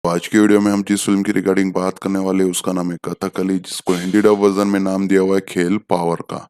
आज की वीडियो में हम जिस फिल्म की रिगार्डिंग बात करने वाले हैं उसका नाम है कथकली, जिसको हिंदी डब वर्जन में नाम दिया हुआ है खेल पावर का।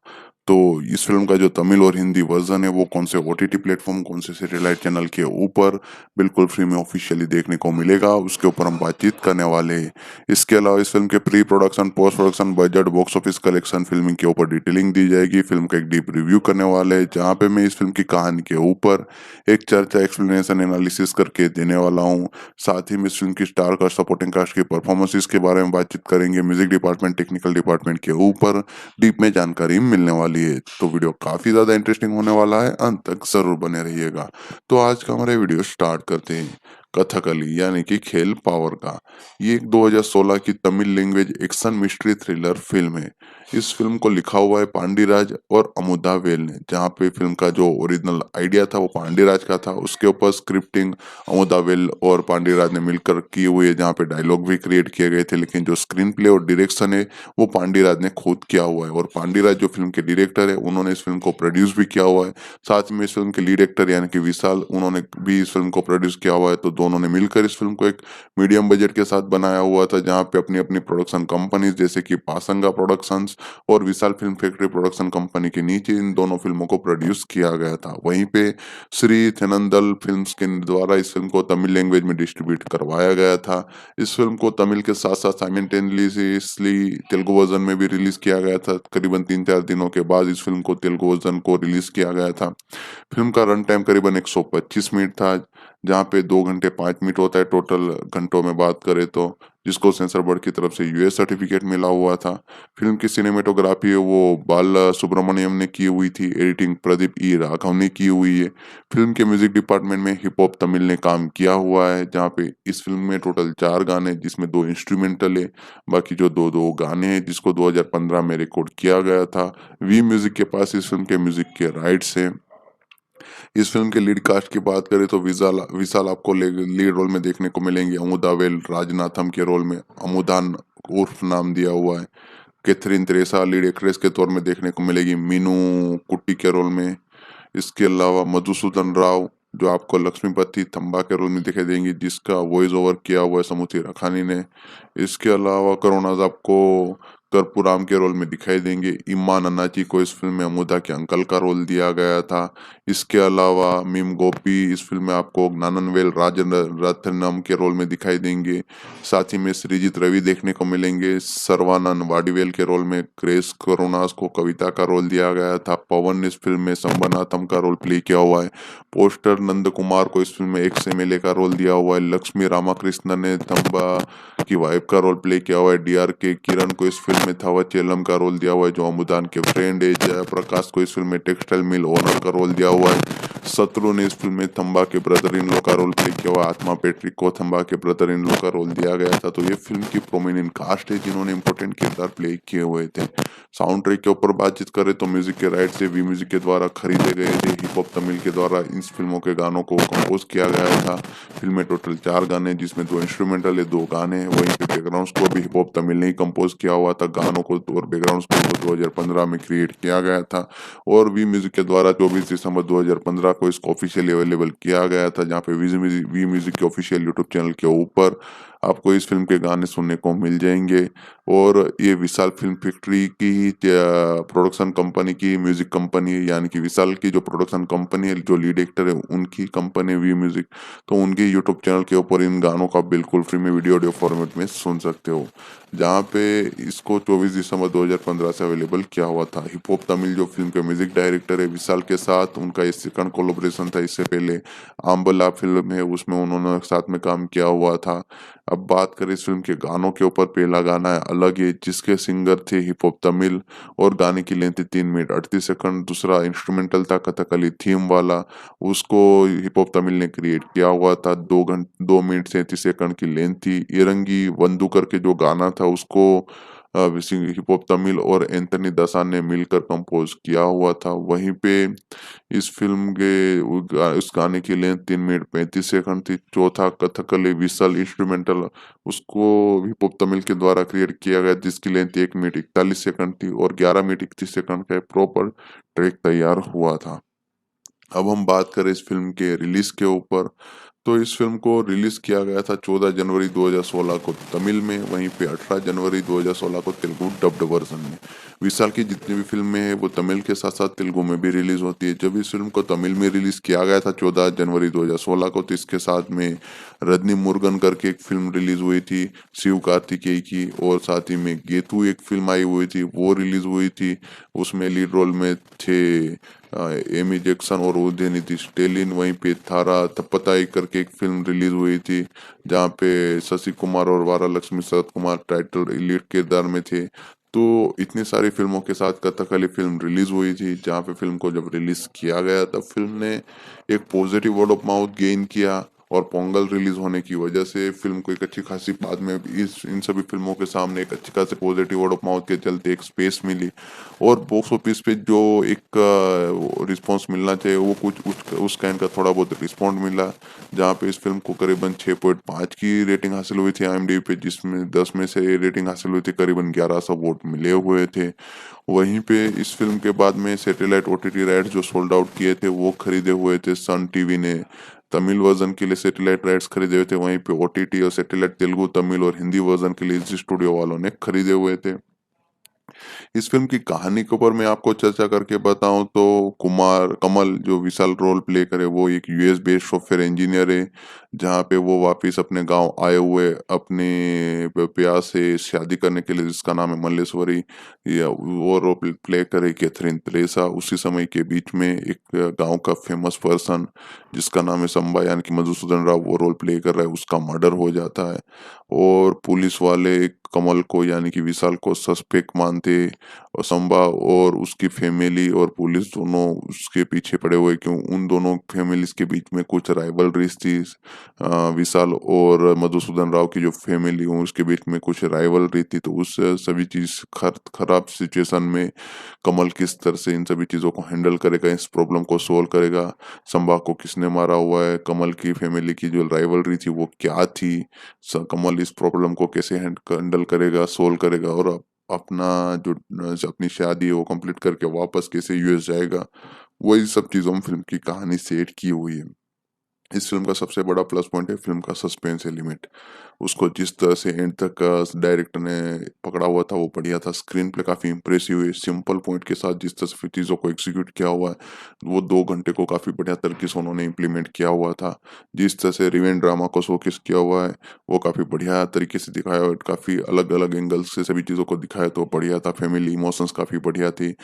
तो इस फिल्म का जो तमिल और हिंदी वर्जन है वो कौन से ओटीटी प्लेटफॉर्म, कौन से सैटेलाइट चैनल के ऊपर बिल्कुल फ्री में ऑफिशियली देखने को मिलेगा, उसके ऊपर हम बातचीत करने वाले हैं। इसके अलावा इस फिल्म के pre production, post production, budget, box office collection, filming के ऊपर डिटेलिंग दी जाएगी। फिल्म का एक डीप रिव्यू करने वाले हैं जहाँ पे मैं इस फिल्म की कहानी के ऊपर एक चर्चा, एक्सप्लेनेशन, एनालिसिस करके देने वाला हूँ। साथ ही में इस फिल्म की स्टार कास्ट, सपोर्टिंग कास्ट की परफॉर्मेंसेस के बारे में बातचीत करेंगे। म्यूजिक डिपार्टमेंट, टेक्निकल डिपार्टमेंट के ऊपर डीप में जानकारी मिलने वाली है। तो वीडियो काफी ज्यादा इंटरेस्टिंग होने वाला है, अंत तक जरूर बने रहिएगा। तो आज का हमारा वीडियो स्टार्ट करते हैं। कथकली यानी कि खेल पावर का, ये एक 2016 की Tamil language action mystery thriller film है। इस फिल्म को लिखा हुआ है पांडिराज और अमुदा वेल ने। जहाँ पे फिल्म का जो ओरिजिनल आइडिया था वो पांडिराज का था, उसके ऊपर स्क्रिप्टिंग अमुदा वेल और पांडिराज ने मिलकर की हुई है, जहाँ पे डायलॉग भी क्रिएट किए गए थे। लेकिन जो स्क्रीन प्ले और डायरेक्शन है वो पांडिराज ने खुद किया हुआ है। और पांडिराज जो फिल्म के डायरेक्टर है, उन्होंने इस फिल्म को प्रोड्यूस भी किया हुआ है। साथ में इस फिल्म के लीड एक्टर यानी कि विशाल, उन्होंने भी इस फिल्म को प्रोड्यूस किया हुआ है। तो दोनों ने मिलकर इस फिल्म को एक मीडियम बजट के साथ बनाया हुआ था, जहाँ पे अपनी अपनी प्रोडक्शन कंपनीज जैसे कि पासंगा प्रोडक्शंस और विशाल फिल्म फैक्ट्री प्रोडक्शन कंपनी के नीचे इन दोनों फिल्मों को प्रोड्यूस किया गया था। वहीं पे श्री थेनंदल फिल्म्स के द्वारा इस फिल्म को तमिल लैंग्वेज में डिस्ट्रीब्यूट करवाया गया था। इस फिल्म को तमिल के साथ साथ साइमल्टेनियसली तेलुगु वर्जन में भी रिलीज किया गया था। करीबन 3-4 दिनों के बाद इस फिल्म को तेलुगु वर्जन को रिलीज किया गया था। फिल्म का रन टाइम करीबन 125 मिनट था, जहाँ पे 2 घंटे 5 मिनट होता है टोटल घंटों में बात करें तो, जिसको सेंसर बोर्ड की तरफ से यूएस सर्टिफिकेट मिला हुआ था। फिल्म की सिनेमेटोग्राफी है वो बाला सुब्रमण्यम ने की हुई थी। एडिटिंग प्रदीप ई राघव ने की हुई है। फिल्म के म्यूजिक डिपार्टमेंट में हिप हॉप तमिल ने काम किया हुआ है, जहाँ पे इस फिल्म में टोटल 4 गाने, जिसमें 2 इंस्ट्रूमेंटल है, बाकी जो दो दो गाने हैं, जिसको 2015 में रिकॉर्ड किया गया था। वी म्यूजिक के पास इस फिल्म के म्यूजिक के राइट्स हैं। इस फिल्म के लीड कास्ट की बात करें तो विशाल विशाल आपको लीड रोल में देखने को मिलेंगे। अमुदा वेल राजनाथम के रोल में अमुदान उर्फ नाम दिया हुआ है। कैथरीन तेरेसा लीड एक्ट्रेस के तौर में देखने को मिलेगी मीनू कुट्टी के रोल में। इसके अलावा मधुसूदन राव जो आपको लक्ष्मीपति थम्बा के रोल में दिखाई देंगी, जिसका वॉइस ओवर किया हुआ है समुथी रखानी ने। इसके अलावा करुणाज आपको कर्पूराम के रोल में दिखाई देंगे। इम्मान अन्नाची को इस फिल्म में अमुदा के अंकल का रोल दिया गया था। इसके अलावा मीम गोपी इस फिल्म में आपको नाननवेल राजन रत्नम के रोल में दिखाई देंगे। साथ ही में सृजित रवि देखने को मिलेंगे। सर्वानंद वाडीवेल के रोल में। क्रेस करुणास को कविता का रोल दिया गया था। पवन इस फिल्म में संबनाथम का रोल प्ले किया हुआ है। पोस्टर नंद कुमार को इस फिल्म में एक्स एमएलए का रोल दिया हुआ है। लक्ष्मी रामाकृष्णन ने थम्बा की वाइफ का रोल प्ले किया हुआ है। डीआर के किरण को इस फिल्म में थावचेलम का रोल दिया हुआ है, जो अमुदान के फ्रेंड है। जयप्रकाश को इस फिल्म में टेक्सटाइल मिल ओनर का रोल दिया हुआ है। शत्रु ने इस फिल्म में थम्बा के ब्रदर इन लॉ का रोल प्ले किया हुआ है। आत्मा पैट्रिक को थम्बा के ब्रदर इन लॉ का रोल दिया गया था। तो ये फिल्म की प्रोमिनेंट कास्ट है जिन्होंने इंपॉर्टेंट किरदार प्ले किए हुए थे। साउंड ट्रैक के ऊपर बातचीत करें तो म्यूजिक के राइट से वी म्यूजिक के द्वारा खरीदे गए थे। हिप हॉप तमिल के द्वारा इन फिल्मों के गानों को कंपोज किया गया था। फिल्म में टोटल 4 गाने, जिसमें 2 इंस्ट्रूमेंटल है, 2 गाने। वहीं पे बैकग्राउंड स्कोर भी हिप हॉप तमिल ने ही कंपोज किया हुआ था। गानों को और बैकग्राउंड स्कोर को 2015 में क्रिएट किया गया था। और वी म्यूजिक के द्वारा 24 दिसंबर 2015 को इसको ऑफिशियली अवेलेबल किया गया था, जहाँ पे वी म्यूजिक के ऑफिशियल यूट्यूब चैनल के ऊपर आपको इस फिल्म के गाने सुनने को मिल जाएंगे। और ये विशाल फिल्म फैक्ट्री की प्रोडक्शन कंपनी की म्यूजिक कंपनी है, यानी कि विशाल की जो प्रोडक्शन कंपनी है, जो लीड एक्टर है उनकी कंपनी वी म्यूजिक। तो उनके यूट्यूब चैनल के ऊपर इन गानों का बिल्कुल फ्री में वीडियो फॉर्मेट में सुन सकते हो, जहाँ पे इसको 24 दिसंबर 2015 से अवेलेबल किया हुआ था। हिप हॉप तमिल जो फिल्म के म्यूजिक डायरेक्टर है विशाल के साथ, उनका ये सेकंड कोलैबोरेशन था। इससे पहले आम्बला फिल्म है, उसमें उन्होंने साथ में काम किया हुआ था। अब बात करें इस फिल्म के गानों के ऊपर, पहला गाना है अलग है, जिसके सिंगर थे हिप हॉप तमिल और गाने की लेंथ 3 मिनट 38 सेकंड। दूसरा इंस्ट्रूमेंटल था कथकली थीम वाला, उसको हिप हॉप तमिल ने क्रिएट किया हुआ था। 2 मिनट 37 सेकंड की लेंथ थी। इरंगी वंदू करके जो गाना था उसको हिप हॉप तमिल और एंथनी दसा ने मिलकर कंपोज किया हुआ था। वहीं पे इस फिल्म के उस गाने की लेंथ 3 मिनट 35 सेकंड थी। चौथा कथकली विशाल इंस्ट्रूमेंटल, उसको हिप हॉप तमिल के द्वारा क्रिएट किया गया, जिसकी लेंथ 1 मिनट 41 सेकंड थी और 11 मिनट 31 सेकंड का प्रॉपर ट्रैक तैयार हुआ था। अब हम बात करें इस फिल्म के रिलीज के ऊपर, तो इस फ़िल्म को रिलीज़ किया गया था 14 जनवरी 2016 को तमिल में, वहीं पे 18 जनवरी 2016 को तेलुगु डब्ड वर्ज़न में। विशाल की जितनी भी फ़िल्में हैं वो तमिल के साथ-साथ तेलुगु में भी रिलीज़ होती है। जब इस फ़िल्म को तमिल में रिलीज़ किया गया था 14 जनवरी 2016 को, तो इसके साथ में रजनी मुरुगन करके एक फ़िल्म रिलीज़ हुई थी, शिव कार्तिकेय की, और साथ ही में गेतु एक फ़िल्म आई हुई थी, वो रिलीज़ हुई थी। उसमें लीड रोल में थे एमी जैक्सन और उदयनिधि स्टेलिन। वहीं पे थारा थप्पताई करके एक फ़िल्म रिलीज़ हुई थी, जहाँ पे शशि कुमार और वारालक्ष्मी शरत कुमार टाइटल लीड किरदार में थे। तो इतनी सारी फ़िल्मों के साथ कथकली फ़िल्म रिलीज़ हुई थी, जहाँ पे फ़िल्म को जब रिलीज़ किया गया तब फ़िल्म ने एक positive word of mouth gain किया, और पोंगल रिलीज़ होने की वजह से फ़िल्म को एक अच्छी खासी बाद में इस इन सभी फ़िल्मों के सामने एक अच्छी खासी पॉजिटिव वर्ड ऑफ माउथ के चलते एक स्पेस मिली, और बॉक्स ऑफिस पे जो एक रिस्पॉन्स मिलना चाहिए वो कुछ उस काइंड का थोड़ा बहुत रिस्पॉन्ड मिला, जहाँ पे इस फ़िल्म को करीबन 6.5 की रेटिंग हासिल हुई थी आईएमडीबी पे, जिसमें 10 में से रेटिंग हासिल हुई थी, करीबन 1100 वोट मिले हुए थे। वहीं पे इस फ़िल्म के बाद में सैटेलाइट ओटीटी राइट्स जो सोल्ड आउट किए थे वो खरीदे हुए थे सन टीवी ने। तमिल वर्ज़न के लिए सैटेलाइट राइट्स खरीदे हुए थे, वहीं पे ओटीटी और सैटेलाइट तेलुगु, तमिल और हिंदी वर्ज़न के लिए जी स्टूडियो वालों ने खरीदे हुए थे। इस फ़िल्म की कहानी के ऊपर मैं आपको चर्चा करके बताऊँ तो कुमार कमल जो विशाल रोल प्ले करे वो एक यूएस बेस्ड सॉफ्टवेयर इंजीनियर है, जहाँ पे वो वापिस अपने गाँव आए हुए अपने प्यार से शादी करने के लिए, जिसका नाम है मल्लेश्वरी, या वो रोल प्ले करे कैथरीन तेरेसा। उसी समय के बीच में एक गाँव का फेमस पर्सन जिसका नाम है संबा यानी कि मधुसूदन राव, वो रोल प्ले कर रहा है, उसका मर्डर हो जाता है, और पुलिस वाले कमल को यानी कि विशाल को सस्पेक्ट मानते, और संबा और उसकी फैमिली और पुलिस दोनों उसके पीछे पड़े हुए, क्यों उन दोनों फैमिलीज के बीच में कुछ राइवलरीज थी। विशाल और मधुसूदन राव की जो फैमिली हो उसके बीच में कुछ राइवलरी थी, तो उस सभी चीज खराब सिचुएशन में कमल किस तरह से इन सभी चीजों को हैंडल करेगा, इस प्रॉब्लम को सोल्व करेगा, संबा को किसने मारा हुआ है, कमल की फैमिली की जो राइवलरी थी वो क्या थी, कमल इस प्रॉब्लम को कैसे हैंडल करेगा, सोल्व करेगा, और अपना जो अपनी शादी है वो कंप्लीट करके वापस कैसे यूएस जाएगा, वही सब चीज़ों में फिल्म की कहानी सेट की हुई है। इस फ़िल्म का सबसे बड़ा प्लस पॉइंट है फ़िल्म का सस्पेंस एलिमेंट। उसको जिस तरह से एंड तक डायरेक्टर ने पकड़ा हुआ था वो बढ़िया था। स्क्रीन प्ले काफ़ी इम्प्रेसिव है। सिंपल पॉइंट के साथ जिस तरह से चीज़ों को एग्ज़ीक्यूट किया हुआ है, वो 2 घंटे को काफ़ी बढ़िया तरीके से उन्होंने इम्प्लीमेंट किया हुआ था। जिस तरह से रिवेंज ड्रामा को शोकेस किया हुआ है, वो काफ़ी बढ़िया तरीके से दिखाया हुआ है। काफ़ी अलग-अलग एंगल्स से सभी चीज़ों को दिखाया तो बढ़िया था। फैमिली इमोशंस काफ़ी बढ़िया थी।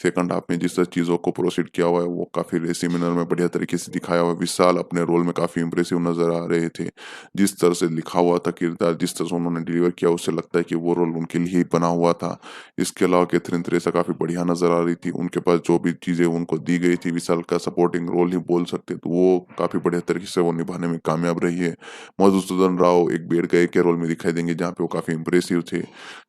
सेकंड हाफ में जिस तरह चीज़ों को प्रोसीड किया हुआ है वो काफ़ी रेसी मैनर में बढ़िया तरीके से दिखाया हुआ है। विशाल अपने रोल में काफ़ी इम्प्रेसिव नज़र आ रहे थे। जिस तरह से लिखा हुआ था किरदार, जिस तरह से उन्होंने डिलीवर किया, उससे लगता है कि वो रोल उनके लिए ही बना हुआ था। इसके अलावा कैथरीन तेरेसा काफ़ी बढ़िया नज़र आ रही थी। उनके पास जो भी चीज़ें उनको दी गई थी, विशाल का सपोर्टिंग रोल ही बोल सकते, तो वो काफ़ी बढ़िया तरीके से वो निभाने में कामयाब रही है। मधुसूदन राव एक बेड गाय के रोल में दिखाई देंगे, जहाँ पे वो काफ़ी इम्प्रेसिव थे।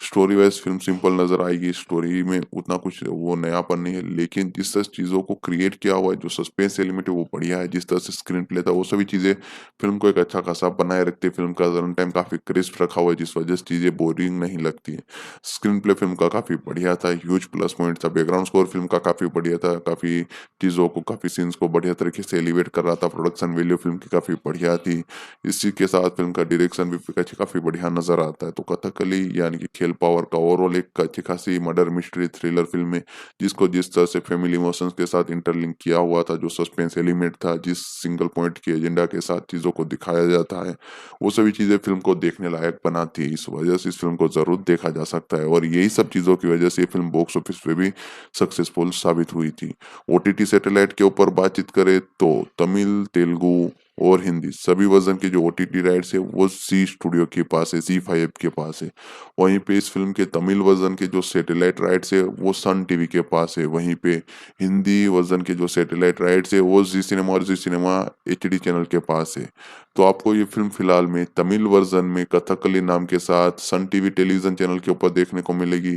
स्टोरी वाइज़ फ़िल्म सिंपल नज़र आएगी, स्टोरी में उतना कुछ वो नयापन नहीं है, लेकिन जिस तरह चीज़ों को क्रिएट किया हुआ है, जो सस्पेंस एलिमेंट है वो बढ़िया है। जिस तरह से स्क्रीन प्ले था, वो सभी चीज़ें फ़िल्म को एक अच्छा खासा बनाए रखती है। फ़िल्म का रन टाइम काफ़ी क्रिस्प रखा हुआ है, जिस वजह से चीज़ें बोरिंग नहीं लगती हैं। स्क्रीन प्ले फ़िल्म का काफ़ी बढ़िया था, ह्यूज प्लस पॉइंट था। बैकग्राउंड स्कोर फ़िल्म का काफ़ी बढ़िया था, काफ़ी चीज़ों को, काफ़ी सीन्स को बढ़िया तरीके से एलिवेट कर रहा था। प्रोडक्शन वैल्यू फ़िल्म की काफ़ी बढ़िया थी। इसी के साथ फ़िल्म का डायरेक्शन भी काफ़ी बढ़िया नज़र आता है। तो कथकली यानी कि खेल पावर का ओवरऑल एक अच्छी खासी मर्डर मिस्ट्री थ्रिलर फ़िल्म है, जिसको जिस तरह से फैमिली इमोशंस के साथ इंटरलिंक किया हुआ था, जो सस्पेंस एलिमेंट था, जिस सिंगल पॉइंट के एजेंडा के साथ चीज़ों को दिखाया जाता है, वो सभी चीज़ें फ़िल्म को देखने लायक बनाती है। इस वजह से इस फ़िल्म को ज़रूर देखा जा सकता है, और यही सब चीज़ों की वजह से ये फ़िल्म बॉक्स ऑफिस पे भी सक्सेसफुल साबित हुई थी। ओटीटी सैटेलाइट के ऊपर बातचीत करें तो तमिल, तेलुगु और हिंदी सभी वर्ज़न के जो ओटीटी राइट्स है वो ज़ी स्टूडियो के पास है, ज़ी5 के पास है। वहीं पे इस फ़िल्म के तमिल वर्ज़न के जो सैटेलाइट राइट्स है वो सन टीवी के पास है। वहीं पे हिंदी वर्ज़न के जो सैटेलाइट राइट्स है वो ज़ी सिनेमा और ज़ी सिनेमा एचडी चैनल के पास है। तो आपको ये फ़िल्म फ़िलहाल में तमिल वर्ज़न में कथकली नाम के साथ सन टीवी टेलीविज़न चैनल के ऊपर देखने को मिलेगी।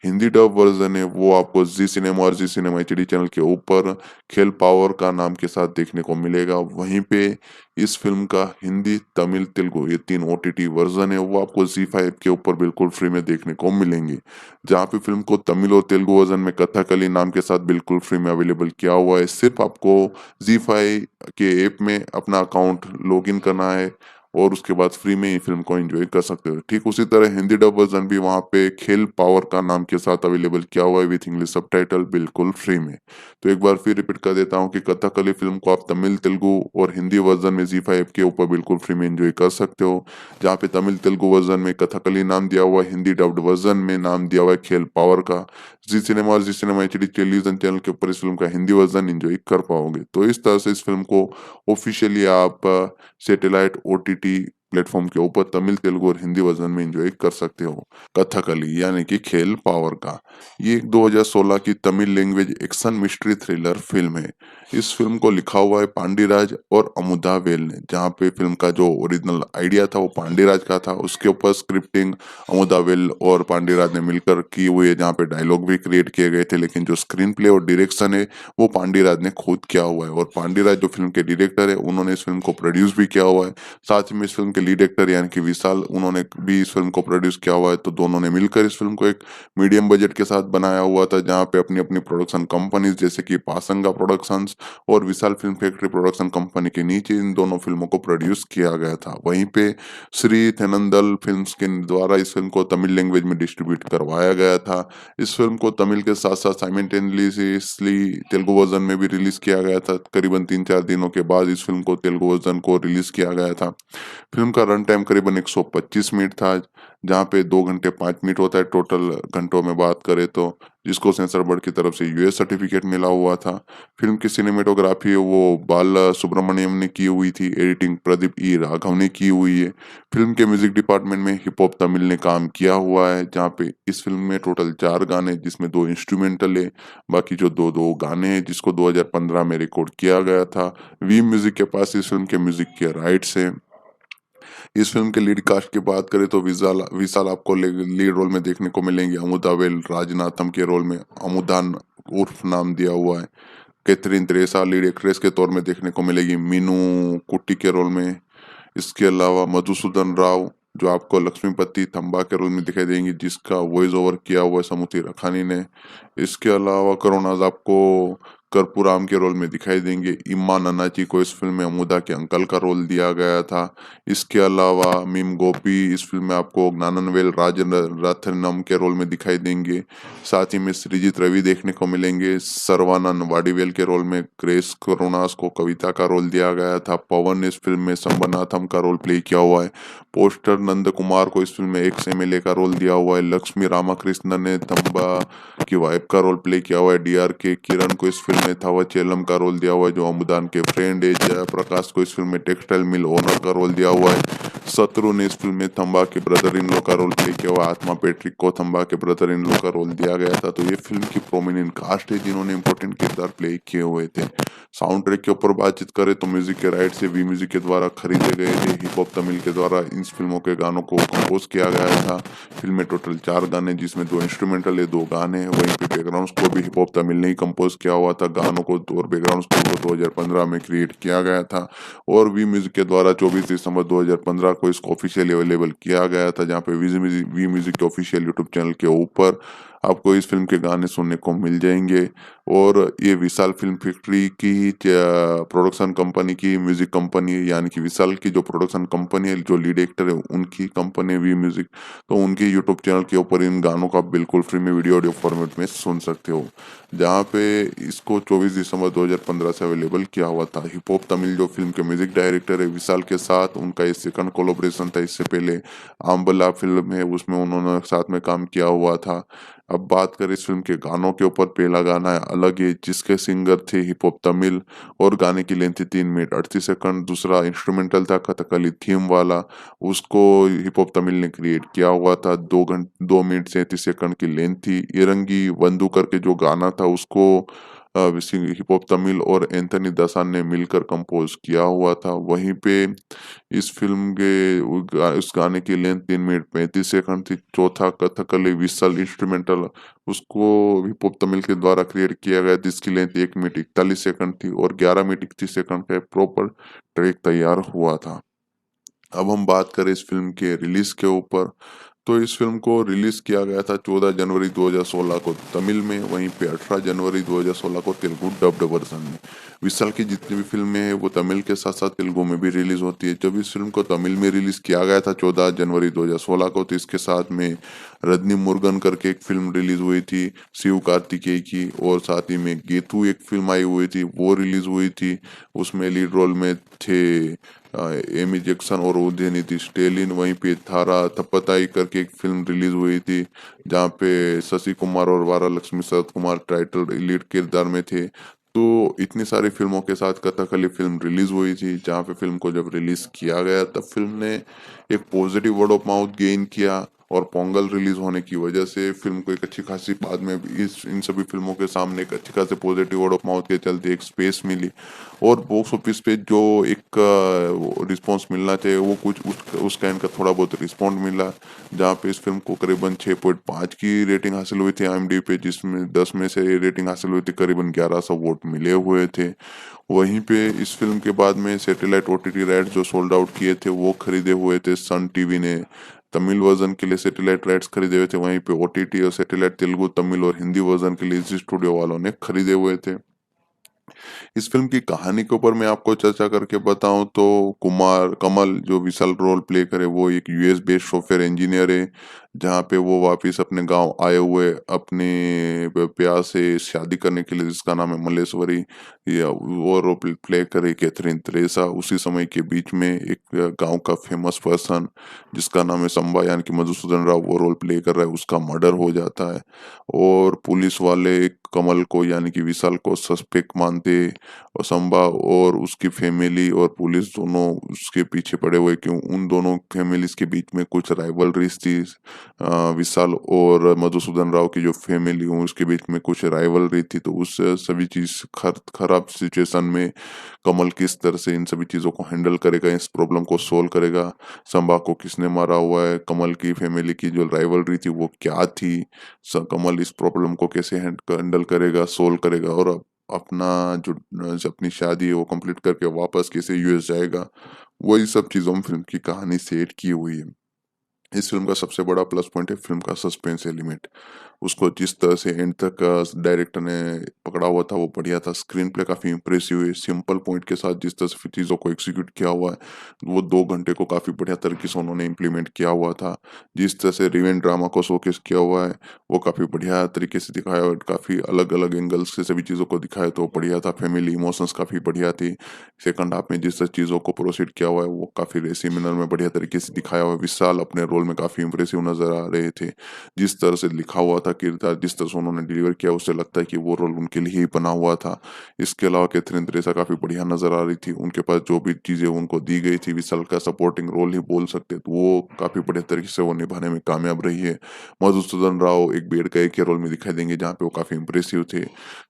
हिंदी डब वर्ज़न है वो आपको ज़ी सिनेमा और ज़ी सिनेमा एचडी चैनल के ऊपर खेल पावर का नाम के साथ देखने को मिलेगा। वहीं पे इस फिल्म का हिंदी, तमिल, तेलुगु ये 3 ओटीटी वर्ज़न है वो आपको ज़ी5 के ऊपर बिल्कुल फ्री में देखने को मिलेंगे। जहाँ पे फ़िल्म को तमिल और तेलुगु वर्ज़न में कथकली नाम के साथ बिल्कुल फ्री में अवेलेबल किया हुआ है। सिर्फ़ आपको ज़ी5 के ऐप में अपना अकाउंट लॉगिन करना है और उसके बाद फ्री में ही फ़िल्म को एन्जॉय कर सकते हो। ठीक उसी तरह हिंदी डब वर्ज़न भी वहाँ पे खेल पावर का नाम के साथ अवेलेबल किया हुआ है विथ इंग्लिश सबटाइटल बिल्कुल फ्री में। तो एक बार फिर रिपीट कर देता हूँ कि कथकली फ़िल्म को आप तमिल, तेलुगु और हिंदी वर्ज़न में ज़ी5 के ऊपर बिल्कुल फ्री में एन्जॉय कर सकते हो। जहाँ पे तमिल, तेलुगु वर्ज़न में कथकली नाम दिया हुआ है, हिंदी डब्ड वर्ज़न में नाम दिया हुआ है खेल पावर का। जी सिनेमा और जी सिनेमा एचडी टेलीविज़न चैनल के ऊपर इस फ़िल्म का हिंदी वर्ज़न एन्जॉय कर पाओगे। तो इस तरह से इस फ़िल्म को ऑफ़िशियली आप सैटेलाइट ओटीटी प्लेटफ़ॉर्म के ऊपर तमिल, तेलुगु और हिंदी वर्ज़न में एन्जॉय कर सकते हो। कथकली यानी कि खेल पावर का। ये एक 2016 की Tamil language action mystery thriller film है। इस फ़िल्म को लिखा हुआ है पांडिराज और अमुदा वेल ने, जहाँ पे फ़िल्म का जो ओरिजिनल आइडिया था वो पांडिराज का था। उसके ऊपर स्क्रिप्टिंग अमुदा वेल और पांडिराज ने मिलकर की हुई है, जहाँ पे डायलॉग भी क्रिएट किए गए थे, लेकिन जो स्क्रीन प्ले और डायरेक्शन है वो पांडिराज ने खुद किया हुआ है। और पांडिराज जो फ़िल्म के डायरेक्टर है उन्होंने इस फ़िल्म को प्रोड्यूस भी किया हुआ है। साथ ही में इस फ़िल्म के लीड एक्टर यानी कि विशाल उन्होंने भी इस फ़िल्म को प्रोड्यूस किया हुआ है। तो दोनों ने मिलकर इस फ़िल्म को एक मीडियम बजट के साथ बनाया हुआ था, जहाँ पे अपनी-अपनी प्रोडक्शन कंपनीज़ जैसे कि पासंगा प्रोडक्शंस और विशाल फिल्म फैक्ट्री प्रोडक्शन कंपनी के नीचे इन दोनों फ़िल्मों को प्रोड्यूस किया गया था। वहीं पे श्री थेनंदल फिल्म्स के द्वारा इस फ़िल्म को तमिल लैंग्वेज में डिस्ट्रीब्यूट करवाया गया था। इस फ़िल्म को तमिल के साथ-साथ साइमल्टेनियसली तेलुगु वर्ज़न में भी रिलीज़ किया गया था। करीबन 3-4 दिनों के बाद इस फ़िल्म को तेलुगु वर्ज़न को रिलीज़ किया गया था। फ़िल्म का रन टाइम करीबन 125 मिनट था, जहाँ पे 2 घंटे 5 मिनट होता है टोटल घंटों में बात करें तो, जिसको सेंसर बोर्ड की तरफ से यूएस सर्टिफिकेट मिला हुआ था। फ़िल्म की सिनेमेटोग्राफी है वो बाला सुब्रमण्यम ने की हुई थी, एडिटिंग प्रदीप ई राघव ने की हुई है। फ़िल्म के म्यूज़िक डिपार्टमेंट में हिप हॉप तमिल ने काम किया हुआ है, जहाँ पे इस फ़िल्म में टोटल 4 गाने जिसमें 2 इंस्ट्रूमेंटल है, बाकी जो 2-2 गाने हैं जिसको 2015 में रिकॉर्ड किया गया था। वी म्यूज़िक के पास इस फ़िल्म के म्यूज़िक के राइट्स हैं। इस फ़िल्म के लीड कास्ट की बात करें तो विशाल विशाल आपको लीड रोल में देखने को मिलेंगे। अमुदा वेल राजनाथम के रोल में अमुदान उर्फ नाम दिया हुआ है। कैथरीन तेरेसा लीड एक्ट्रेस के तौर में देखने को मिलेगी मीनू कुट्टी के रोल में। इसके अलावा मधुसूदन राव जो आपको लक्ष्मीपति थम्बा के रोल में दिखाई देंगी, जिसका वॉइस ओवर किया हुआ है समुति रखानी ने। इसके अलावा करुणाज आपको कर्पूराम के रोल में दिखाई देंगे। इम्मा नन्नाची को इस फिल्म में अमुदा के अंकल का रोल दिया गया था। इसके अलावा मीम गोपी इस फिल्म में आपको ज्ञाननवेल राजरत्नम के रोल में दिखाई देंगे। साथ ही में सृजित रवि देखने को मिलेंगे। सर्वानंद वाडीवेल के रोल में, ग्रेस करुणास को कविता का रोल दिया गया था। पवन ने इस फिल्म में संबनाथम का रोल प्ले किया हुआ है। पोस्टर नंद कुमार को इस फिल्म में एक्स एमएलए का रोल दिया हुआ है। लक्ष्मी रामाकृष्णन ने थम्बा की वाइफ का रोल प्ले किया हुआ है। डीआर के किरण को इस फिल्म में थावचेलम का रोल दिया हुआ है जो अमुदान के फ्रेंड है। जयप्रकाश को इस फिल्म में टेक्सटाइल मिल ओनर का रोल दिया हुआ है। शत्रु ने इस फिल्म में थम्बा के ब्रदर इन लॉ का रोल प्ले किया हुआ है। आत्मा पैट्रिक को थम्बा के ब्रदर इन लॉ का रोल दिया गया था। तो ये फिल्म की प्रोमिनेंट कास्ट है जिन्होंने इंपॉर्टेंट किरदार प्ले किए हुए थे। साउंड ट्रैक के ऊपर बातचीत करें तो म्यूजिक के राइट से वी म्यूजिक के द्वारा खरीदे गए थे। हिप हॉप तमिल के द्वारा इन फिल्मों के गानों को कंपोज किया गया था। फिल्म में टोटल 4 गाने जिसमें 2 इंस्ट्रूमेंटल है, 2 गाने हैं। वहीं पे बैकग्राउंड स्कोर भी हिप हॉप तमिल ने ही कंपोज किया हुआ था। गानों को और बैकग्राउंड स्कोर को 2015 में क्रिएट किया गया था और वी म्यूजिक के द्वारा 24 दिसंबर 2015 को इसको ऑफिशियली अवेलेबल किया गया था, जहाँ पे वी म्यूजिक के ऑफिशियल यूट्यूब चैनल के ऊपर आपको इस फिल्म के गाने सुनने को मिल जाएंगे। और ये विशाल फिल्म फैक्ट्री की ही प्रोडक्शन कंपनी की म्यूजिक कंपनी है, यानी कि विशाल की जो प्रोडक्शन कंपनी है, जो लीड एक्टर है उनकी कंपनी है वी म्यूजिक। तो उनके यूट्यूब चैनल के ऊपर इन गानों को आप बिल्कुल फ्री में वीडियो ऑडियो फॉर्मेट में सुन सकते हो, जहाँ पे इसको 24 दिसंबर 2015 से अवेलेबल किया हुआ था। हिप हॉप तमिल जो फिल्म के म्यूजिक डायरेक्टर है विशाल के साथ, उनका ये सेकंड कोलैबोरेशन था। इससे पहले आम्बला फिल्म है उसमें उन्होंने साथ में काम किया हुआ था। अब बात करें इस फिल्म के गानों के ऊपर, पहला गाना है अलग है जिसके सिंगर थे हिप हॉप तमिल और गाने की लेंथ थी 3 मिनट 38 सेकंड। दूसरा इंस्ट्रूमेंटल था कथकली थीम वाला, उसको हिप हॉप तमिल ने क्रिएट किया हुआ था। 2 मिनट 37 सेकंड की लेंथ थी। इरंगी बंधु करके जो गाना था उसको हिप हॉप तमिल और एंथनी दसान ने मिलकर कंपोज किया हुआ था। वहीं पे इस फ़िल्म के उस गाने की लेंथ 3 मिनट 35 सेकंड थी। चौथा कथकली व्हिसल इंस्ट्रूमेंटल उसको हिप हॉप तमिल के द्वारा क्रिएट किया गया जिसकी लेंथ 1 मिनट 41 सेकंड थी और 11 मिनट 31 सेकंड का एक प्रॉपर ट्रैक तैयार हुआ था। अब हम बात करें इस फ़िल्म के रिलीज़ के ऊपर, तो इस फ़िल्म को रिलीज़ किया गया था 14 जनवरी 2016 को तमिल में, वहीं पे 18 जनवरी 2016 को तेलुगु डब्ड वर्ज़न में। विशाल की जितनी भी फ़िल्में हैं वो तमिल के साथ-साथ तेलुगु में भी रिलीज़ होती है। जब इस फ़िल्म को तमिल में रिलीज़ किया गया था 14 जनवरी 2016 को, तो इसके साथ में रजनी मुरुगन करके एक फ़िल्म रिलीज़ हुई थी, शिव कार्तिकेय की, और साथ ही में गेतु एक फ़िल्म आई हुई थी, वो रिलीज़ हुई थी। उसमें लीड रोल में थे एमी जैक्सन और उदयनिधि स्टेलिन। वहीं पे थारा थप्पताई करके एक फ़िल्म रिलीज़ हुई थी, जहाँ पे शशि कुमार और वारालक्ष्मी शरत कुमार टाइटल लीड किरदार में थे। तो इतनी सारी फ़िल्मों के साथ कथकली फ़िल्म रिलीज़ हुई थी, जहाँ पे फ़िल्म को जब रिलीज़ किया गया तब फ़िल्म ने एक positive word of mouth gain किया, और पोंगल रिलीज़ होने की वजह से फ़िल्म को एक अच्छी खासी बाद में भी इस इन सभी फ़िल्मों के सामने एक अच्छी खासी पॉज़िटिव वर्ड ऑफ माउथ के चलते एक स्पेस मिली, और बॉक्स ऑफिस पे जो एक रिस्पॉन्स मिलना चाहिए वो कुछ उस काइंड का थोड़ा बहुत रिस्पॉन्ड मिला, जहाँ पे इस फ़िल्म को करीबन 6.5 की रेटिंग हासिल हुई थी आईएमडीबी पे, जिसमें 10 में से रेटिंग हासिल हुई थी करीबन 1100 वोट मिले हुए थे। वहीं पे इस फ़िल्म के बाद में सैटेलाइट ओटीटी राइट्स जो सोल्ड आउट किए थे वो खरीदे हुए थे सन टीवी ने। तमिल वर्ज़न के लिए सैटेलाइट राइट्स खरीदे हुए थे, वहीं पे ओटीटी और सैटेलाइट तेलुगु, तमिल और हिंदी वर्ज़न के लिए जी स्टूडियो वालों ने खरीदे हुए थे। इस फ़िल्म की कहानी के ऊपर मैं आपको चर्चा करके बताऊँ तो कुमार कमल जो विशाल रोल प्ले करे वो एक यूएस बेस्ड सॉफ्टवेयर इंजीनियर है, जहाँ पे वो वापिस अपने गाँव आए हुए अपने प्यार से शादी करने के लिए, जिसका नाम है मल्लेश्वरी, या वो रोल प्ले करे कैथरीन तेरेसा। उसी समय के बीच में एक गाँव का फेमस पर्सन जिसका नाम है संबा यानी कि मधुसूदन राव, वो रोल प्ले कर रहा है, उसका मर्डर हो जाता है, और पुलिस वाले कमल को यानी कि विशाल को सस्पेक्ट मानते, और संबा और उसकी फैमिली और पुलिस दोनों उसके पीछे पड़े हुए, क्यों उन दोनों फैमिलीज के बीच में कुछ राइवलरीज थी। विशाल और मधुसूदन राव की जो फैमिली हो उसके बीच में कुछ राइवलरी थी, तो उस सभी चीज खराब सिचुएशन में कमल किस तरह से इन सभी चीजों को हैंडल करेगा, इस प्रॉब्लम को सोल्व करेगा, संबा को किसने मारा हुआ है, कमल की फैमिली की जो राइवलरी थी वो क्या थी, कमल इस प्रॉब्लम को कैसे हैंडल करेगा, सोल्व करेगा, और अपना जो अपनी शादी है वो कंप्लीट करके वापस कैसे यूएस जाएगा, वही सब चीज़ों में फिल्म की कहानी सेट की हुई है। इस फ़िल्म का सबसे बड़ा प्लस पॉइंट है फ़िल्म का सस्पेंस एलिमेंट। उसको जिस तरह से एंड तक डायरेक्टर ने पकड़ा हुआ था वो बढ़िया था। स्क्रीन प्ले काफ़ी इम्प्रेसिव है। सिंपल पॉइंट के साथ जिस तरह से चीज़ों को एग्ज़ीक्यूट किया हुआ है, वो 2 घंटे को काफ़ी बढ़िया तरीके से उन्होंने इम्प्लीमेंट किया हुआ था। जिस तरह से रिवेंज ड्रामा को शोकेस किया हुआ है, वो काफ़ी बढ़िया तरीके से दिखाया, और काफ़ी अलग-अलग एंगल्स से सभी चीज़ों को दिखाया तो बढ़िया था। फैमिली इमोशंस काफ़ी बढ़िया थी। सेकंड हाफ में जिस तरह चीज़ों को प्रोसीड किया हुआ है वो काफ़ी रेसी मैनर में बढ़िया तरीके से दिखाया हुआ है। विशाल अपने रोल में काफ़ी इम्प्रेसिव नज़र आ रहे थे। जिस तरह से लिखा हुआ था किरदार, जिस तरह से उन्होंने डिलीवर किया, उससे लगता है कि वो रोल उनके लिए ही बना हुआ था। इसके अलावा कैथरीन तेरेसा काफ़ी बढ़िया नज़र आ रही थी। उनके पास जो भी चीज़ें उनको दी गई थी, विशाल का सपोर्टिंग रोल ही बोल सकते, तो वो काफ़ी बढ़िया तरीके से वो निभाने में कामयाब रही है। मधुसूदन राव एक बेड गाय के रोल में दिखाई देंगे, जहाँ पे वो काफ़ी इम्प्रेसिव थे।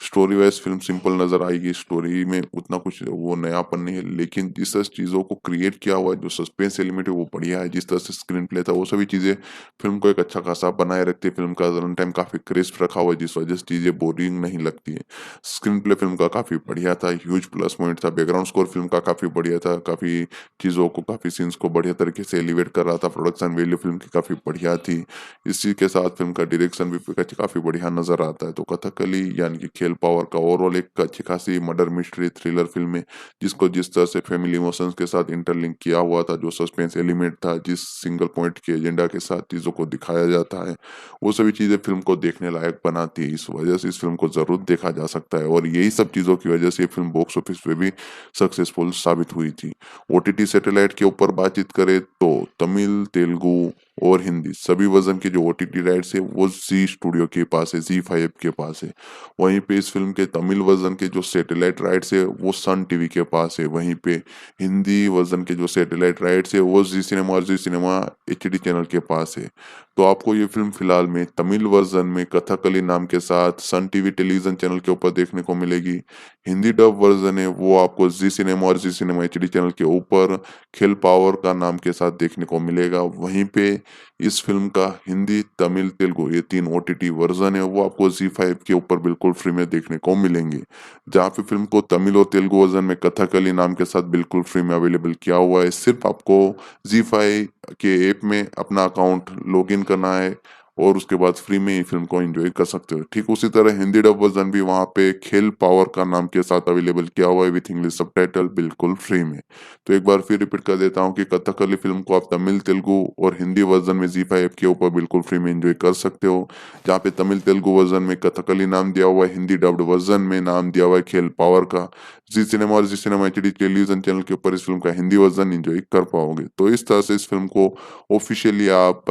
स्टोरी वाइज़ फ़िल्म सिंपल नज़र आएगी, स्टोरी में उतना कुछ वो नयापन नहीं है, लेकिन जिस तरह से चीज़ों को क्रिएट किया हुआ है, जो सस्पेंस एलिमेंट है वो बढ़िया है। जिस तरह से स्क्रीन प्ले था, वो सभी चीज़ें फ़िल्म को एक अच्छा खासा बनाए रखती है। फ़िल्म का रन टाइम काफ़ी क्रिस्प रखा हुआ है, जिस वजह से चीज़ें बोरिंग नहीं लगती हैं। स्क्रीन प्ले फ़िल्म का काफ़ी बढ़िया था, ह्यूज प्लस पॉइंट था। बैकग्राउंड स्कोर फ़िल्म का काफ़ी बढ़िया था, काफ़ी चीज़ों को, काफ़ी सीन्स को बढ़िया तरीके से एलिवेट कर रहा था। प्रोडक्शन वैल्यू फ़िल्म की काफ़ी बढ़िया थी। इसी के साथ फ़िल्म का डायरेक्शन भी काफ़ी बढ़िया नज़र आता है। तो कथकली यानी कि खेल पावर का ओवरऑल एक अच्छी खासी मर्डर मिस्ट्री थ्रिलर फ़िल्म है, जिसको जिस तरह से फैमिली इमोशंस के साथ इंटरलिंक किया हुआ था, जो सस्पेंस एलिमेंट था, जिस सिंगल पॉइंट के एजेंडा के साथ चीज़ों को दिखाया जाता है, वो सभी चीज़ें फ़िल्म को देखने लायक बनाती है। इस वजह से इस फ़िल्म को ज़रूर देखा जा सकता है, और यही सब चीज़ों की वजह से ये फ़िल्म बॉक्स ऑफिस पे भी सक्सेसफुल साबित हुई थी। ओटीटी सैटेलाइट के ऊपर बातचीत करें तो तमिल, तेलुगु और हिंदी सभी वर्ज़न के जो ओटीटी राइट्स है वो ज़ी स्टूडियो के पास है, ज़ी5 के पास है। वहीं पे इस फ़िल्म के तमिल वर्ज़न के जो सैटेलाइट राइट्स है वो सन टीवी के पास है। वहीं पे हिंदी वर्ज़न के जो सैटेलाइट राइट्स है वो ज़ी सिनेमा और ज़ी सिनेमा एचडी चैनल के पास है। तो आपको ये फ़िल्म फ़िलहाल में तमिल वर्ज़न में कथकली नाम के साथ सन टीवी टेलीविज़न चैनल के ऊपर देखने को मिलेगी। हिंदी डब वर्ज़न है वो आपको ज़ी सिनेमा और ज़ी सिनेमा एचडी चैनल के ऊपर खेल पावर का नाम के साथ देखने को मिलेगा। वहीं पे इस फ़िल्म का हिंदी, तमिल, तेलुगु ये 3 ओटीटी वर्ज़न है वो आपको ज़ी5 के ऊपर बिल्कुल फ्री में देखने को मिलेंगे। जहाँ पे फ़िल्म को तमिल और तेलुगु वर्ज़न में कथकली नाम के साथ बिल्कुल फ्री में अवेलेबल किया हुआ है। सिर्फ़ आपको ज़ी5 के ऐप में अपना अकाउंट लॉगिन करना है और उसके बाद फ्री में ही फ़िल्म को एन्जॉय कर सकते हो। ठीक उसी तरह हिंदी डब वर्ज़न भी वहाँ पे खेल पावर का नाम के साथ अवेलेबल किया हुआ है विथ इंग्लिश सबटाइटल बिल्कुल फ्री में। तो एक बार फिर रिपीट कर देता हूँ कि कथकली फ़िल्म को आप तमिल, तेलुगु और हिंदी वर्ज़न में ज़ी5 ऐप के ऊपर बिल्कुल फ्री में एन्जॉय कर सकते हो। जहाँ पे तमिल, तेलुगु वर्ज़न में कथकली नाम दिया हुआ है, हिंदी डब्ड वर्ज़न में नाम दिया हुआ है खेल पावर का। ज़ी सिनेमा और ज़ी सिनेमा एचडी टेलीविज़न चैनल के ऊपर इस फ़िल्म का हिंदी वर्ज़न एन्जॉय कर पाओगे। तो इस तरह से इस फ़िल्म को ऑफ़िशियली आप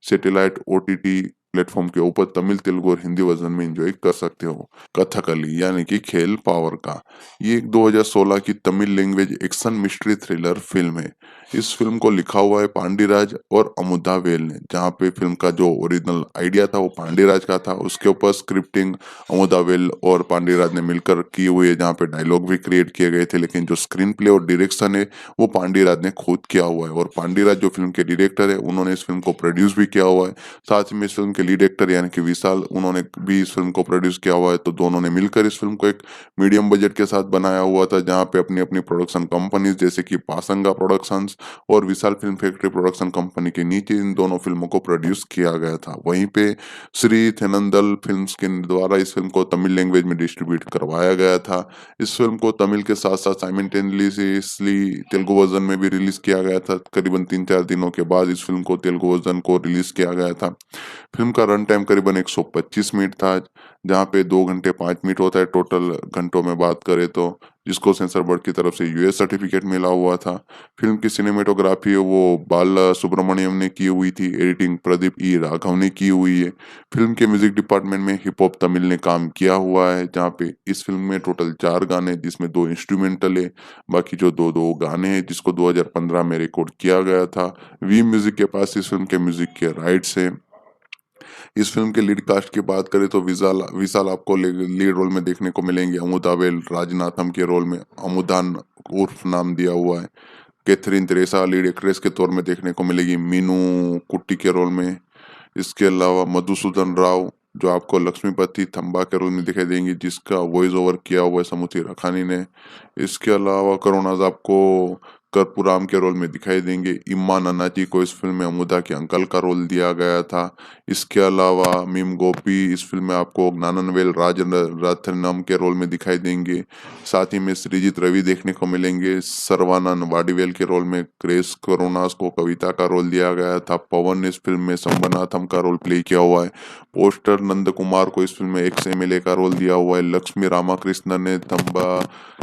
सैटेलाइट ओटीटी प्लेटफ़ॉर्म के ऊपर तमिल, तेलुगु और हिंदी वर्ज़न में एन्जॉय कर सकते हो। कथकली यानी कि खेल पावर का। ये एक 2016 की Tamil language action mystery thriller film है। इस फ़िल्म को लिखा हुआ है पांडिराज और अमुदा वेल ने, जहाँ पे फ़िल्म का जो ओरिजिनल आइडिया था वो पांडिराज का था। उसके ऊपर स्क्रिप्टिंग अमुदा वेल और पांडिराज ने मिलकर की हुई है, जहाँ पे डायलॉग भी क्रिएट किए गए थे, लेकिन जो स्क्रीन प्ले और डायरेक्शन है वो पांडिराज ने खुद किया हुआ है। और पांडिराज जो फ़िल्म के डायरेक्टर है उन्होंने इस फ़िल्म को प्रोड्यूस भी किया हुआ है। साथ ही में इस फ़िल्म के लीड एक्टर यानी कि विशाल उन्होंने भी इस फ़िल्म को प्रोड्यूस किया हुआ है। तो दोनों ने मिलकर इस फ़िल्म को एक मीडियम बजट के साथ बनाया हुआ था, जहाँ पे अपनी-अपनी प्रोडक्शन कंपनीज़ जैसे कि पासंगा प्रोडक्शंस और विशाल फ़िल्म फैक्ट्री प्रोडक्शन कंपनी के नीचे इन दोनों फ़िल्मों को प्रोड्यूस किया गया था। वहीं पे श्री थेनंदल फ़िल्म्स के द्वारा इस फ़िल्म को तमिल लैंग्वेज में डिस्ट्रीब्यूट करवाया गया था। इस फ़िल्म को तमिल के साथ-साथ साइमल्टेनियसली तेलुगु वर्ज़न में भी रिलीज़ किया गया था। करीबन 3-4 दिनों के बाद इस फ़िल्म को तेलुगु वर्ज़न को रिलीज़ किया गया था। फ़िल्म का रन टाइम करीबन 125 मिनट था, जहाँ पे 2 घंटे 5 मिनट होता है टोटल घंटों में बात करें तो, जिसको सेंसर बोर्ड की तरफ से यूएस सर्टिफिकेट मिला हुआ था। फ़िल्म की सिनेमेटोग्राफी है वो बाला सुब्रमण्यम ने की हुई थी, एडिटिंग प्रदीप ई राघव ने की हुई है। फ़िल्म के म्यूज़िक डिपार्टमेंट में हिप हॉप तमिल ने काम किया हुआ है, जहाँ पे इस फ़िल्म में टोटल 4 गाने जिसमें 2 इंस्ट्रूमेंटल है, बाकी जो 2-2 गाने हैं जिसको 2015 में रिकॉर्ड किया गया था। वी म्यूज़िक के पास इस फ़िल्म के म्यूज़िक के राइट्स हैं। इस फ़िल्म के लीड कास्ट की बात करें तो विशाल विशाल आपको लीड रोल में देखने को मिलेंगे। अमुदा वेल राजनाथम के रोल में अमुदान उर्फ नाम दिया हुआ है। कैथरीन तेरेसा लीड एक्ट्रेस के तौर में देखने को मिलेगी मीनू कुट्टी के रोल में। इसके अलावा मधुसूदन राव जो आपको लक्ष्मीपति थम्बा के रोल में दिखाई देंगी, जिसका वॉइस ओवर किया हुआ है समुथी रखानी ने। इसके अलावा करुणाज आपको कर्पूराम के रोल में दिखाई देंगे। इम्मान अन्नाची को इस फिल्म में अमुदा के अंकल का रोल दिया गया था। इसके अलावा मीम गोपी इस फिल्म में आपको ज्ञाननवेल राजरत्नम के रोल में दिखाई देंगे। साथ ही में सृजित रवि देखने को मिलेंगे। सर्वानंद वाडिवेल के रोल में। क्रेस करुणास को कविता का रोल दिया गया था। पवन ने इस फिल्म में संबनाथम का रोल प्ले किया हुआ है। पोस्टर नंद कुमार को इस फिल्म में एक्स एमएलए का रोल दिया हुआ है। लक्ष्मी रामाकृष्णन ने थम्बा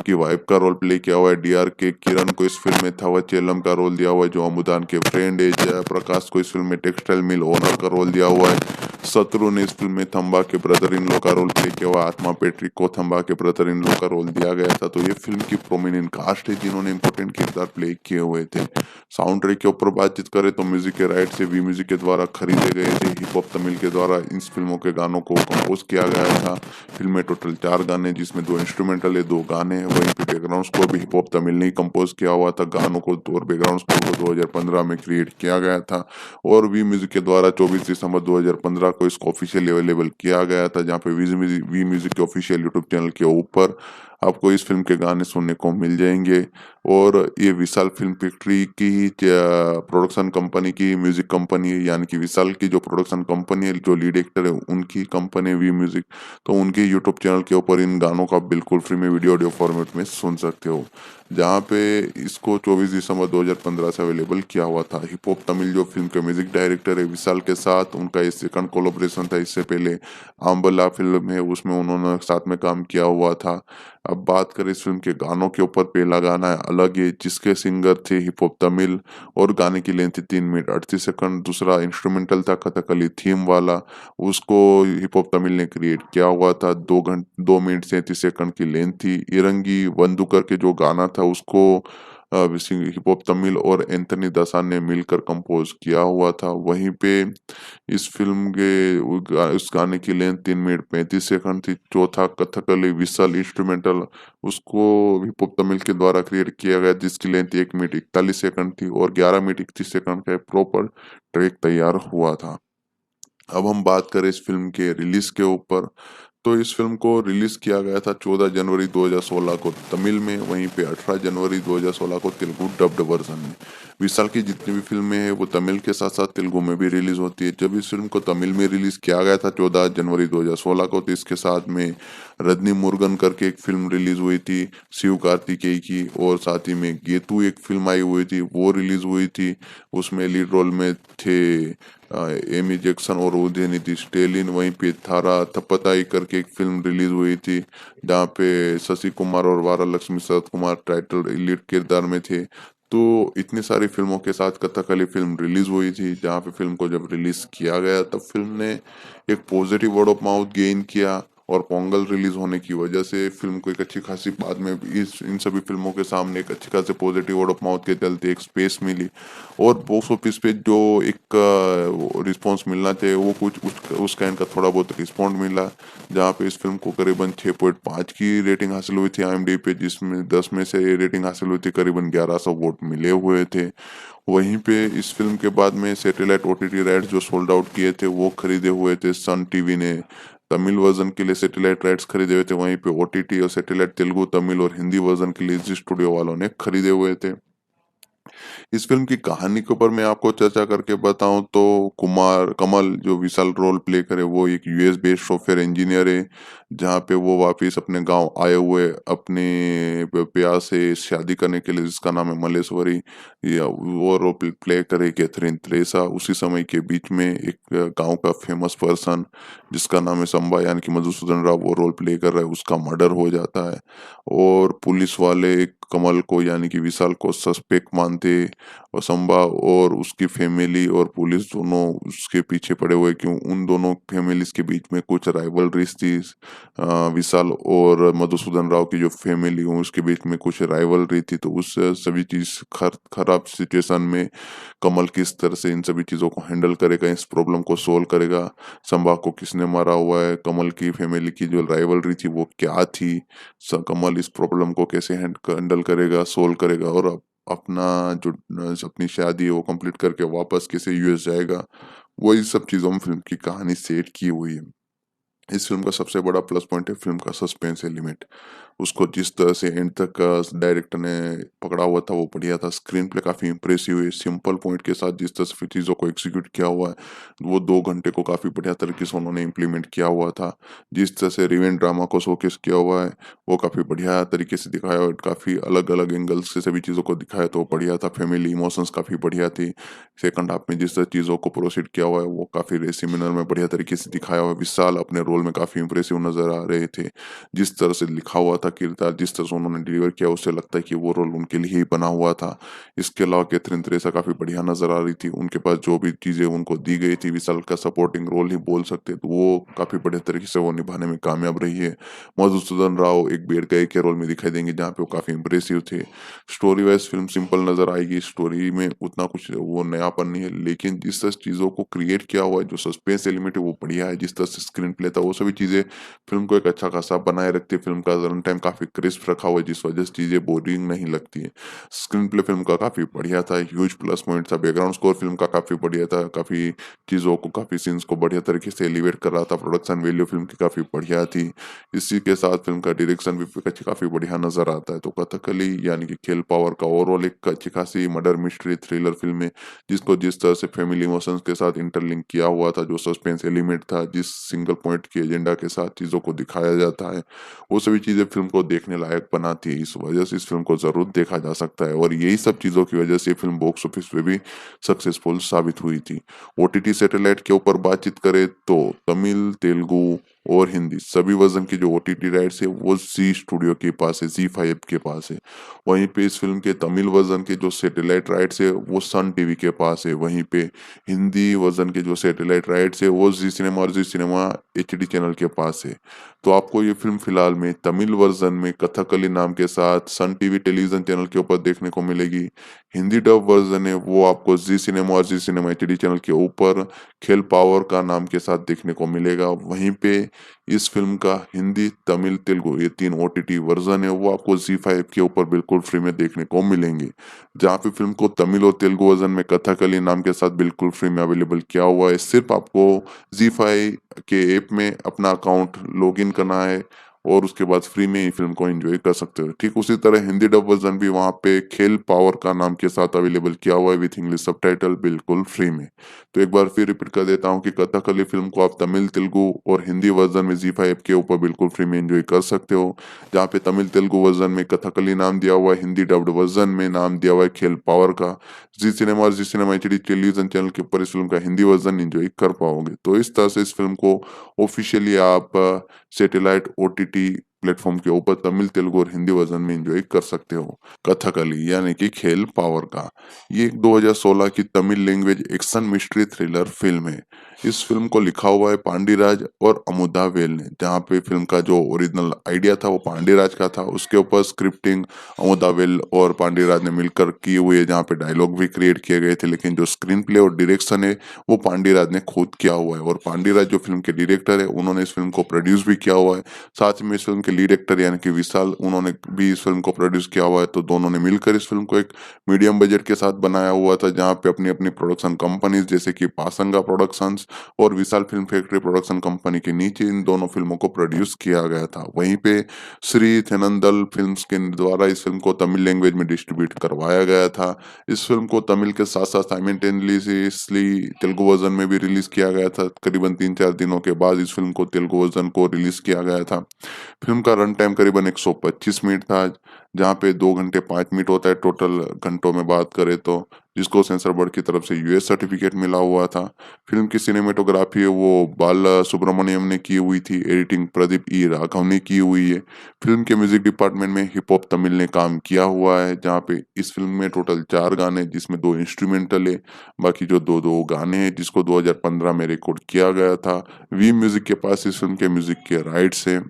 की वाइफ का रोल प्ले किया हुआ है। डीआर के किरण को इस फिल्म में थवचेलम का रोल दिया हुआ है जो अमुदान के फ्रेंड है। जयप्रकाश को इस फिल्म में टेक्सटाइल मिल ओनर का रोल दिया हुआ है। शत्रु ने इस फिल्म में थम्बा के ब्रदर इन लॉ का रोल प्ले किया हुआ। आत्मा पेट्रिक को थम्बा के ब्रदर इन लॉ का रोल दिया गया था। तो ये फिल्म की प्रोमिनेंट कास्ट है जिन्होंने इंपॉर्टेंट किरदार प्ले किए हुए थे। साउंड ट्रैक के ऊपर बातचीत करें तो म्यूजिक के राइट से वी म्यूजिक के द्वारा खरीदे गए थे। हिप हॉप तमिल के द्वारा इन फिल्मों के गानों को कंपोज किया गया था। फिल्म में टोटल 4 गाने जिसमें 2 इंस्ट्रूमेंटल है, 2 गाने। वहीं पे बैकग्राउंड स्कोर भी हिप हॉप तमिल ने ही कंपोज किया हुआ था। गानों को और बैकग्राउंड स्कोर को 2015 में क्रिएट किया गया था और वी म्यूजिक के द्वारा 24 दिसंबर 2015 को इसको ऑफिशियली अवेलेबल किया गया था, जहाँ पे वी म्यूजिक के ऑफिशियल यूट्यूब चैनल के ऊपर आपको इस फिल्म के गाने सुनने को मिल जाएंगे। और ये विशाल फिल्म फैक्ट्री की ही प्रोडक्शन कंपनी की म्यूजिक कंपनी है, यानी कि विशाल की जो प्रोडक्शन कंपनी है, जो लीड एक्टर है उनकी कंपनी है वी म्यूजिक। तो उनके यूट्यूब चैनल के ऊपर इन गानों का बिल्कुल फ्री में वीडियो ऑडियो फॉर्मेट में सुन सकते हो, जहाँ पे इसको 24 दिसंबर 2015 से अवेलेबल किया हुआ था। हिप हॉप तमिल जो फिल्म के म्यूजिक डायरेक्टर है विशाल के साथ, उनका ये सेकंड कोलैबोरेशन था। इससे पहले आम्बला फिल्म है उसमें उन्होंने साथ में काम किया हुआ था। अब बात करें इस फिल्म के गानों के ऊपर, पहला गाना है अलग है जिसके सिंगर थे हिप हॉप तमिल और गाने की लेंथ थी 3 मिनट 38 सेकंड। दूसरा इंस्ट्रूमेंटल था कथकली थीम वाला, उसको हिप हॉप तमिल ने क्रिएट किया हुआ था। 2 मिनट 37 सेकंड की लेंथ थी। इरंगी बंदूकर के जो गाना था उसको हिप हॉप तमिल और एंथनी दासा ने मिलकर कंपोज किया हुआ था। वहीं पे इस फ़िल्म के उस गाने की लेंथ 3 मिनट 35 सेकंड थी। चौथा कथकली विशाल इंस्ट्रूमेंटल उसको हिप हॉप तमिल के द्वारा क्रिएट किया गया जिसकी लेंथ 1 मिनट 41 सेकंड थी और 11 मिनट 31 सेकंड का एक प्रॉपर ट्रैक तैयार हुआ था। अब हम बात करें इस फ़िल्म के रिलीज़ के ऊपर, तो इस फ़िल्म को रिलीज़ किया गया था 14 जनवरी 2016 को तमिल में, वहीं पे 18 जनवरी 2016 को तेलुगु डब्ड वर्ज़न में। विशाल की जितनी भी फ़िल्में हैं वो तमिल के साथ-साथ तेलुगु में भी रिलीज़ होती है। जब इस फ़िल्म को तमिल में रिलीज़ किया गया था 14 जनवरी 2016 को, तो इसके साथ में रजनी मुरुगन करके एक फ़िल्म रिलीज़ हुई थी, शिव कार्तिकेय की, और साथ ही में गेतु एक फ़िल्म आई हुई थी, वो रिलीज़ हुई थी। उसमें लीड रोल में थे एमी जैक्सन और उदयनिधि स्टेलिन। वहीं पे थारा थप्पताई करके एक फिल्म रिलीज हुई थी जहाँ पे शशि कुमार और वारालक्ष्मी शरद कुमार टाइटल लीड किरदार में थे। तो इतनी सारी फिल्मों के साथ कथकली फिल्म रिलीज हुई थी, जहाँ पे फिल्म को जब रिलीज किया गया तब फिल्म ने एक positive word of mouth gain किया और पोंगल रिलीज होने की वजह से फिल्म को एक अच्छी खासी बाद में इस इन सभी फिल्मों के सामने एक अच्छी खासी पॉजिटिव वर्ड ऑफ माउथ के चलते एक स्पेस मिली और बॉक्स ऑफिस पे जो एक रिस्पांस मिलना चाहिए वो कुछ उस काइंड का थोड़ा बहुत रिस्पॉन्ड मिला, जहाँ पे इस फिल्म को करीबन 6.5 की रेटिंग हासिल हुई थी IMDb पे, जिसमें 10 में से रेटिंग हासिल हुई थी, करीबन 1100 वोट मिले हुए थे। वहीं पे इस फिल्म के बाद में सैटेलाइट OTT राइट्स जो सोल्ड आउट किए थे वो खरीदे हुए थे सन टीवी ने। तमिल वर्जन के लिए सैटेलाइट राइट्स खरीदे हुए थे, वहीं पे OTT और सैटेलाइट तेलुगु तमिल और हिंदी वर्जन के लिए जी स्टूडियो वालों ने खरीदे हुए थे। इस फिल्म की कहानी के ऊपर मैं आपको चर्चा करके बताऊं तो कुमार कमल जो विशाल रोल प्ले करे वो एक US बेस्ड सॉफ्टवेयर इंजीनियर है, जहाँ पे वो वापस अपने गांव आए हुए अपने प्यार से शादी करने के लिए, जिसका नाम है मलेश्वरी, या वो रोल प्ले करे कैथरीन त्रेसा। उसी समय के बीच में एक गांव का फेमस पर्सन जिसका नाम है संबा यानी कि मधुसूदन राव वो रोल प्ले कर रहा है, उसका मर्डर हो जाता है और पुलिस वाले कमल को यानी कि विशाल को सस्पेक्ट मानते और संबा और उसकी फैमिली और पुलिस दोनों उसके पीछे पड़े हुए, क्यों उन दोनों फैमिलीज के बीच में कुछ राइवलरीज थी। विशाल और मधुसूदन राव की जो फैमिली हो उसके बीच में कुछ राइवलरी थी, तो उस सभी चीज खराब सिचुएशन में कमल किस तरह से इन सभी चीजों को हैंडल करेगा, इस प्रॉब्लम को सोल्व करेगा, संबा को किसने मारा हुआ है, कमल की फैमिली की जो राइवलरी थी वो क्या थी, कमल इस प्रॉब्लम को कैसे हैंडल करेगा, सोल्व करेगा और अपना जो अपनी शादी है वो कंप्लीट करके वापस कैसे US जाएगा, वही सब चीज़ों में फिल्म की कहानी सेट की हुई है। इस फिल्म का सबसे बड़ा प्लस पॉइंट है फिल्म का सस्पेंस एलिमेंट। उसको जिस तरह से एंड तक डायरेक्टर ने पकड़ा हुआ था वो बढ़िया था। स्क्रीन प्ले काफ़ी इम्प्रेसिव है, सिंपल पॉइंट के साथ जिस तरह से चीज़ों को एग्जीक्यूट किया हुआ है वो 2 घंटे को काफ़ी बढ़िया तरीके से उन्होंने इम्प्लीमेंट किया हुआ था। जिस तरह से रिवेंज ड्रामा को शोकेस किया हुआ है वो काफ़ी बढ़िया तरीके से दिखाया और काफ़ी अलग अलग एंगल्स से सभी चीज़ों को दिखाया तो बढ़िया था। फैमिली इमोशंस काफ़ी बढ़िया थी। सेकंड हाफ में जिस तरह चीज़ों को प्रोसीड किया हुआ है वो काफ़ी रेसी मैनर में बढ़िया तरीके से दिखाया हुआ है। विशाल अपने रोल में काफ़ी इंप्रेसिव नजर आ रहे थे। जिस तरह से लिखा हुआ था किरदार, जिस तरह से उन्होंने डिलीवर किया उससे लगता है कि वो रोल उनके लिए ही बना हुआ था। इसके अलावा कैथरीन त्रेसा काफ़ी बढ़िया नजर आ रही थी। उनके पास जो भी चीज़ें उनको दी गई थी विशाल का सपोर्टिंग रोल ही बोल सकते, तो वो काफ़ी बढ़िया तरीके से वो निभाने में कामयाब रही है। मधुसूदन राव एक बेड गाय के रोल में दिखाई देंगे जहाँ पे वो काफ़ी इंप्रेसिव थे। स्टोरी वाइज फिल्म सिंपल नजर आएगी, स्टोरी में उतना कुछ वो नयापन नहीं है, लेकिन जिस तरह चीज़ों को क्रिएट किया हुआ है, जो सस्पेंस एलिमेंट है वो बढ़िया है। जिस तरह से स्क्रीन प्ले था वो सभी चीज़ें फिल्म को एक अच्छा खासा बनाए रखती है। फिल्म का रन टाइम काफ़ी क्रिस्प रखा हुआ है जिस वजह से चीज़ें बोरिंग नहीं लगती है। स्क्रीन प्ले फिल्म का काफ़ी बढ़िया था, ह्यूज प्लस पॉइंट था। बैकग्राउंड स्कोर फिल्म का काफ़ी बढ़िया था, काफ़ी चीज़ों को काफ़ी सीन्स को बढ़िया तरीके से एलिवेट कर रहा था। प्रोडक्शन वैल्यू फिल्म की काफ़ी बढ़िया थी। इसी के साथ फिल्म का डायरेक्शन भी काफ़ी बढ़िया नजर आता है। तो कथकली यानी कि खेल पावर का ओवरऑल एक अच्छी खासी मर्डर मिस्ट्री थ्रिलर फिल्म है, जिसको जिस तरह से फैमिली इमोशंस के साथ इंटरलिंक किया हुआ था, जो सस्पेंस एलिमेंट था, जिस सिंगल पॉइंट के एजेंडा के साथ चीज़ों को दिखाया जाता है, वो सभी चीज़ें फिल्म को देखने लायक बनाती है। इस वजह से इस फिल्म को ज़रूर देखा जा सकता है और यही सब चीज़ों की वजह से फिल्म बॉक्स ऑफिस पे भी सक्सेसफुल साबित हुई थी। OTT सैटेलाइट के ऊपर बातचीत करें तो तमिल, तेलुगु और हिंदी सभी वर्जन के जो ओटीटी राइट्स है वो जी स्टूडियो के पास है, जी5 के पास है। वहीं पे इस फिल्म के तमिल वर्जन के जो सैटेलाइट राइट्स है वो सन टीवी के पास है। वहीं पे हिंदी वर्जन के जो सैटेलाइट राइट्स है वो जी सिनेमा और जी सिनेमा एचडी चैनल के पास है। तो आपको ये फिल्म फिलहाल में तमिल वर्जन में कथकली नाम के साथ सन टीवी टेलीविजन चैनल के ऊपर देखने को मिलेगी। हिंदी डब वर्जन है वो आपको जी सिनेमा और जी सिनेमा एचडी चैनल के ऊपर खेल पावर का नाम के साथ देखने को मिलेगा। वहीं पे इस फिल्म का हिंदी, तमिल, तेलुगु ये 3 ओटीटी वर्जन है वो आपको जी5 के ऊपर बिल्कुल फ्री में देखने को मिलेंगे। जहाँ पे फिल्म को तमिल और तेलुगु वर्जन में कथकली नाम के साथ बिल्कुल फ्री में अवेलेबल किया हुआ है। सिर्फ आपको जी5 के ऐप में अपना अकाउंट लॉगिन करना है और उसके बाद फ्री में ही फिल्म को एंजॉय कर सकते हो। ठीक उसी तरह हिंदी डब वर्जन भी वहाँ पे खेल पावर का नाम के साथ अवेलेबल किया हुआ है विथ इंग्लिश सबटाइटल बिल्कुल फ्री में। तो एक बार फिर रिपीट कर देता हूँ कि कथकली फिल्म को आप तमिल, तेलुगु और हिंदी वर्जन में जी5 के ऊपर बिल्कुल फ्री में एंजॉय कर सकते हो। जहाँ पे तमिल तेलुगु वर्जन में कथकली नाम दिया हुआ है, हिंदी डब्ड वर्जन में नाम दिया हुआ है खेल पावर का। जी सिनेमा और जी सिनेमा एचडी टेलीविजन चैनल के ऊपर इस फिल्म का हिंदी वर्जन एंजॉय कर पाओगे। तो इस तरह से इस फिल्म को ऑफिशियली आप सैटेलाइट ओटीटी प्लेटफॉर्म के ऊपर तमिल, तेलुगु और हिंदी वर्जन में एंजॉय कर सकते हो। कथकली यानी कि खेल पावर का ये एक 2016 की Tamil language action mystery thriller film है। इस फिल्म को लिखा हुआ है पांडिराज और अमुदा वेल ने। जहाँ पे फिल्म का जो ओरिजिनल आइडिया था वो पांडिराज का था, उसके ऊपर स्क्रिप्टिंग अमुदा वेल और पांडिराज ने मिलकर की हुई है। जहाँ पे डायलॉग भी क्रिएट किए गए थे, लेकिन जो स्क्रीन प्ले और डायरेक्शन है वो पांडिराज ने खुद किया हुआ है। और पांडिराज जो फिल्म के डायरेक्टर है उन्होंने इस फिल्म को प्रोड्यूस भी किया हुआ है। साथ में इस फिल्म के लीड एक्टर यानी कि विशाल, उन्होंने भी इस फिल्म को प्रोड्यूस किया हुआ है। तो दोनों ने मिलकर इस फिल्म को एक मीडियम बजट के साथ बनाया हुआ था, जहाँ पे अपनी अपनी प्रोडक्शन कंपनीज जैसे कि पासंगा प्रोडक्शंस और विशाल फिल्म फैक्ट्री प्रोडक्शन कंपनी के नीचे इन दोनों फिल्मों को प्रोड्यूस किया गया था। वहीं पे श्री थेनंदल फिल्म्स के द्वारा इस फिल्म को तमिल लैंग्वेज में डिस्ट्रीब्यूट करवाया गया था। इस फिल्म को तमिल के साथ साथ साइमल्टेनियसली तेलुगु वर्जन में भी रिलीज किया गया था। करीबन 3-4 दिनों के बाद इस फिल्म को तेलुगु वर्जन को रिलीज किया गया था। फिल्म का रन टाइम करीबन 125 मिनट था, जहाँ पे 2 घंटे 5 मिनट होता है टोटल घंटों में बात करें तो, जिसको सेंसर बोर्ड की तरफ से यूएस सर्टिफिकेट मिला हुआ था। फिल्म की सिनेमेटोग्राफी है वो बाला सुब्रमण्यम ने की हुई थी, एडिटिंग प्रदीप ई राघव ने की हुई है। फिल्म के म्यूजिक डिपार्टमेंट में हिप हॉप तमिल ने काम किया हुआ है, जहाँ पे इस फिल्म में टोटल 4 गाने जिसमें 2 इंस्ट्रूमेंटल है, बाकी जो 2-2 गाने हैं जिसको 2015 में रिकॉर्ड किया गया था। वी म्यूजिक के पास इस फिल्म के म्यूजिक के राइट्स है।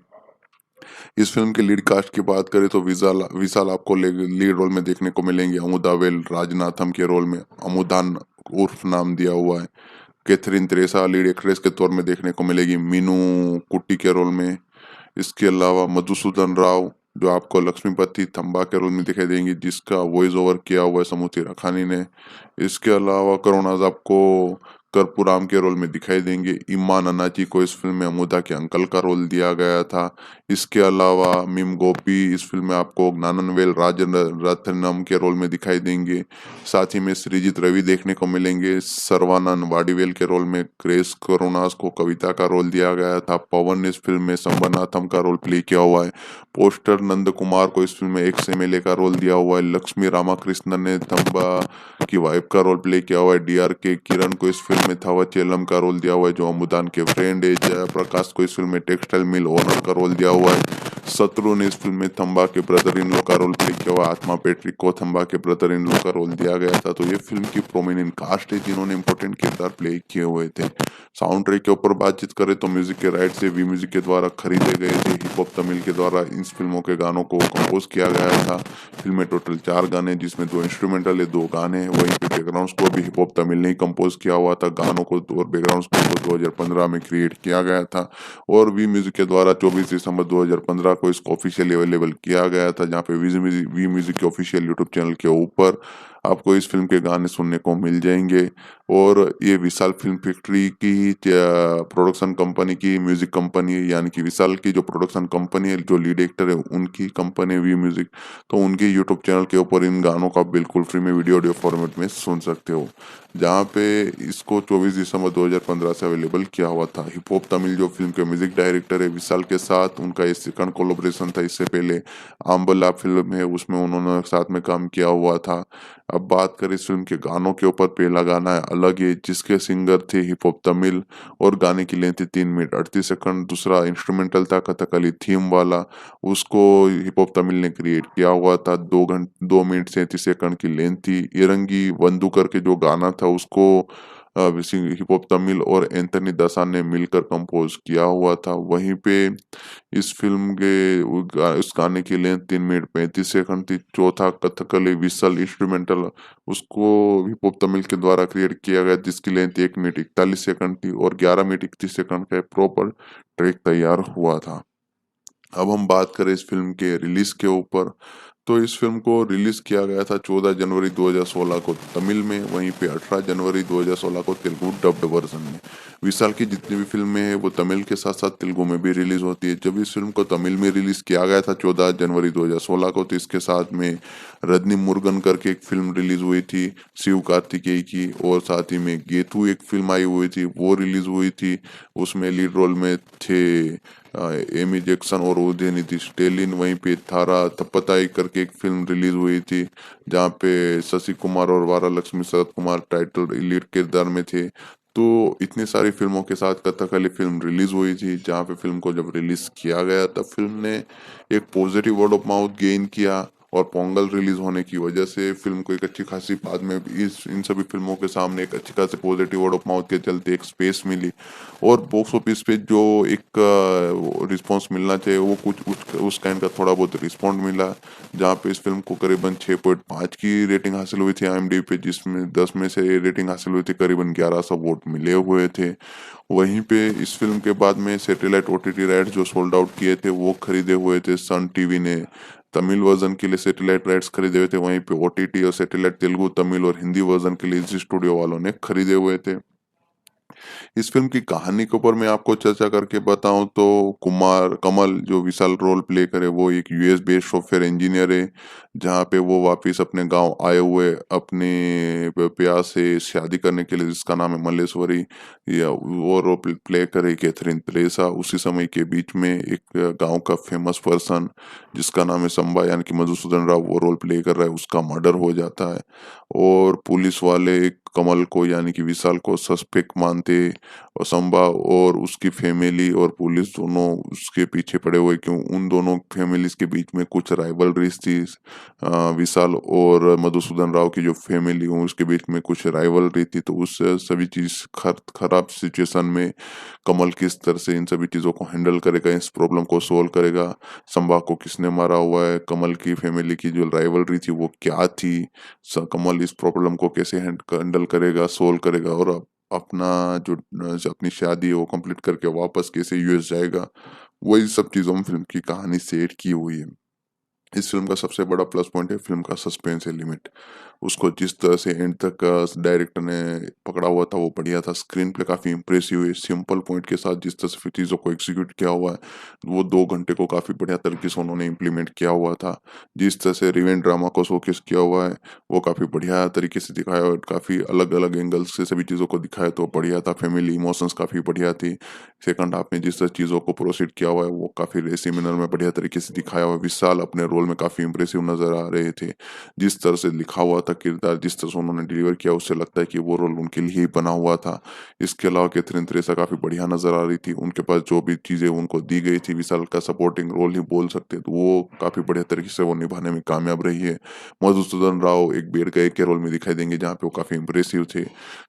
इस फिल्म के लीड कास्ट की बात करें तो विशाल विशाल आपको लीड रोल में देखने को मिलेंगे। अमुदा वेल राजनाथम के रोल में अमुदान उर्फ नाम दिया हुआ है। कैथरीन तेरेसा लीड एक्ट्रेस के तौर में देखने को मिलेगी मीनू कुट्टी के रोल में। इसके अलावा मधुसूदन राव जो आपको लक्ष्मीपति थम्बा के रोल में दिखाई देंगी, जिसका वॉइस ओवर किया हुआ है समुद्री रखानी ने। इसके अलावा करुणाज आपको कर्पूराम के रोल में दिखाई देंगे। ईमान अनाची को इस फिल्म में अमुदा के अंकल का रोल दिया गया था। इसके अलावा मिम गोपी इस फिल्म में आपको ज्ञाननवेल राजन रत्नम के रोल में दिखाई देंगे। साथ ही में सृजित रवि देखने को मिलेंगे। सर्वानंद वाडीवेल के रोल में। क्रेस करुणास को कविता का रोल दिया गया था। पवन ने इस फिल्म में संबनाथम का रोल प्ले किया हुआ है। पोस्टर नंद कुमार को इस फिल्म में एक्स एमएलए का रोल दिया हुआ है। लक्ष्मी रामाकृष्णन ने थम्बा की वाइफ का रोल प्ले किया हुआ है। डीआर के किरण को इस फिल्म में थावचेलम का रोल दिया हुआ है जो अमुदान के फ्रेंड है। जयप्रकाश को इस फिल्म में टेक्सटाइल मिल ओनर का रोल दिया हुआ है। शत्रु ने इस फिल्म में थम्बा के ब्रदर इन लॉ का रोल प्ले किया हुआ। आत्मा पेट्रिक को थम्बा के ब्रदर इन लॉ का रोल दिया गया था। तो ये फिल्म की प्रोमिनेंट कास्ट है जिन्होंने इंपॉर्टेंट किरदार प्ले किए हुए थे। साउंड ट्रैक के ऊपर बातचीत करें तो म्यूजिक के राइट से वी म्यूजिक के द्वारा खरीदे गए थे। हिप हॉप तमिल के द्वारा इन फिल्मों के गानों को कंपोज किया गया था। फिल्म में टोटल 4 गाने जिसमें 2 इंस्ट्रूमेंटल है, 2 गाने। वहीं पे बैकग्राउंड स्कोर भी हिप हॉप तमिल ने ही कंपोज किया हुआ था। गानों को और बैकग्राउंड स्कोर को 2015 में क्रिएट किया गया था और वी म्यूजिक के द्वारा 24 दिसंबर 2015 को इसको ऑफिशियली अवेलेबल किया गया था। जहाँ पे वी म्यूजिक के ऑफिशियल यूट्यूब चैनल के ऊपर आपको इस फिल्म के गाने सुनने को मिल जाएंगे। और ये विशाल फिल्म फैक्ट्री की प्रोडक्शन कंपनी की म्यूजिक कंपनी है, यानी कि विशाल की जो प्रोडक्शन कंपनी है, जो लीड एक्टर है उनकी कंपनी वी म्यूजिक। तो उनके यूट्यूब चैनल के ऊपर इन गानों का बिल्कुल फ्री में वीडियो फॉर्मेट में सुन सकते हो। जहाँ पे इसको 24 दिसंबर 2015 से अवेलेबल किया हुआ था। हिप हॉप तमिल जो फिल्म के म्यूजिक डायरेक्टर है विशाल के साथ उनका ये सेकंड कोलैबोरेशन था। इससे पहले आम्बला फिल्म है उसमें उन्होंने साथ में काम किया हुआ था। अब बात करें इस फ़िल्म के गानों के ऊपर, पहला गाना है अलग है जिसके सिंगर थे हिप हॉप तमिल और गाने की लेंथ थी 3 मिनट 38 सेकंड। दूसरा इंस्ट्रूमेंटल था कथकली थीम वाला, उसको हिप हॉप तमिल ने क्रिएट किया हुआ था। 2 मिनट 37 सेकंड की लेंथ थी। इरंगी वंदु करके जो गाना था उसको हिप हॉप तमिल और एंथनी दसा ने मिलकर कंपोज़ किया हुआ था। वहीं पे इस फ़िल्म के उस गाने की लेंथ 3 मिनट 35 सेकंड थी। चौथा कथकली व्हिसल इंस्ट्रूमेंटल, उसको हिप हॉप तमिल के द्वारा क्रिएट किया गया जिसकी लेंथ 1 मिनट 41 सेकंड थी और 11 मिनट 31 सेकंड का एक प्रॉपर ट्रैक तैयार हुआ था। अब हम बात करें इस फ़िल्म के रिलीज़ के ऊपर, तो इस फ़िल्म को रिलीज़ किया गया था 14 जनवरी 2016 को तमिल में, वहीं पे 18 जनवरी 2016 को तेलुगु डब्ड वर्ज़न में। विशाल की जितनी भी फ़िल्में हैं वो तमिल के साथ-साथ तेलुगु में भी रिलीज़ होती है। जब इस फ़िल्म को तमिल में रिलीज़ किया गया था 14 जनवरी 2016 को, तो इसके साथ में रजनी मुरुगन करके एक फ़िल्म रिलीज़ हुई थी, शिव कार्तिकेय की, और साथ ही में गेतु एक फ़िल्म आई हुई थी, वो रिलीज़ हुई थी। उसमें लीड रोल में थे एमी जैक्सन और उदयनिधि स्टेलिन। वहीं पे थारा थप्पताई करके एक फ़िल्म रिलीज़ हुई थी, जहाँ पे शशि कुमार और वारालक्ष्मी शरत कुमार टाइटल लीड किरदार में थे। तो इतनी सारी फ़िल्मों के साथ कथकली फ़िल्म रिलीज़ हुई थी, जहाँ पे फ़िल्म को जब रिलीज़ किया गया तब फ़िल्म ने एक positive word of mouth gain किया और पोंगल रिलीज़ होने की वजह से फ़िल्म को एक अच्छी खासी बाद में इस इन सभी फ़िल्मों के सामने एक अच्छी खासी पॉज़िटिव वर्ड ऑफ माउथ के चलते एक स्पेस मिली और बॉक्स ऑफिस पे जो एक रिस्पॉन्स मिलना चाहिए वो कुछ उस काइंड का थोड़ा बहुत रिस्पॉन्ड मिला, जहाँ पे इस फ़िल्म को करीबन 6.5 की रेटिंग हासिल हुई थी आईएमडीबी पे, जिसमें 10 में से रेटिंग हासिल हुई थी, करीबन 1100 वोट मिले हुए थे। वहीं पे इस फ़िल्म के बाद में सैटेलाइट ओटीटी राइट्स जो सोल्ड आउट किए थे वो खरीदे हुए थे सन टीवी ने। तमिल वर्ज़न के लिए सैटेलाइट राइट्स खरीदे हुए थे, वहीं पे ओटीटी और सैटेलाइट तेलुगु, तमिल और हिंदी वर्ज़न के लिए जी स्टूडियो वालों ने खरीदे हुए थे। इस फ़िल्म की कहानी के ऊपर मैं आपको चर्चा करके बताऊँ तो कुमार कमल जो विशाल रोल प्ले करे वो एक यूएस बेस्ड सॉफ्टवेयर इंजीनियर है, जहाँ पे वो वापस अपने गाँव आए हुए अपने प्यार से शादी करने के लिए, जिसका नाम है मल्लेश्वरी, या वो रोल प्ले करे कैथरीन तेरेसा। उसी समय के बीच में एक गाँव का फेमस पर्सन जिसका नाम है संबा यानी कि मधुसूदन राव, वो रोल प्ले कर रहा है, उसका मर्डर हो जाता है और पुलिस वाले कमल को यानी कि विशाल को सस्पेक्ट मानते और संबा और उसकी फैमिली और पुलिस दोनों उसके पीछे पड़े हुए, क्यों उन दोनों फैमिलीज के बीच में कुछ राइवलरीज थी। विशाल और मधुसूदन राव की जो फैमिली हो उसके बीच में कुछ राइवलरी थी, तो उस सभी चीज खराब सिचुएशन में कमल किस तरह से इन सभी चीजों को हैंडल करेगा, इस प्रॉब्लम को सोल्व करेगा, संबा को किसने मारा हुआ है, कमल की फैमिली की जो राइवलरी थी वो क्या थी, कमल इस प्रॉब्लम को कैसे हैंडल करेगा, सोल्व करेगा और अपना जो अपनी शादी है वो कंप्लीट करके वापस कैसे यूएस जाएगा, वही सब चीज़ों में फ़िल्म की कहानी सेट की हुई है। इस फ़िल्म का सबसे बड़ा प्लस पॉइंट है फ़िल्म का सस्पेंस एलिमेंट। उसको जिस तरह से एंड तक डायरेक्टर ने पकड़ा हुआ था वो बढ़िया था। स्क्रीन प्ले काफ़ी इम्प्रेसिव है। सिंपल पॉइंट के साथ जिस तरह से चीज़ों को एग्ज़ीक्यूट किया हुआ है, वो 2 घंटे को काफ़ी बढ़िया तरीके से उन्होंने इम्प्लीमेंट किया हुआ था। जिस तरह से रिवेंज ड्रामा को शोकेस किया हुआ है, वो काफ़ी बढ़िया तरीके से दिखाया और काफ़ी अलग-अलग एंगल्स से सभी चीज़ों को दिखाया तो बढ़िया था। फैमिली इमोशंस काफ़ी बढ़िया थी। सेकंड हाफ में जिस तरह चीज़ों को प्रोसीड किया हुआ है वो काफ़ी रेसी मैनर में बढ़िया तरीके से दिखाया हुआ है। विशाल अपने रोल में काफ़ी इम्प्रेसिव नज़र आ रहे थे। जिस तरह से लिखा हुआ था किरदार, जिस तरह से उन्होंने डिलीवर किया, उससे लगता है कि वो रोल उनके लिए ही बना हुआ था। इसके अलावा कैथरीन तेरेसा काफ़ी बढ़िया नज़र आ रही थी। उनके पास जो भी चीज़ें उनको दी गई थी, विशाल का सपोर्टिंग रोल ही बोल सकते हैं, तो वो काफ़ी बढ़िया तरीके से वो निभाने में कामयाब रही है। मधुसूदन राव एक बेर गाय के रोल में दिखाई देंगे, जहाँ पे वो काफ़ी इम्प्रेसिव थे।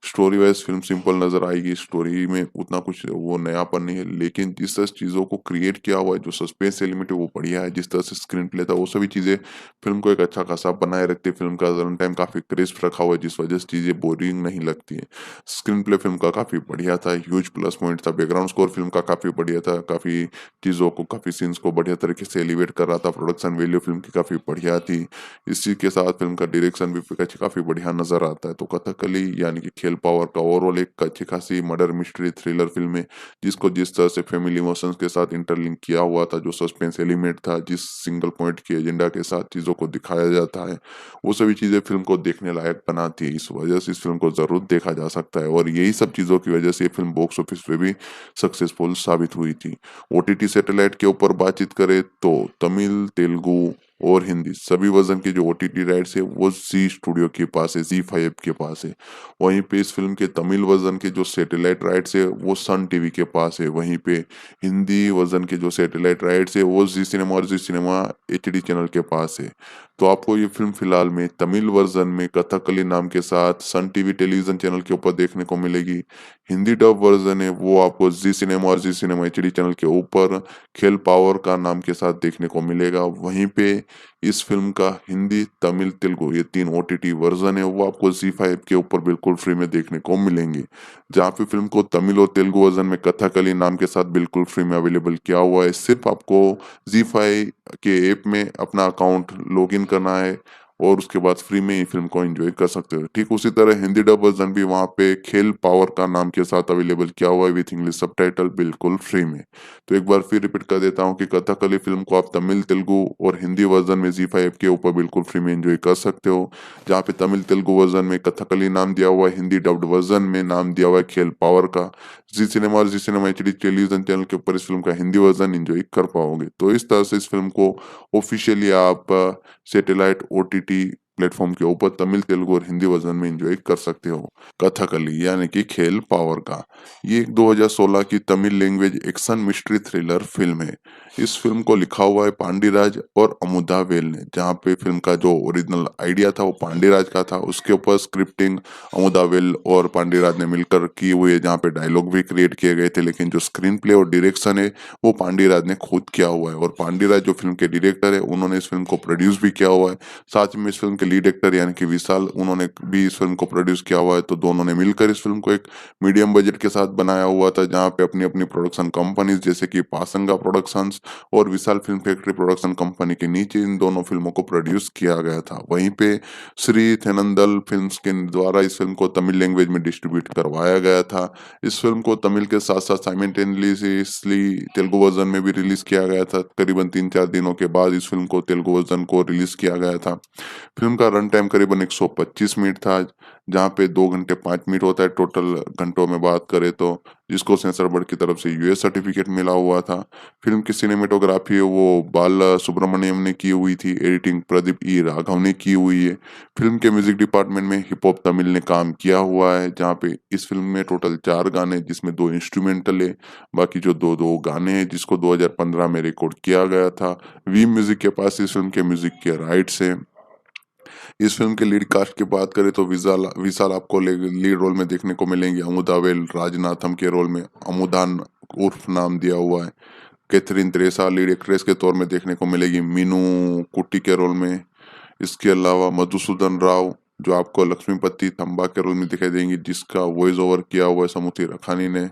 स्टोरी वाइज़ फ़िल्म सिंपल नज़र आएगी, स्टोरी में उतना कुछ वो नयापन नहीं है, लेकिन जिस तरह से चीज़ों को क्रिएट किया हुआ है, जो सस्पेंस एलिमेंट है वो बढ़िया है। जिस तरह से स्क्रीन प्ले था, वो सभी चीज़ें फ़िल्म को एक अच्छा खासा बनाए रखती है। फ़िल्म का रन टाइम काफ़ी क्रिस्प रखा हुआ है, जिस वजह से चीज़ें बोरिंग नहीं लगती हैं। स्क्रीन प्ले फ़िल्म का काफ़ी बढ़िया था, ह्यूज प्लस पॉइंट था। बैकग्राउंड स्कोर फ़िल्म का काफ़ी बढ़िया था, काफ़ी चीज़ों को, काफ़ी सीन्स को बढ़िया तरीके से एलिवेट कर रहा था। प्रोडक्शन वैल्यू फ़िल्म की काफ़ी बढ़िया थी। इसी के साथ फ़िल्म का डायरेक्शन भी काफ़ी बढ़िया नज़र आता है। तो कथकली यानी कि खेल पावर का ओवरऑल एक अच्छी खासी मर्डर मिस्ट्री थ्रिलर फ़िल्म है, जिसको जिस तरह से फैमिली इमोशंस के साथ इंटरलिंक किया हुआ था, जो सस्पेंस एलिमेंट था, जिस सिंगल पॉइंट के एजेंडा के साथ चीज़ों को दिखाया जाता है, वो सभी चीज़ें फ़िल्म को देखने लायक बनाती है। इस वजह से इस फ़िल्म को ज़रूर देखा जा सकता है और यही सब चीज़ों की वजह से ये फ़िल्म बॉक्स ऑफिस पे भी सक्सेसफुल साबित हुई थी। ओटीटी सैटेलाइट के ऊपर बातचीत करें तो तमिल, तेलुगु और हिंदी सभी वर्जन के जो ओटीटी राइट्स है वो जी स्टूडियो के पास है, जी5 के पास है। वहीं पे इस फिल्म के तमिल वर्जन के जो सैटेलाइट राइट्स है वो सन टीवी के पास है। वहीं पे हिंदी वर्जन के जो सैटेलाइट राइट्स है वो जी सिनेमा और जी सिनेमा एचडी चैनल के पास है। तो आपको ये फिल्म फिलहाल में तमिल वर्जन में कथकली नाम के साथ सन टीवी टेलीविजन चैनल के ऊपर देखने को मिलेगी। हिंदी डब वर्जन है वो आपको जी सिनेमा और जी सिनेमा एचडी चैनल के ऊपर खेल पावर का नाम के साथ देखने को मिलेगा। वहीं पे इस फिल्म का हिंदी, तमिल, तेलुगु ये 3 ओटीटी वर्जन है वो आपको जी5 के ऊपर बिल्कुल फ्री में देखने को मिलेंगे। जहाँ पे फिल्म को तमिल और तेलुगु वर्जन में कथकली नाम के साथ बिल्कुल फ्री में अवेलेबल किया हुआ है। सिर्फ आपको जी5 के ऐप में अपना अकाउंट लॉगिन करना है और उसके बाद फ्री में ही फिल्म को एंजॉय कर सकते हो। ठीक उसी तरह हिंदी डब वर्जन भी वहाँ पे खेल पावर का नाम के साथ अवेलेबल किया हुआ है विथ इंग्लिश सबटाइटल बिल्कुल फ्री में। तो एक बार फिर रिपीट कर देता हूँ कि कथकली फिल्म को आप तमिल, तेलुगु और हिंदी वर्जन में जी5 के ऊपर बिल्कुल फ्री में एंजॉय कर सकते हो। जहाँ पे तमिल, तेलुगु वर्जन में कथकली नाम दिया हुआ है, हिंदी डब्ड वर्जन में नाम दिया हुआ है खेल पावर का। जी सिनेमा और जी सिनेमा एचडी टेलीविजन चैनल के ऊपर इस फिल्म का हिंदी वर्जन एंजॉय कर पाओगे। तो इस तरह से इस फिल्म को ऑफिशियली आप सैटेलाइट ओटीटी प्लेटफॉर्म के ऊपर तमिल, तेलुगु और हिंदी वर्जन में एंजॉय कर सकते हो। कथकली यानी कि खेल पावर का ये एक 2016 की Tamil language action mystery thriller film है। इस फिल्म को लिखा हुआ है पांडिराज और अमुदा वेल ने। जहाँ पे फिल्म का जो ओरिजिनल आइडिया था वो पांडिराज का था, उसके ऊपर स्क्रिप्टिंग अमुदा वेल और पांडिराज ने मिलकर की हुई है। जहाँ पे डायलॉग भी क्रिएट किए गए थे, लेकिन जो स्क्रीन प्ले और डायरेक्शन है वो पांडिराज ने खुद किया हुआ है। और पांडिराज जो फिल्म के डायरेक्टर है उन्होंने इस फिल्म को प्रोड्यूस भी किया हुआ है। साथ में इस फिल्म के लीड एक्टर यानी कि विशाल, उन्होंने भी इस फिल्म को प्रोड्यूस किया हुआ है। तो दोनों ने मिलकर इस फिल्म को एक मीडियम बजट के साथ बनाया हुआ था, जहाँ पे अपनी अपनी प्रोडक्शन कंपनीज जैसे कि पासंगा प्रोडक्शंस और विशाल फिल्म फैक्ट्री प्रोडक्शन कंपनी के नीचे इन दोनों फिल्मों को प्रोड्यूस किया गया था। वहीं पे श्री थेनंदल फिल्म्स के द्वारा इस फिल्म को तमिल लैंग्वेज में डिस्ट्रीब्यूट करवाया गया था। इस फिल्म को तमिल के साथ साथ साइमल्टेनियसली तेलुगु वर्जन में भी रिलीज किया गया था। करीबन 3-4 दिनों के बाद इस फिल्म को तेलुगु वर्जन को रिलीज किया गया था। फिल्म का रन टाइम करीबन 125 मिनट था, जहाँ पे 2 घंटे 5 मिनट होता है टोटल घंटों में बात करें तो, जिसको सेंसर बोर्ड की तरफ से यूएस सर्टिफिकेट मिला हुआ था। फिल्म की सिनेमेटोग्राफी है वो बाला सुब्रमण्यम ने की हुई थी, एडिटिंग प्रदीप ई राघव ने की हुई है। फिल्म के म्यूजिक डिपार्टमेंट में हिप हॉप तमिल ने काम किया हुआ है, जहाँ पे इस फिल्म में टोटल 4 गाने जिसमें 2 इंस्ट्रूमेंटल है, बाकी जो 2-2 गाने हैं जिसको 2015 में रिकॉर्ड किया गया था। वी म्यूजिक के पास इस फिल्म के म्यूजिक के राइट्स है। इस फिल्म के लीड कास्ट की बात करें तो विशाल विशाल आपको लीड रोल में देखने को मिलेंगे। अमुदा वेल राजनाथम के रोल में अमुदान उर्फ नाम दिया हुआ है। कैथरीन त्रेसा लीड एक्ट्रेस के तौर में देखने को मिलेगी मीनू कुट्टी के रोल में। इसके अलावा मधुसूदन राव जो आपको लक्ष्मीपति थम्बा के रोल में दिखाई देंगी, जिसका वॉइस ओवर किया हुआ है समुथी रखानी ने।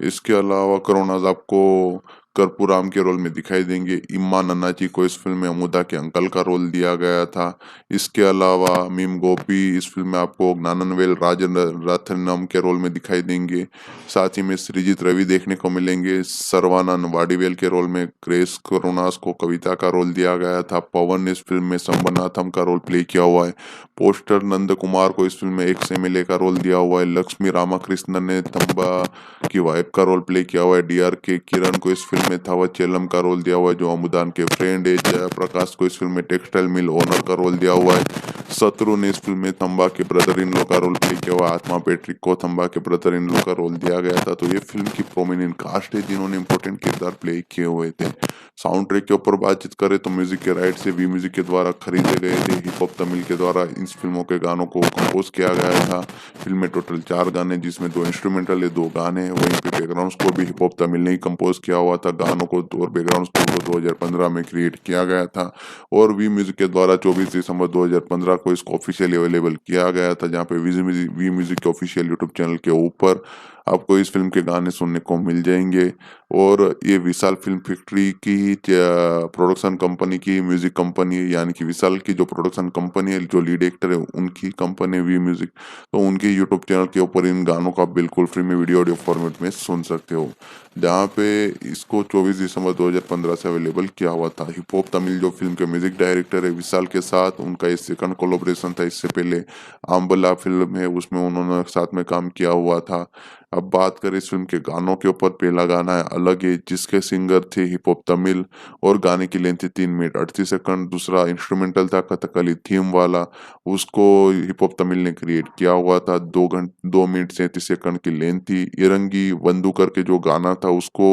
इसके अलावा करुणाज आपको कर्पूराम के रोल में दिखाई देंगे। इम्मा नन्नाची को इस फिल्म में अमुदा के अंकल का रोल दिया गया था। इसके अलावा मीम गोपी इस फिल्म में आपको ज्ञाननवेल राजन रथनम के रोल में दिखाई देंगे। साथ ही में सृजित रवि देखने को मिलेंगे। सर्वानंद वाडीवेल के रोल में। क्रेस करुणास को कविता का रोल दिया गया था। पवन ने इस फिल्म में संबनाथम का रोल प्ले किया हुआ है। पोस्टर नंद कुमार को इस फिल्म में एक्स एमएलए का रोल दिया हुआ है। लक्ष्मी रामाकृष्णन ने थम्बा की वाइफ का रोल प्ले किया हुआ है। डीआर के किरण को इस फिल्म में थावचेलम का रोल दिया हुआ है जो अमुदान के फ्रेंड है। जयप्रकाश को इस फिल्म में टेक्सटाइल मिल ओनर का रोल दिया हुआ है। शत्रु ने इस फिल्म में थम्बा के ब्रदर इन लॉ का रोल प्ले किया हुआ है। आत्मा पैट्रिक को थम्बा के ब्रदर इन लॉ का रोल दिया गया था। तो ये फिल्म की प्रोमिनेंट कास्ट है जिन्होंने इंपॉर्टेंट किरदार प्ले किए हुए थे। साउंड ट्रैक के ऊपर बातचीत करें तो म्यूजिक के राइट से वी म्यूजिक के द्वारा खरीदे गए थे। हिप हॉप तमिल के द्वारा इन फिल्मों के गानों को कंपोज किया गया था। फिल्म में टोटल 4 गाने जिसमें 2 इंस्ट्रूमेंटल है, 2 गाने। वहीं पे बैकग्राउंड स्कोर भी हिप हॉप तमिल ने ही कंपोज किया हुआ था। गानों को और बैकग्राउंड स्कोर को 2015 में क्रिएट किया गया था और वी म्यूजिक के द्वारा 24 दिसंबर 2015 को इसको ऑफिशियली अवेलेबल किया गया था। जहाँ पे वी म्यूजिक के ऑफिशियल यूट्यूब चैनल के ऊपर आपको इस फिल्म के गाने सुनने को मिल जाएंगे। और ये विशाल फिल्म फैक्ट्री की प्रोडक्शन कंपनी की म्यूजिक कंपनी यानी कि विशाल की जो प्रोडक्शन कंपनी है, जो लीड एक्टर है उनकी कंपनी वी म्यूजिक, तो उनके यूट्यूब चैनल के ऊपर इन गानों को आप बिल्कुल फ्री में वीडियो ऑडियो फॉर्मेट में सुन सकते हो। जहाँ पे इसको 24 दिसंबर 2015 से अवेलेबल किया हुआ था। हिप हॉप तमिल जो फिल्म के म्यूजिक डायरेक्टर है विशाल के साथ उनका ये सेकंड कोलैबोरेशन था। इससे पहले आम्बला फिल्म है उसमें उन्होंने साथ में काम किया हुआ था। अब बात करें इस फ़िल्म के गानों के ऊपर, पहला गाना है अलग है जिसके सिंगर थे हिप हॉप तमिल और गाने की लेंथ थी 3 मिनट 38 सेकंड। दूसरा इंस्ट्रूमेंटल था कथकली थीम वाला, उसको हिप हॉप तमिल ने क्रिएट किया हुआ था। 2 मिनट 37 सेकंड की लेंथ थी। इरंगी बंधु करके जो गाना था उसको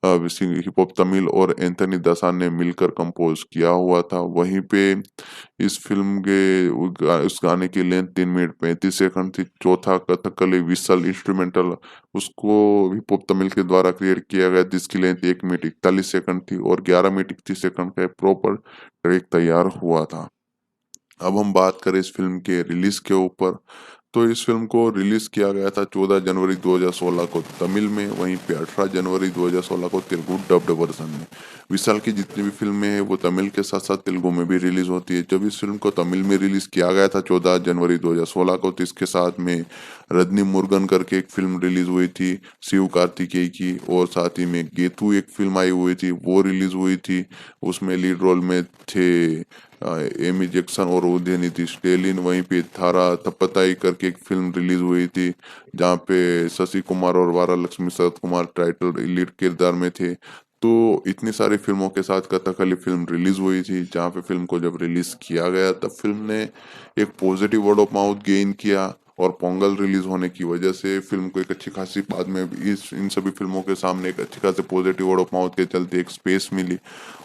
हिप हॉप तमिल और एंथनी दसा ने मिलकर कंपोज किया हुआ था। वहीं पे इस फ़िल्म के उस गाने की लेंथ 3 मिनट 35 सेकंड थी। चौथा कथकली व्हिसल इंस्ट्रूमेंटल, उसको हिप हॉप तमिल के द्वारा क्रिएट किया गया जिसकी लेंथ 1 मिनट 41 सेकंड थी और 11 मिनट 31 सेकंड का एक प्रॉपर ट्रैक तैयार हुआ था। अब हम बात करें इस फ़िल्म के रिलीज़ के ऊपर, तो इस फ़िल्म को रिलीज़ किया गया था 14 जनवरी 2016 को तमिल में, वहीं पे 18 जनवरी 2016 को तेलुगु डब्ड वर्ज़न में। विशाल की जितनी भी फ़िल्में हैं वो तमिल के साथ-साथ तेलुगु में भी रिलीज़ होती है। जब इस फ़िल्म को तमिल में रिलीज़ किया गया था 14 जनवरी 2016 को, तो इसके साथ में रजनी मुरुगन करके एक फ़िल्म रिलीज़ हुई थी, शिव कार्तिकेय की, और साथ ही में गेतु एक फ़िल्म आई हुई थी, वो रिलीज़ हुई थी। उसमें लीड रोल में थे एमी जैक्सन और उदयनिधि स्टेलिन। वहीं पे थारा थप्पताई करके एक फ़िल्म रिलीज़ हुई थी, जहाँ पे शशि कुमार और वारालक्ष्मी शरत कुमार टाइटल लीड किरदार में थे। तो इतनी सारी फ़िल्मों के साथ कथकली फ़िल्म रिलीज़ हुई थी, जहाँ पे फ़िल्म को जब रिलीज़ किया गया तब फ़िल्म ने एक positive word of mouth gain किया, और पोंगल रिलीज़ होने की वजह से फ़िल्म को एक अच्छी खासी बाद में इस इन सभी फ़िल्मों के सामने एक अच्छी खासी पॉजिटिव वर्ड ऑफ माउथ के चलते एक स्पेस मिली,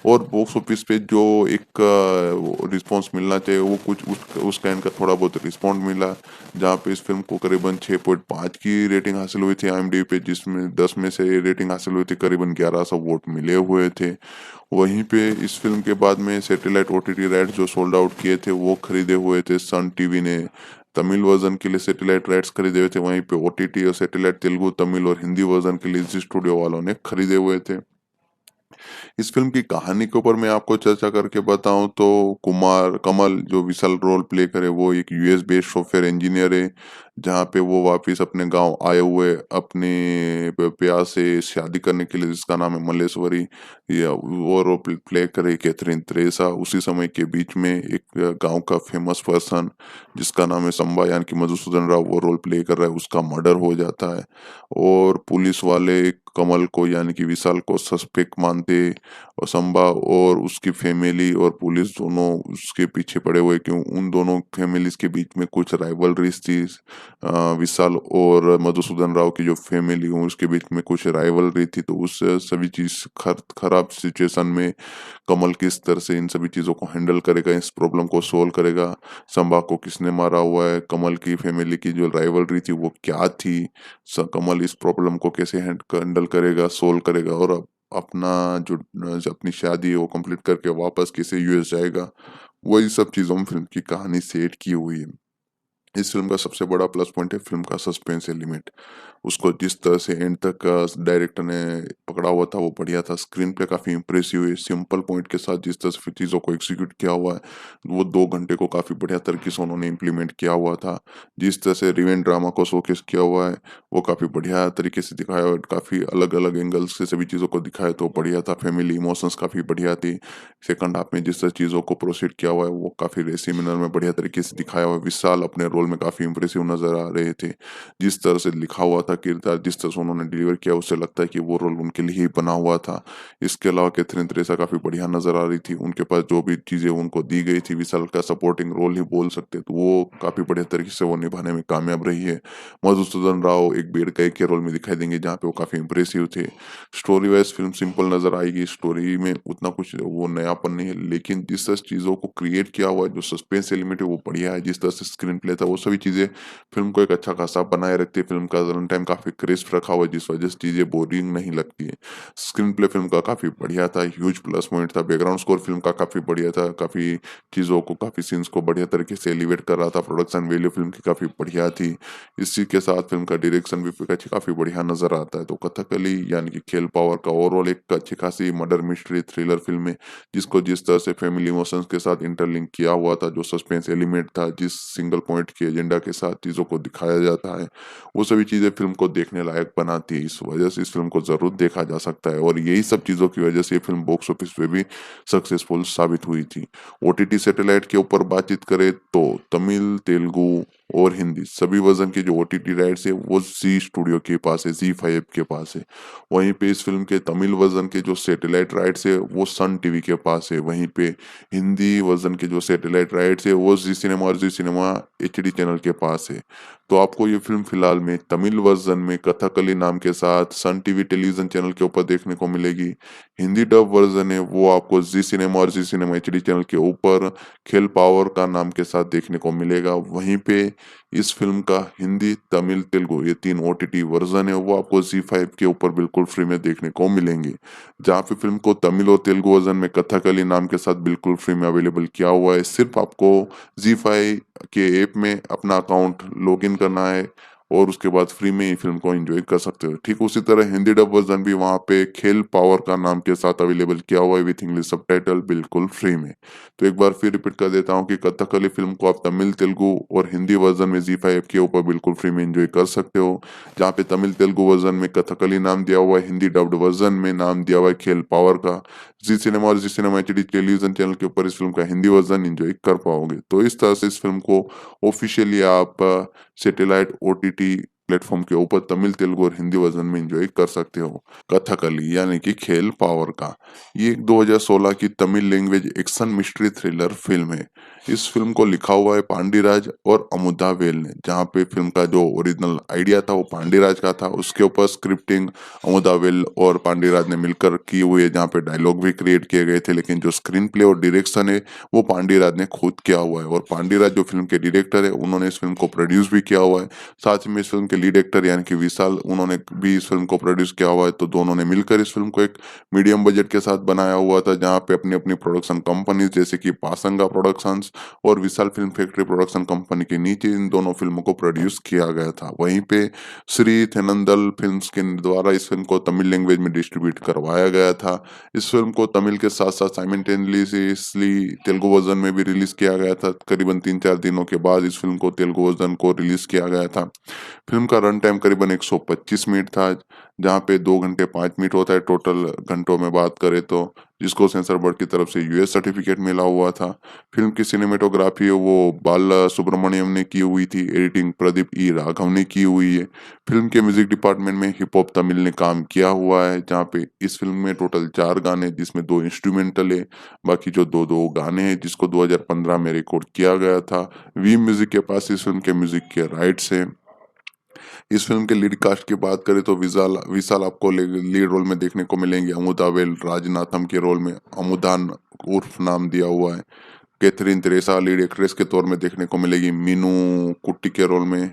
और बॉक्स ऑफिस पे जो एक रिस्पॉन्स मिलना चाहिए वो कुछ उस काइंड का थोड़ा बहुत रिस्पॉन्ड मिला, जहाँ पे इस फ़िल्म को करीबन 6.5 की रेटिंग हासिल हुई थी आईएमडीबी पे, जिसमें 10 में से रेटिंग हासिल हुई थी, करीबन 1100 वोट मिले हुए थे। वहीं पे इस फ़िल्म के बाद में सैटेलाइट ओटीटी राइट्स जो सोल्ड आउट किए थे वो खरीदे हुए थे सन टीवी ने। तमिल वर्ज़न के लिए सैटेलाइट राइट्स खरीदे हुए थे, वहीं पे ओटीटी और सैटेलाइट तेलुगु, तमिल और हिंदी वर्ज़न के लिए ज़ी स्टूडियो वालों ने खरीदे हुए थे। इस फ़िल्म की कहानी के ऊपर मैं आपको चर्चा करके बताऊँ तो कुमार कमल जो विशाल रोल प्ले करे वो एक यूएस बेस्ड सॉफ्टवेयर इंजीनियर है, जहाँ पे वो वापिस अपने गाँव आए हुए अपने प्यार से शादी करने के लिए, जिसका नाम है मल्लेश्वरी, या वो रोल प्ले करे कैथरीन त्रेसा। उसी समय के बीच में एक गाँव का फेमस पर्सन जिसका नाम है संबा यानी कि मधुसूदन राव, वो रोल प्ले कर रहा है, उसका मर्डर हो जाता है, और पुलिस वाले कमल को यानी कि विशाल को सस्पेक्ट मानते, और संबा और उसकी फैमिली और पुलिस दोनों उसके पीछे पड़े हुए, क्यों उन दोनों फैमिलीज के बीच में कुछ राइवलरीज थी। विशाल और मधुसूदन राव की जो फैमिली हो उसके बीच में कुछ राइवलरी थी, तो उस सभी चीज खराब सिचुएशन में कमल किस तरह से इन सभी चीजों को हैंडल करेगा, इस प्रॉब्लम को सोल्व करेगा, संबा को किसने मारा हुआ है, कमल की फैमिली की जो राइवलरी थी वो क्या थी, कमल इस प्रॉब्लम को कैसे हैंडल करेगा, सोल्व करेगा, और अपना जो अपनी शादी है वो कंप्लीट करके वापस कैसे यूएस जाएगा, वही सब चीज़ों में फिल्म की कहानी सेट की हुई है। इस फ़िल्म का सबसे बड़ा प्लस पॉइंट है फ़िल्म का सस्पेंस एलिमेंट। उसको जिस तरह से एंड तक डायरेक्टर ने पकड़ा हुआ था वो बढ़िया था। स्क्रीन प्ले काफ़ी इम्प्रेसिव है। सिंपल पॉइंट के साथ जिस तरह से चीज़ों को एग्ज़ीक्यूट किया हुआ है, वो 2 घंटे को काफ़ी बढ़िया तरीके से उन्होंने इम्प्लीमेंट किया हुआ था। जिस तरह से रिवेंज ड्रामा को शोकेस किया हुआ है, वो काफ़ी बढ़िया तरीके से दिखाया हुआ है। काफ़ी अलग-अलग एंगल्स से सभी चीज़ों को दिखाया तो बढ़िया था। फैमिली इमोशंस काफ़ी बढ़िया थी। सेकंड हाफ में जिस तरह चीज़ों को प्रोसीड किया हुआ है वो काफ़ी रेसी मैनर में बढ़िया तरीके से दिखाया हुआ है। विशाल अपने रोल में काफ़ी इम्प्रेसिव नज़र आ रहे थे। जिस तरह से लिखा हुआ था किरदार, जिस तरह से उन्होंने डिलीवर किया, उससे लगता है कि वो रोल उनके लिए ही बना हुआ था। इसके अलावा कैथरीन त्रेसा काफ़ी बढ़िया नज़र आ रही थी। उनके पास जो भी चीज़ें उनको दी गई थी, विशाल का सपोर्टिंग रोल ही बोल सकते, तो वो काफ़ी बढ़िया तरीके से वो निभाने में कामयाब रही है। मधुसूदन राव एक बेड गाय के रोल में दिखाई देंगे, जहाँ पे वो काफ़ी इम्प्रेसिव थे। स्टोरी वाइज़ फ़िल्म सिंपल नज़र आएगी। स्टोरी में उतना कुछ वो नयापन नहीं है, लेकिन जिस तरह से चीज़ों को क्रिएट किया हुआ है, जो सस्पेंस एलिमेंट है वो बढ़िया है। जिस तरह से स्क्रीन प्ले था, वो सभी चीज़ें फ़िल्म को एक अच्छा खासा बनाए रखती है। फ़िल्म का रन टाइम काफ़ी क्रिस्प रखा हुआ है, जिस वजह से चीज़ें बोरिंग नहीं लगती है। स्क्रीन प्ले फ़िल्म का काफ़ी बढ़िया था, ह्यूज प्लस पॉइंट था। बैकग्राउंड स्कोर फ़िल्म का काफ़ी बढ़िया था, काफ़ी चीज़ों को, काफ़ी सीन्स को बढ़िया तरीके से एलिवेट कर रहा था। प्रोडक्शन वैल्यू फ़िल्म की काफ़ी बढ़िया थी। इसी के साथ फ़िल्म का डायरेक्शन भी काफ़ी बढ़िया नज़र आता है। तो कथकली यानी कि खेल पावर का ओवरऑल एक अच्छी खासी मर्डर मिस्ट्री थ्रिलर फ़िल्म है, जिसको जिस तरह से फैमिली इमोशंस के साथ इंटरलिंक किया हुआ था, जो सस्पेंस एलिमेंट था, जिस सिंगल पॉइंट के एजेंडा के साथ चीज़ों को दिखाया जाता है, वो सभी चीज़ें फ़िल्म को देखने लायक बनाती है। इस वजह से इस फ़िल्म को ज़रूर देखा जा सकता है, और यही सब चीज़ों की वजह से ये फ़िल्म बॉक्स ऑफिस पे भी सक्सेसफुल साबित हुई थी। ओटीटी सैटेलाइट के ऊपर बातचीत करें तो तमिल, तेलुगु, और हिंदी सभी वर्जन के जो ओटीटी राइट्स है वो जी स्टूडियो के पास है, जी5 के पास है। वहीं पे इस फिल्म के तमिल वर्जन के जो सैटेलाइट राइट्स है वो सन टीवी के पास है। वहीं पे हिंदी वर्जन के जो सैटेलाइट राइट्स है वो जी सिनेमा और जी सिनेमा एचडी चैनल के पास है। तो आपको ये फिल्म फिलहाल में तमिल वर्जन में कथकली नाम के साथ सन टीवी टेलीविजन चैनल के ऊपर देखने को मिलेगी। हिंदी डब वर्जन है वो आपको जी सिनेमा और जी सिनेमा एचडी चैनल के ऊपर खेल पावर का नाम के साथ देखने को मिलेगा। वहीं पे इस फिल्म का हिंदी, तमिल, तेलुगु ये 3 ओटीटी वर्जन है वो आपको जी5 के ऊपर बिल्कुल फ्री में देखने को मिलेंगे। जहाँ पे फिल्म को तमिल और तेलुगु वर्जन में कथकली नाम के साथ बिल्कुल फ्री में अवेलेबल किया हुआ है। सिर्फ आपको जी5 के ऐप में अपना अकाउंट लॉगिन करना है और उसके बाद फ्री में ही फिल्म को एंजॉय कर सकते हो। ठीक उसी तरह हिंदी डब वर्जन भी वहाँ पे खेल पावर का नाम के साथ अवेलेबल किया हुआ है विथ इंग्लिश सबटाइटल बिल्कुल फ्री में। तो एक बार फिर रिपीट कर देता हूँ कि कथकली फिल्म को आप तमिल, तेलुगु और हिंदी वर्जन में जी5 के ऊपर बिल्कुल फ्री में एंजॉय कर सकते हो। जहाँ पे तमिल तेलुगु वर्जन में कथकली नाम दिया हुआ है, हिंदी डब्ड वर्जन में नाम दिया हुआ है खेल पावर का। जी सिनेमा और जी सिनेमा एचडी टेलीविजन चैनल के ऊपर इस फिल्म का हिंदी वर्जन एंजॉय कर पाओगे। तो इस तरह से इस फिल्म को ऑफिशियली आप सैटेलाइट ओटीटी प्लेटफॉर्म के ऊपर तमिल, तेलुगु और हिंदी वर्जन में एंजॉय कर सकते हो। कथकली यानी कि खेल पावर का ये एक 2016 की Tamil language action mystery thriller film है। इस फिल्म को लिखा हुआ है पांडिराज और अमुदा वेल ने। जहाँ पे फिल्म का जो ओरिजिनल आइडिया था वो पांडिराज का था, उसके ऊपर स्क्रिप्टिंग अमुदा वेल और पांडिराज ने मिलकर की हुई है। जहाँ पे डायलॉग भी क्रिएट किए गए थे, लेकिन जो स्क्रीन प्ले और डायरेक्शन है वो पांडिराज ने खुद किया हुआ है। और पांडिराज जो फिल्म के डायरेक्टर है उन्होंने इस फिल्म को प्रोड्यूस भी किया हुआ है। साथ ही में इस फिल्म के लीड एक्टर यानी कि विशाल, उन्होंने भी इस फिल्म को प्रोड्यूस किया हुआ है। तो दोनों ने मिलकर इस फिल्म को एक मीडियम बजट के साथ बनाया हुआ था, जहाँ पे अपनी अपनी प्रोडक्शन कंपनीज जैसे कि पासंगा प्रोडक्शंस और विशाल फिल्म फैक्ट्री प्रोडक्शन कंपनी के नीचे इन दोनों फिल्मों को प्रोड्यूस किया गया था। वहीं पे श्री थेनंदल फिल्म्स के द्वारा इस फिल्म को तमिल लैंग्वेज में डिस्ट्रीब्यूट करवाया गया था। इस फिल्म को तमिल के साथ साथ साइमल्टेनियसली तेलुगु वर्जन में भी रिलीज किया गया था। करीबन 3-4 दिनों के बाद इस फिल्म को तेलुगु वर्जन को रिलीज किया गया था। फिल्म का रन टाइम करीबन 125 मिनट था, जहाँ पे 2 घंटे 5 मिनट होता है टोटल घंटों में बात करें तो, जिसको सेंसर बोर्ड की तरफ से यूएस सर्टिफिकेट मिला हुआ था। फिल्म की सिनेमेटोग्राफी है वो बाला सुब्रमण्यम ने की हुई थी। एडिटिंग प्रदीप ई राघव ने की हुई है। फिल्म के म्यूजिक डिपार्टमेंट में हिप हॉप तमिल ने काम किया हुआ है, जहाँ पे इस फिल्म में टोटल 4 गाने जिसमें 2 इंस्ट्रूमेंटल है, बाकी जो 2-2 गाने हैं जिसको 2015 में रिकॉर्ड किया गया था। वी म्यूजिक के पास इस फिल्म के म्यूजिक के राइट्स हैं। इस फिल्म के लीड कास्ट की बात करें तो विशाल विशाल आपको लीड रोल में देखने को मिलेंगे। अमुदा वेल राजनाथम के रोल में अमुदान उर्फ नाम दिया हुआ है। कैथरीन तेरेसा लीड एक्ट्रेस के तौर में देखने को मिलेगी मीनू कुट्टी के रोल में।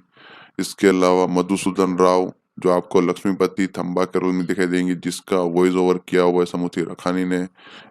इसके अलावा मधुसूदन राव जो आपको लक्ष्मीपति थम्बा के रोल में दिखाई देंगी, जिसका वॉइस ओवर किया हुआ है समुथी रखानी ने।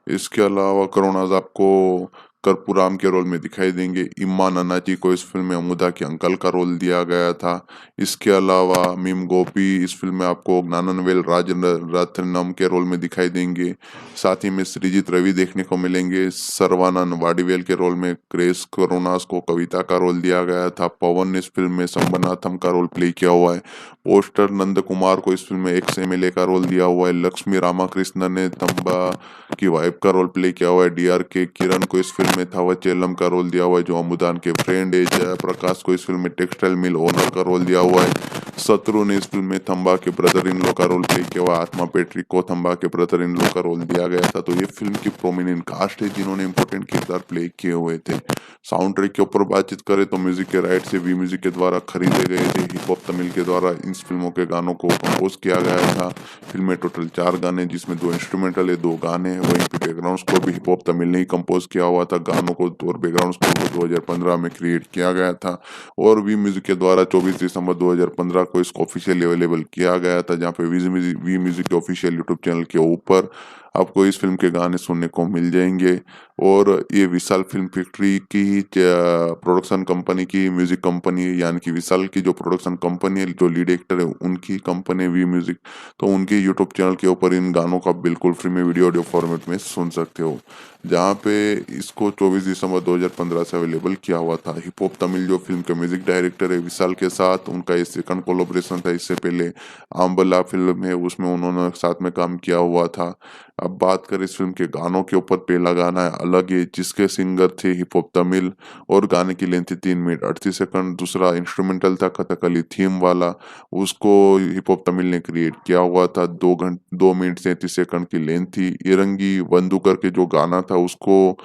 इसके अलावा करुणाज आपको कर्पूराम के रोल में दिखाई देंगे। इम्मान अनाजी को इस फिल्म में अमुदा के अंकल का रोल दिया गया था। इसके अलावा मीम गोपी इस फिल्म में आपको ज्ञाननवेल राजरत्नम के रोल में दिखाई देंगे। साथ ही में सृजित रवि देखने को मिलेंगे। सर्वानंद वाडीवेल के रोल में। क्रेस करुणास को कविता का रोल दिया गया था। पवन ने इस फिल्म में संबनाथम का रोल प्ले किया हुआ है। पोस्टर नंद कुमार को इस फिल्म में एक्स एमएलए का रोल दिया हुआ है। लक्ष्मी रामाकृष्णन ने तंबा की वाइफ का रोल प्ले किया हुआ है। डीआर के किरण को इस फिल्म में थावचेलम का रोल दिया हुआ है जो अमुदान के फ्रेंड है। जयप्रकाश को इस फिल्म में टेक्सटाइल मिल ओनर का रोल दिया हुआ है। शत्रु ने इस फिल्म में थम्बा के ब्रदर इन लॉ का रोल प्ले किया हुआ। आत्मा पेट्रिक को थम्बा के ब्रदर इन लॉ का रोल दिया गया था। तो ये फिल्म की प्रोमिनेंट कास्ट है जिन्होंने इंपॉर्टेंट किरदार प्ले किए हुए थे। साउंड ट्रैक के ऊपर बातचीत करें तो म्यूजिक के राइट से वी म्यूजिक के द्वारा खरीदे गए थे। हिप हॉप तमिल के द्वारा इन फिल्मों के गानों को कंपोज किया गया था। फिल्म में टोटल 4 गाने जिसमें 2 इंस्ट्रूमेंटल है, 2 गाने हैं। वहीं पे बैकग्राउंड स्कोर भी हिप हॉप तमिल ने ही कंपोज किया हुआ था। गानों को और बैकग्राउंड स्कोर को 2015 में क्रिएट किया गया था और वी म्यूजिक के द्वारा 24 दिसंबर 2015 को इसको ऑफिशियली अवेलेबल किया गया था। जहाँ पे वी म्यूजिक के ऑफिशियल यूट्यूब चैनल के ऊपर आपको इस फिल्म के गाने सुनने को मिल जाएंगे। और ये विशाल फिल्म फैक्ट्री की ही प्रोडक्शन कंपनी की म्यूजिक कंपनी है, यानी कि विशाल की जो प्रोडक्शन कंपनी है, जो लीड एक्टर है उनकी कंपनी वी म्यूजिक। तो उनके यूट्यूब चैनल के ऊपर इन गानों का बिल्कुल फ्री में वीडियो ऑडियो फॉर्मेट में सुन सकते हो। जहाँ पे इसको 24 दिसंबर 2015 से अवेलेबल किया हुआ था। हिप हॉप तमिल जो फिल्म के म्यूजिक डायरेक्टर है विशाल के साथ, उनका ये सेकंड कोलैबोरेशन था। इससे पहले आम्बला फिल्म है उसमें उन्होंने साथ में काम किया हुआ था। अब बात करें इस फ़िल्म के गानों के ऊपर, पहला गाना है अलग है जिसके सिंगर थे हिप हॉप तमिल और गाने की लेंथ थी 3 मिनट 38 सेकंड। दूसरा इंस्ट्रूमेंटल था कथकली थीम वाला, उसको हिप हॉप तमिल ने क्रिएट किया हुआ था। 2 मिनट 37 सेकंड की लेंथ थी। इरंगी बंधु करके जो गाना था उसको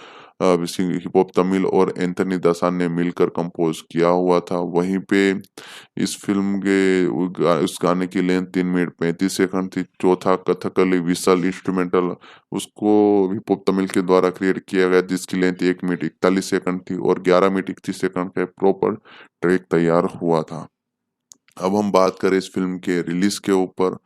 हिप हॉप तमिल और एंथनी दसान ने मिलकर कंपोज किया हुआ था। वहीं पे इस फ़िल्म के उस गाने की लेंथ 3 मिनट 35 सेकंड थी। चौथा कथकली व्हिसल इंस्ट्रूमेंटल, उसको हिप हॉप तमिल के द्वारा क्रिएट किया गया जिसकी लेंथ 1 मिनट 41 सेकंड थी और 11 मिनट 31 सेकंड का प्रॉपर ट्रैक तैयार हुआ था। अब हम बात करें इस फ़िल्म के रिलीज़ के ऊपर,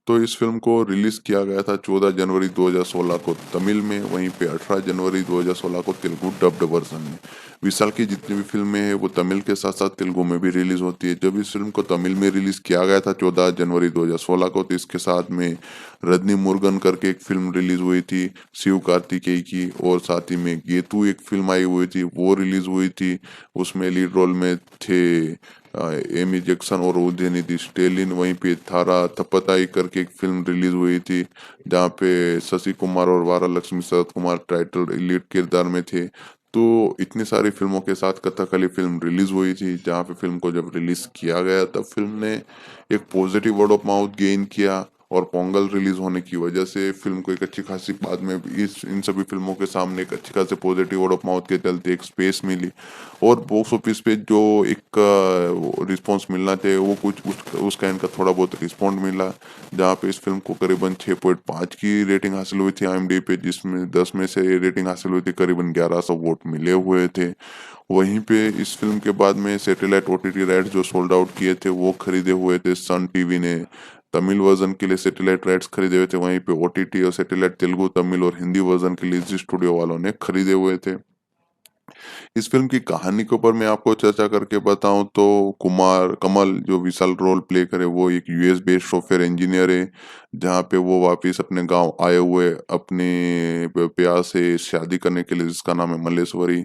तो इस फ़िल्म को रिलीज़ किया गया था 14 जनवरी 2016 को तमिल में, वहीं पे 18 जनवरी 2016 को तेलुगु डब्ड वर्ज़न में। विशाल की जितनी भी फ़िल्में हैं वो तमिल के साथ-साथ तेलुगु में भी रिलीज़ होती है। जब इस फ़िल्म को तमिल में रिलीज़ किया गया था 14 जनवरी 2016 को, तो इसके साथ में रजनी मुरुगन करके एक फ़िल्म रिलीज़ हुई थी, शिव कार्तिकेय की, और साथ ही में गेतु एक फ़िल्म आई हुई थी, वो रिलीज़ हुई थी। उसमें लीड रोल में थे एमी जैक्सन और उदयनिधि स्टेलिन। वहीं पे थारा थप्पताई करके एक फ़िल्म रिलीज़ हुई थी, जहाँ पे शशि कुमार और वारालक्ष्मी शरत कुमार टाइटल लीड किरदार में थे। तो इतनी सारी फ़िल्मों के साथ कथकली फ़िल्म रिलीज़ हुई थी, जहाँ पे फ़िल्म को जब रिलीज़ किया गया तब फ़िल्म ने एक positive word of mouth gain किया, और पोंगल रिलीज़ होने की वजह से फ़िल्म को एक अच्छी खासी बाद में इस इन सभी फ़िल्मों के सामने एक अच्छी खासी पॉजिटिव वर्ड ऑफ माउथ के चलते एक स्पेस मिली, और बॉक्स ऑफिस पे जो एक रिस्पॉन्स मिलना चाहिए वो कुछ उस काइंड का थोड़ा बहुत रिस्पॉन्ड मिला, जहाँ पे इस फ़िल्म को करीबन 6.5 की रेटिंग हासिल हुई थी आईएमडीबी पे, जिसमें 10 में से रेटिंग हासिल हुई थी, करीबन 1100 वोट मिले हुए थे। वहीं पे इस फ़िल्म के बाद में सैटेलाइट ओटीटी राइट्स जो सोल्ड आउट किए थे वो खरीदे हुए थे सन टीवी ने। तमिल वर्ज़न के लिए सैटेलाइट राइट्स खरीदे हुए थे, वहीं पे ओटीटी और सैटेलाइट तेलुगु, तमिल और हिंदी वर्ज़न के लिए जी स्टूडियो वालों ने खरीदे हुए थे। इस फ़िल्म की कहानी के ऊपर मैं आपको चर्चा करके बताऊँ तो कुमार कमल जो विशाल रोल प्ले करे वो एक यूएस बेस्ड सॉफ्टवेयर इंजीनियर है, जहाँ पे वो वापस अपने गाँव आए हुए अपने प्यार से शादी करने के लिए, जिसका नाम है मल्लेश्वरी,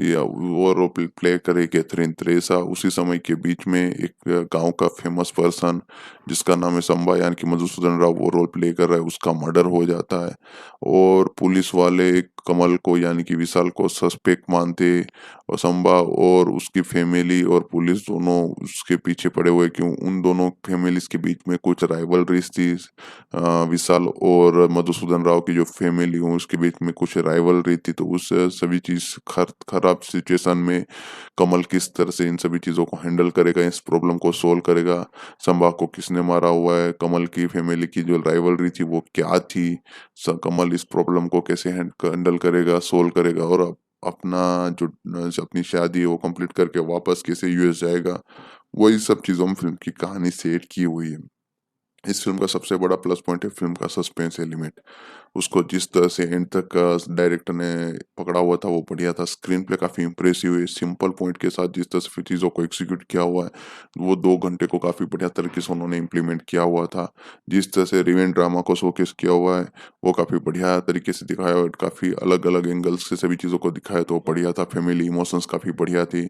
या वो रोल प्ले करे कैथरीन त्रेसा। उसी समय के बीच में एक गाँव का फेमस पर्सन जिसका नाम है संबा यानी कि मधुसूदन राव, वो रोल प्ले कर रहा है, उसका मर्डर हो जाता है, और पुलिस वाले कमल को यानी कि विशाल को सस्पेक्ट मानते, और संबा और उसकी फैमिली और पुलिस दोनों उसके पीछे पड़े हुए, क्यों उन दोनों फैमिलीज के बीच में कुछ राइवलरीज थी। विशाल और मधुसूदन राव की जो फैमिली हो उसके बीच में कुछ राइवलरी थी, तो उस सभी चीज खराब सिचुएशन में कमल किस तरह से इन सभी चीजों को हैंडल करेगा, इस प्रॉब्लम को सोल्व करेगा, संबा को किसने मारा हुआ है, कमल की फैमिली की जो राइवलरी थी वो क्या थी, कमल इस प्रॉब्लम को कैसे हैंडल करेगा, सोल्व करेगा, और अपना जो अपनी शादी है वो कंप्लीट करके वापस कैसे यूएस जाएगा, वही सब चीज़ों में फिल्म की कहानी सेट की हुई है। इस फ़िल्म का सबसे बड़ा प्लस पॉइंट है फ़िल्म का सस्पेंस एलिमेंट। उसको जिस तरह से एंड तक डायरेक्टर ने पकड़ा हुआ था वो बढ़िया था। स्क्रीन प्ले काफ़ी इम्प्रेसिव है। सिंपल पॉइंट के साथ जिस तरह से चीज़ों को एग्जीक्यूट किया हुआ है, वो 2 घंटे को काफ़ी बढ़िया तरीके से उन्होंने इम्प्लीमेंट किया हुआ था। जिस तरह से रिवेंज ड्रामा को शोकेस किया हुआ है, वो काफ़ी बढ़िया तरीके से दिखाया हुआ है। काफ़ी अलग-अलग एंगल्स से सभी चीज़ों को दिखाया तो बढ़िया था। फैमिली इमोशंस काफ़ी बढ़िया थी।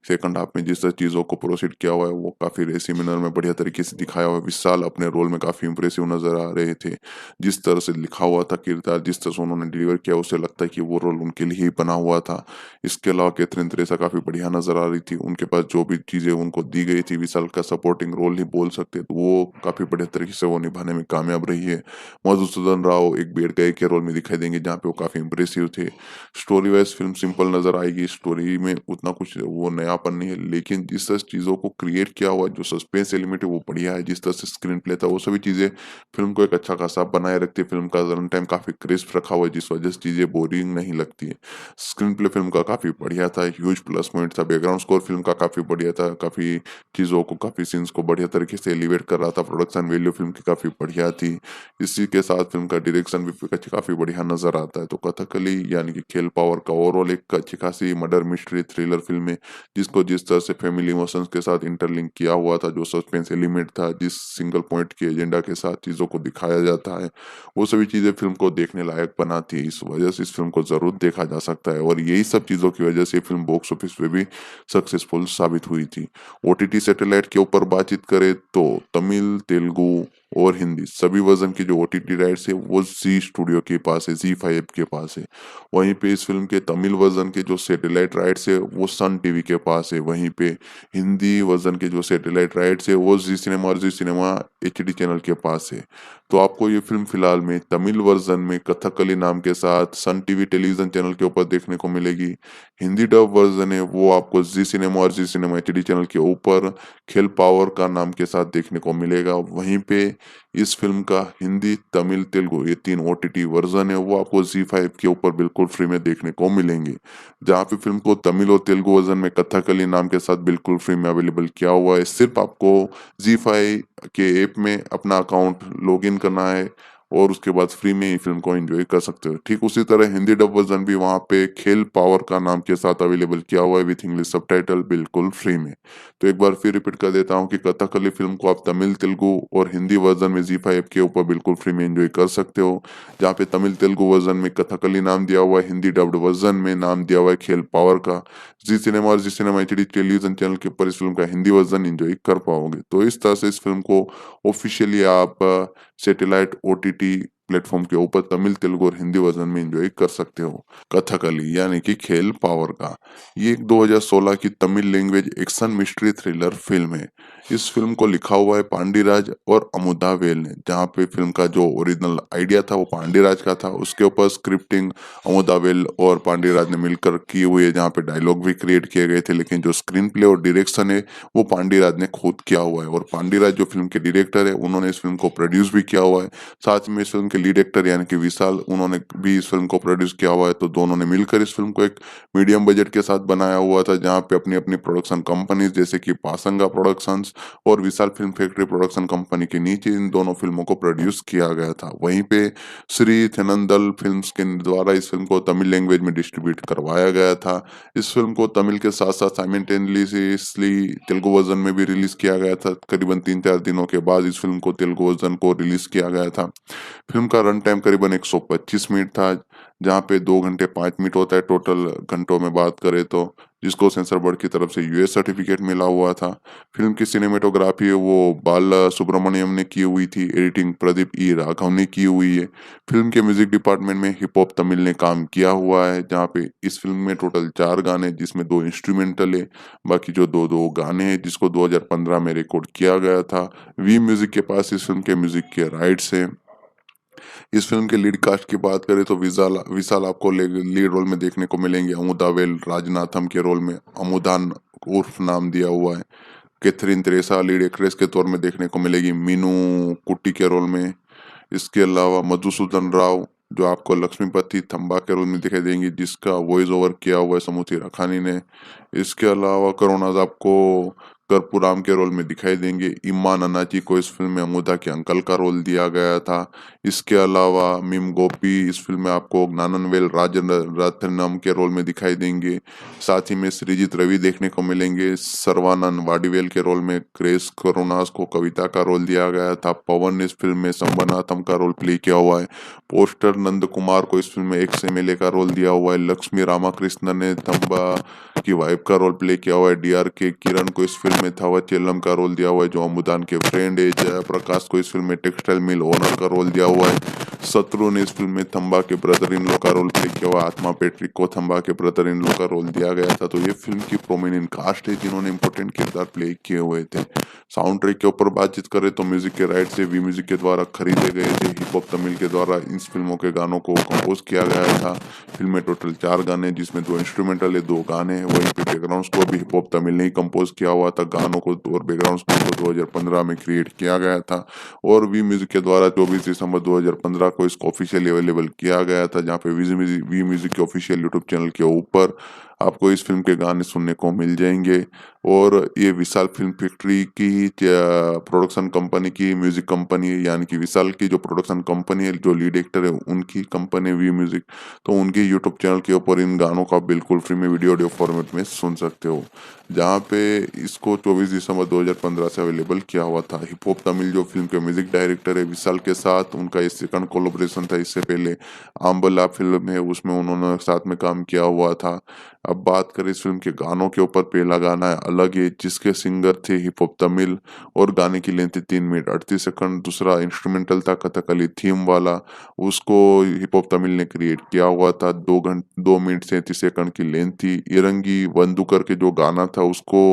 सेकंड हाफ में जिस तरह चीज़ों को प्रोसीड किया हुआ है वो काफ़ी रेसी मैनर में बढ़िया तरीके से दिखाया हुआ है। विशाल अपने रोल में काफ़ी इम्प्रेसिव नज़र आ रहे थे। जिस तरह से लिखा हुआ था किरदार, जिस तरह से उन्होंने डिलीवर किया, उससे लगता है कि वो रोल उनके लिए ही बना हुआ था। इसके अलावा कैथरीन तेरेसा काफ़ी बढ़िया नज़र आ रही थी। उनके पास जो भी चीज़ें उनको दी गई थी, विशाल का सपोर्टिंग रोल ही बोल सकते हैं, तो वो काफ़ी बढ़िया तरीके से वो निभाने में कामयाब रही है। मधुसूदन राव एक बेड गाय के रोल में दिखाई देंगे, जहाँ पे वो काफ़ी इम्प्रेसिव थे। स्टोरी वाइज़ फ़िल्म सिंपल नज़र आएगी, स्टोरी में उतना कुछ वो नयापन नहीं है, लेकिन जिस तरह से चीज़ों को क्रिएट किया हुआ है, जो सस्पेंस एलिमेंट है वो बढ़िया है। जिस तरह से स्क्रीन प्ले था, वो सभी चीज़ें फ़िल्म को एक अच्छा खासा बनाए रखती है। फ़िल्म का रन टाइम काफ़ी क्रिस्प रखा हुआ है, जिस वजह से चीज़ें बोरिंग नहीं लगती है। स्क्रीन प्ले फ़िल्म का काफ़ी बढ़िया था, ह्यूज प्लस पॉइंट था। बैकग्राउंड स्कोर फ़िल्म का काफ़ी बढ़िया था, काफ़ी चीज़ों को, काफ़ी सीन्स को बढ़िया तरीके से एलिवेट कर रहा था। प्रोडक्शन वैल्यू फ़िल्म की काफ़ी बढ़िया थी। इसी के साथ फ़िल्म का डायरेक्शन भी काफ़ी बढ़िया नज़र आता है। तो कथकली यानी कि खेल पावर का ओवरऑल एक अच्छी खासी मर्डर मिस्ट्री थ्रिलर फ़िल्म है, जिसको जिस तरह से फैमिली इमोशंस के साथ इंटरलिंक किया हुआ था, जो सस्पेंस एलिमेंट था, जिस सिंगल पॉइंट के एजेंडा के साथ चीज़ों को दिखाया जाता है, वो सभी चीज़ें फ़िल्म को देखने लायक बनाती है। इस वजह से इस फ़िल्म को ज़रूर देखा जा सकता है, और यही सब चीज़ों की वजह से ये फ़िल्म बॉक्स ऑफिस पे भी सक्सेसफुल साबित हुई थी। ओटीटी सैटेलाइट के ऊपर बातचीत करें तो तमिल, तेलुगु और हिंदी सभी वर्जन की जो ओटीटी राइट्स है वो जी स्टूडियो के पास है, जी5 के पास है। वहीं पे इस फिल्म के तमिल वर्जन के जो सैटेलाइट राइट्स है वो सन टीवी के पास है। वहीं पे हिंदी वर्जन के जो सैटेलाइट राइट्स है वो जी सिनेमा और जी सिनेमा एचडी चैनल के पास है। तो आपको ये फिल्म फिलहाल में तमिल वर्जन में कथकली नाम के साथ सन टीवी टेलीविजन चैनल के ऊपर देखने को मिलेगी। हिंदी डब वर्जन है वो आपको जी सिनेमा और जी सिनेमा एचडी चैनल के ऊपर खेल पावर का नाम के साथ देखने को मिलेगा। वहीं पे इस फिल्म का हिंदी, तमिल, तेलुगु ये 3 ओटीटी वर्जन है वो आपको जी5 के ऊपर बिल्कुल फ्री में देखने को मिलेंगे। जहाँ पे फिल्म को तमिल और तेलुगु वर्जन में कथकली नाम के साथ बिल्कुल फ्री में अवेलेबल किया हुआ है। सिर्फ आपको जी5 के ऐप में अपना अकाउंट लॉगिन करना है और उसके बाद फ्री में ही फिल्म को एंजॉय कर सकते हो। ठीक उसी तरह हिंदी डब वर्जन भी वहाँ पे खेल पावर का नाम के साथ अवेलेबल किया हुआ है विथ इंग्लिश सबटाइटल बिल्कुल फ्री में। तो एक बार फिर रिपीट कर देता हूँ कि कथकली फिल्म को आप तमिल, तेलुगु और हिंदी वर्जन में जी5 के ऊपर बिल्कुल फ्री में एंजॉय कर सकते हो। जहाँ पे तमिल तेलुगु वर्जन में कथकली नाम दिया हुआ है, हिंदी डब्ड वर्जन में नाम दिया हुआ है खेल पावर का। जी सिनेमा और जी सिनेमा एचडी टेलीविजन चैनल के ऊपर इस फिल्म का हिंदी वर्जन एंजॉय कर पाओगे। तो इस तरह से इस फिल्म को ऑफिशियली आप सैटेलाइट ओटीटी प्लेटफॉर्म के ऊपर तमिल, तेलुगु और हिंदी वर्जन में एंजॉय कर सकते हो। कथकली यानी कि खेल पावर का ये एक 2016 की Tamil language action mystery thriller film है। इस फिल्म को लिखा हुआ है पांडिराज और अमुदा वेल ने। जहाँ पे फिल्म का जो ओरिजिनल आइडिया था वो पांडिराज का था, उसके ऊपर स्क्रिप्टिंग अमुदा वेल और पांडिराज ने मिलकर की हुई है। जहाँ पे डायलॉग भी क्रिएट किए गए थे, लेकिन जो स्क्रीन प्ले और डायरेक्शन है वो पांडिराज ने खुद किया हुआ है। और पांडिराज जो फिल्म के डायरेक्टर है उन्होंने इस फिल्म को प्रोड्यूस भी किया हुआ है। साथ में इस फिल्म के लीड एक्टर यानी कि विशाल, उन्होंने भी इस फिल्म को प्रोड्यूस किया हुआ है। तो दोनों ने मिलकर इस फिल्म को एक मीडियम बजट के साथ बनाया हुआ था, जहाँ पे अपनी अपनी प्रोडक्शन कंपनीज जैसे कि पासंगा प्रोडक्शंस और विशाल फिल्म फैक्ट्री प्रोडक्शन कंपनी के नीचे इन दोनों फिल्मों को प्रोड्यूस किया गया था। वहीं पे श्री थेनंदल फिल्म्स के द्वारा इस फिल्म को तमिल लैंग्वेज में डिस्ट्रीब्यूट करवाया गया था। इस फिल्म को तमिल के साथ साथ साइमल्टेनियसली तेलुगु वर्जन में भी रिलीज किया गया था। करीबन 3-4 दिनों के बाद इस फिल्म को तेलुगु वर्जन को रिलीज किया गया था। फिल्म का रन टाइम करीबन 125 मिनट था, जहाँ पे 2 घंटे 5 मिनट होता है टोटल घंटों में बात करें तो, जिसको सेंसर बोर्ड की तरफ से यूएस सर्टिफिकेट मिला हुआ था। फिल्म की सिनेमेटोग्राफी है वो बाला सुब्रमण्यम ने की हुई थी, एडिटिंग प्रदीप ई राघव ने की हुई है। फिल्म के म्यूजिक डिपार्टमेंट में हिप हॉप तमिल ने काम किया हुआ है, जहाँ पे इस फिल्म में टोटल 4 गाने जिसमें 2 इंस्ट्रूमेंटल है, बाकी जो 2-2 गाने हैं जिसको 2015 में रिकॉर्ड किया गया था। वी म्यूजिक के पास इस फिल्म के म्यूजिक के राइट्स है। इस फिल्म के लीड कास्ट की बात करें तो विशाल विशाल आपको लीड रोल में देखने को मिलेंगे। अमुदा वेल राजनाथम के रोल में अमुदान उर्फ नाम दिया हुआ है। कैथरीन तेरेसा लीड एक्ट्रेस के तौर में देखने को मिलेगी मीनू कुट्टी के रोल में। इसके अलावा मधुसूदन राव जो आपको लक्ष्मीपति थम्बा के रोल में दिखाई देंगी, जिसका वॉइस ओवर किया हुआ है समुथी रखानी ने। इसके अलावा करुणाज आपको कर्पूराम के रोल में दिखाई देंगे। इमान अनाची को इस फिल्म में अमुदा के अंकल का रोल दिया गया था। इसके अलावा मिम गोपी इस फिल्म में आपको ज्ञाननवेल राजन रत्नम के रोल में दिखाई देंगे। साथ ही में सृजित रवि देखने को मिलेंगे। सर्वानंद वाडीवेल के रोल में। क्रेस करुणास को कविता का रोल दिया गया था। पवन ने इस फिल्म में संबनाथम का रोल प्ले किया हुआ है। पोस्टर नंद कुमार को इस फिल्म में एक्स एमएलए का रोल दिया हुआ है। लक्ष्मी रामाकृष्णन ने थम्बा की वाइफ का रोल प्ले किया हुआ है। डीआर के किरण को इस फिल्म में थावचेलम का रोल दिया हुआ है जो अमुदान के फ्रेंड है। जयप्रकाश को इस फिल्म में टेक्सटाइल मिल ओनर का रोल दिया हुआ है। शत्रु ने इस फिल्म में थम्बा के ब्रदर इन लॉ का रोल प्ले किया हुआ। आत्मा पैट्रिक को थम्बा के ब्रदर इन लॉ का रोल दिया गया था। तो ये फिल्म की प्रोमिनेंट कास्ट है जिन्होंने इंपॉर्टेंट किरदार प्ले किए हुए थे। साउंड ट्रैक के ऊपर बातचीत करें तो म्यूजिक के राइट से वी म्यूजिक के द्वारा खरीदे गए थे। हिप हॉप तमिल के द्वारा इन फिल्मों के गानों को कंपोज किया गया था। फिल्म में टोटल 4 गाने जिसमें 2 इंस्ट्रूमेंटल है, 2 गाने हैं। वहीं पे बैकग्राउंड स्कोर भी हिप हॉप तमिल ने ही कंपोज किया हुआ था। गानों को और बैकग्राउंड स्कोर को 2015 में क्रिएट किया गया था और वी म्यूजिक के द्वारा 24 दिसंबर 2015 को इसको ऑफिशियली अवेलेबल किया गया था। जहाँ पे वी म्यूजिक के ऑफिशियल यूट्यूब चैनल के ऊपर आपको इस फिल्म के गाने सुनने को मिल जाएंगे। और ये विशाल फिल्म फैक्ट्री की प्रोडक्शन कंपनी की म्यूजिक कंपनी है, यानी कि विशाल की जो प्रोडक्शन कंपनी है, जो लीड एक्टर है उनकी कंपनी वी म्यूजिक। तो उनके यूट्यूब चैनल के ऊपर इन गानों का बिल्कुल फ्री में वीडियो ऑडियो फॉर्मेट में सुन सकते हो। जहाँ पे इसको 24 दिसंबर 2015 से अवेलेबल किया हुआ था। हिप हॉप तमिल जो फिल्म के म्यूजिक डायरेक्टर है विशाल के साथ उनका ये सेकंड कोलैबोरेशन था। इससे पहले आम्बला फिल्म है उसमें उन्होंने साथ में काम किया हुआ था। अब बात करें इस फ़िल्म के गानों के ऊपर, पहला गाना है अलग है जिसके सिंगर थे हिप हॉप तमिल और गाने की लेंथ थी 3 मिनट 38 सेकंड। दूसरा इंस्ट्रूमेंटल था कथकली थीम वाला, उसको हिप हॉप तमिल ने क्रिएट किया हुआ था। 2 मिनट 37 सेकंड की लेंथ थी। इरंगी वंदु करके जो गाना था उसको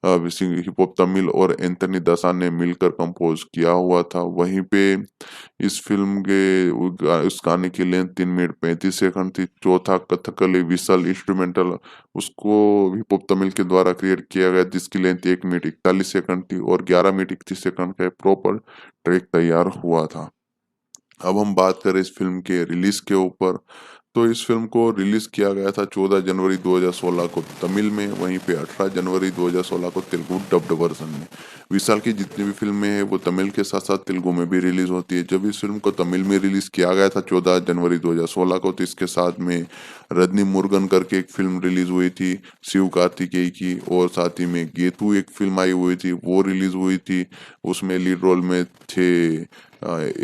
हिप हॉप तमिल और एंथनी दसा ने मिलकर कंपोज किया हुआ था। वहीं पे इस फ़िल्म के उस गाने की लेंथ 3 मिनट 35 सेकंड थी। चौथा कथकली व्हिसल इंस्ट्रूमेंटल, उसको हिप हॉप तमिल के द्वारा क्रिएट किया गया जिसकी लेंथ 1 मिनट 41 सेकंड थी और 11 मिनट 31 सेकंड का एक प्रॉपर ट्रैक तैयार हुआ था। अब हम बात करें इस फ़िल्म के रिलीज़ के ऊपर, तो इस फ़िल्म को रिलीज़ किया गया था 14 जनवरी 2016 को तमिल में, वहीं पे 18 जनवरी 2016 को तेलुगु डब्ड वर्ज़न में। विशाल की जितनी भी फ़िल्में हैं वो तमिल के साथ-साथ तेलुगु में भी रिलीज़ होती है। जब इस फ़िल्म को तमिल में रिलीज़ किया गया था 14 जनवरी 2016 को, तो इसके साथ में रजनी मुरुगन करके एक फ़िल्म रिलीज़ हुई थी, शिव कार्तिकेय की, और साथ ही में गेतु एक फ़िल्म आई हुई थी, वो रिलीज़ हुई थी। उसमें लीड रोल में थे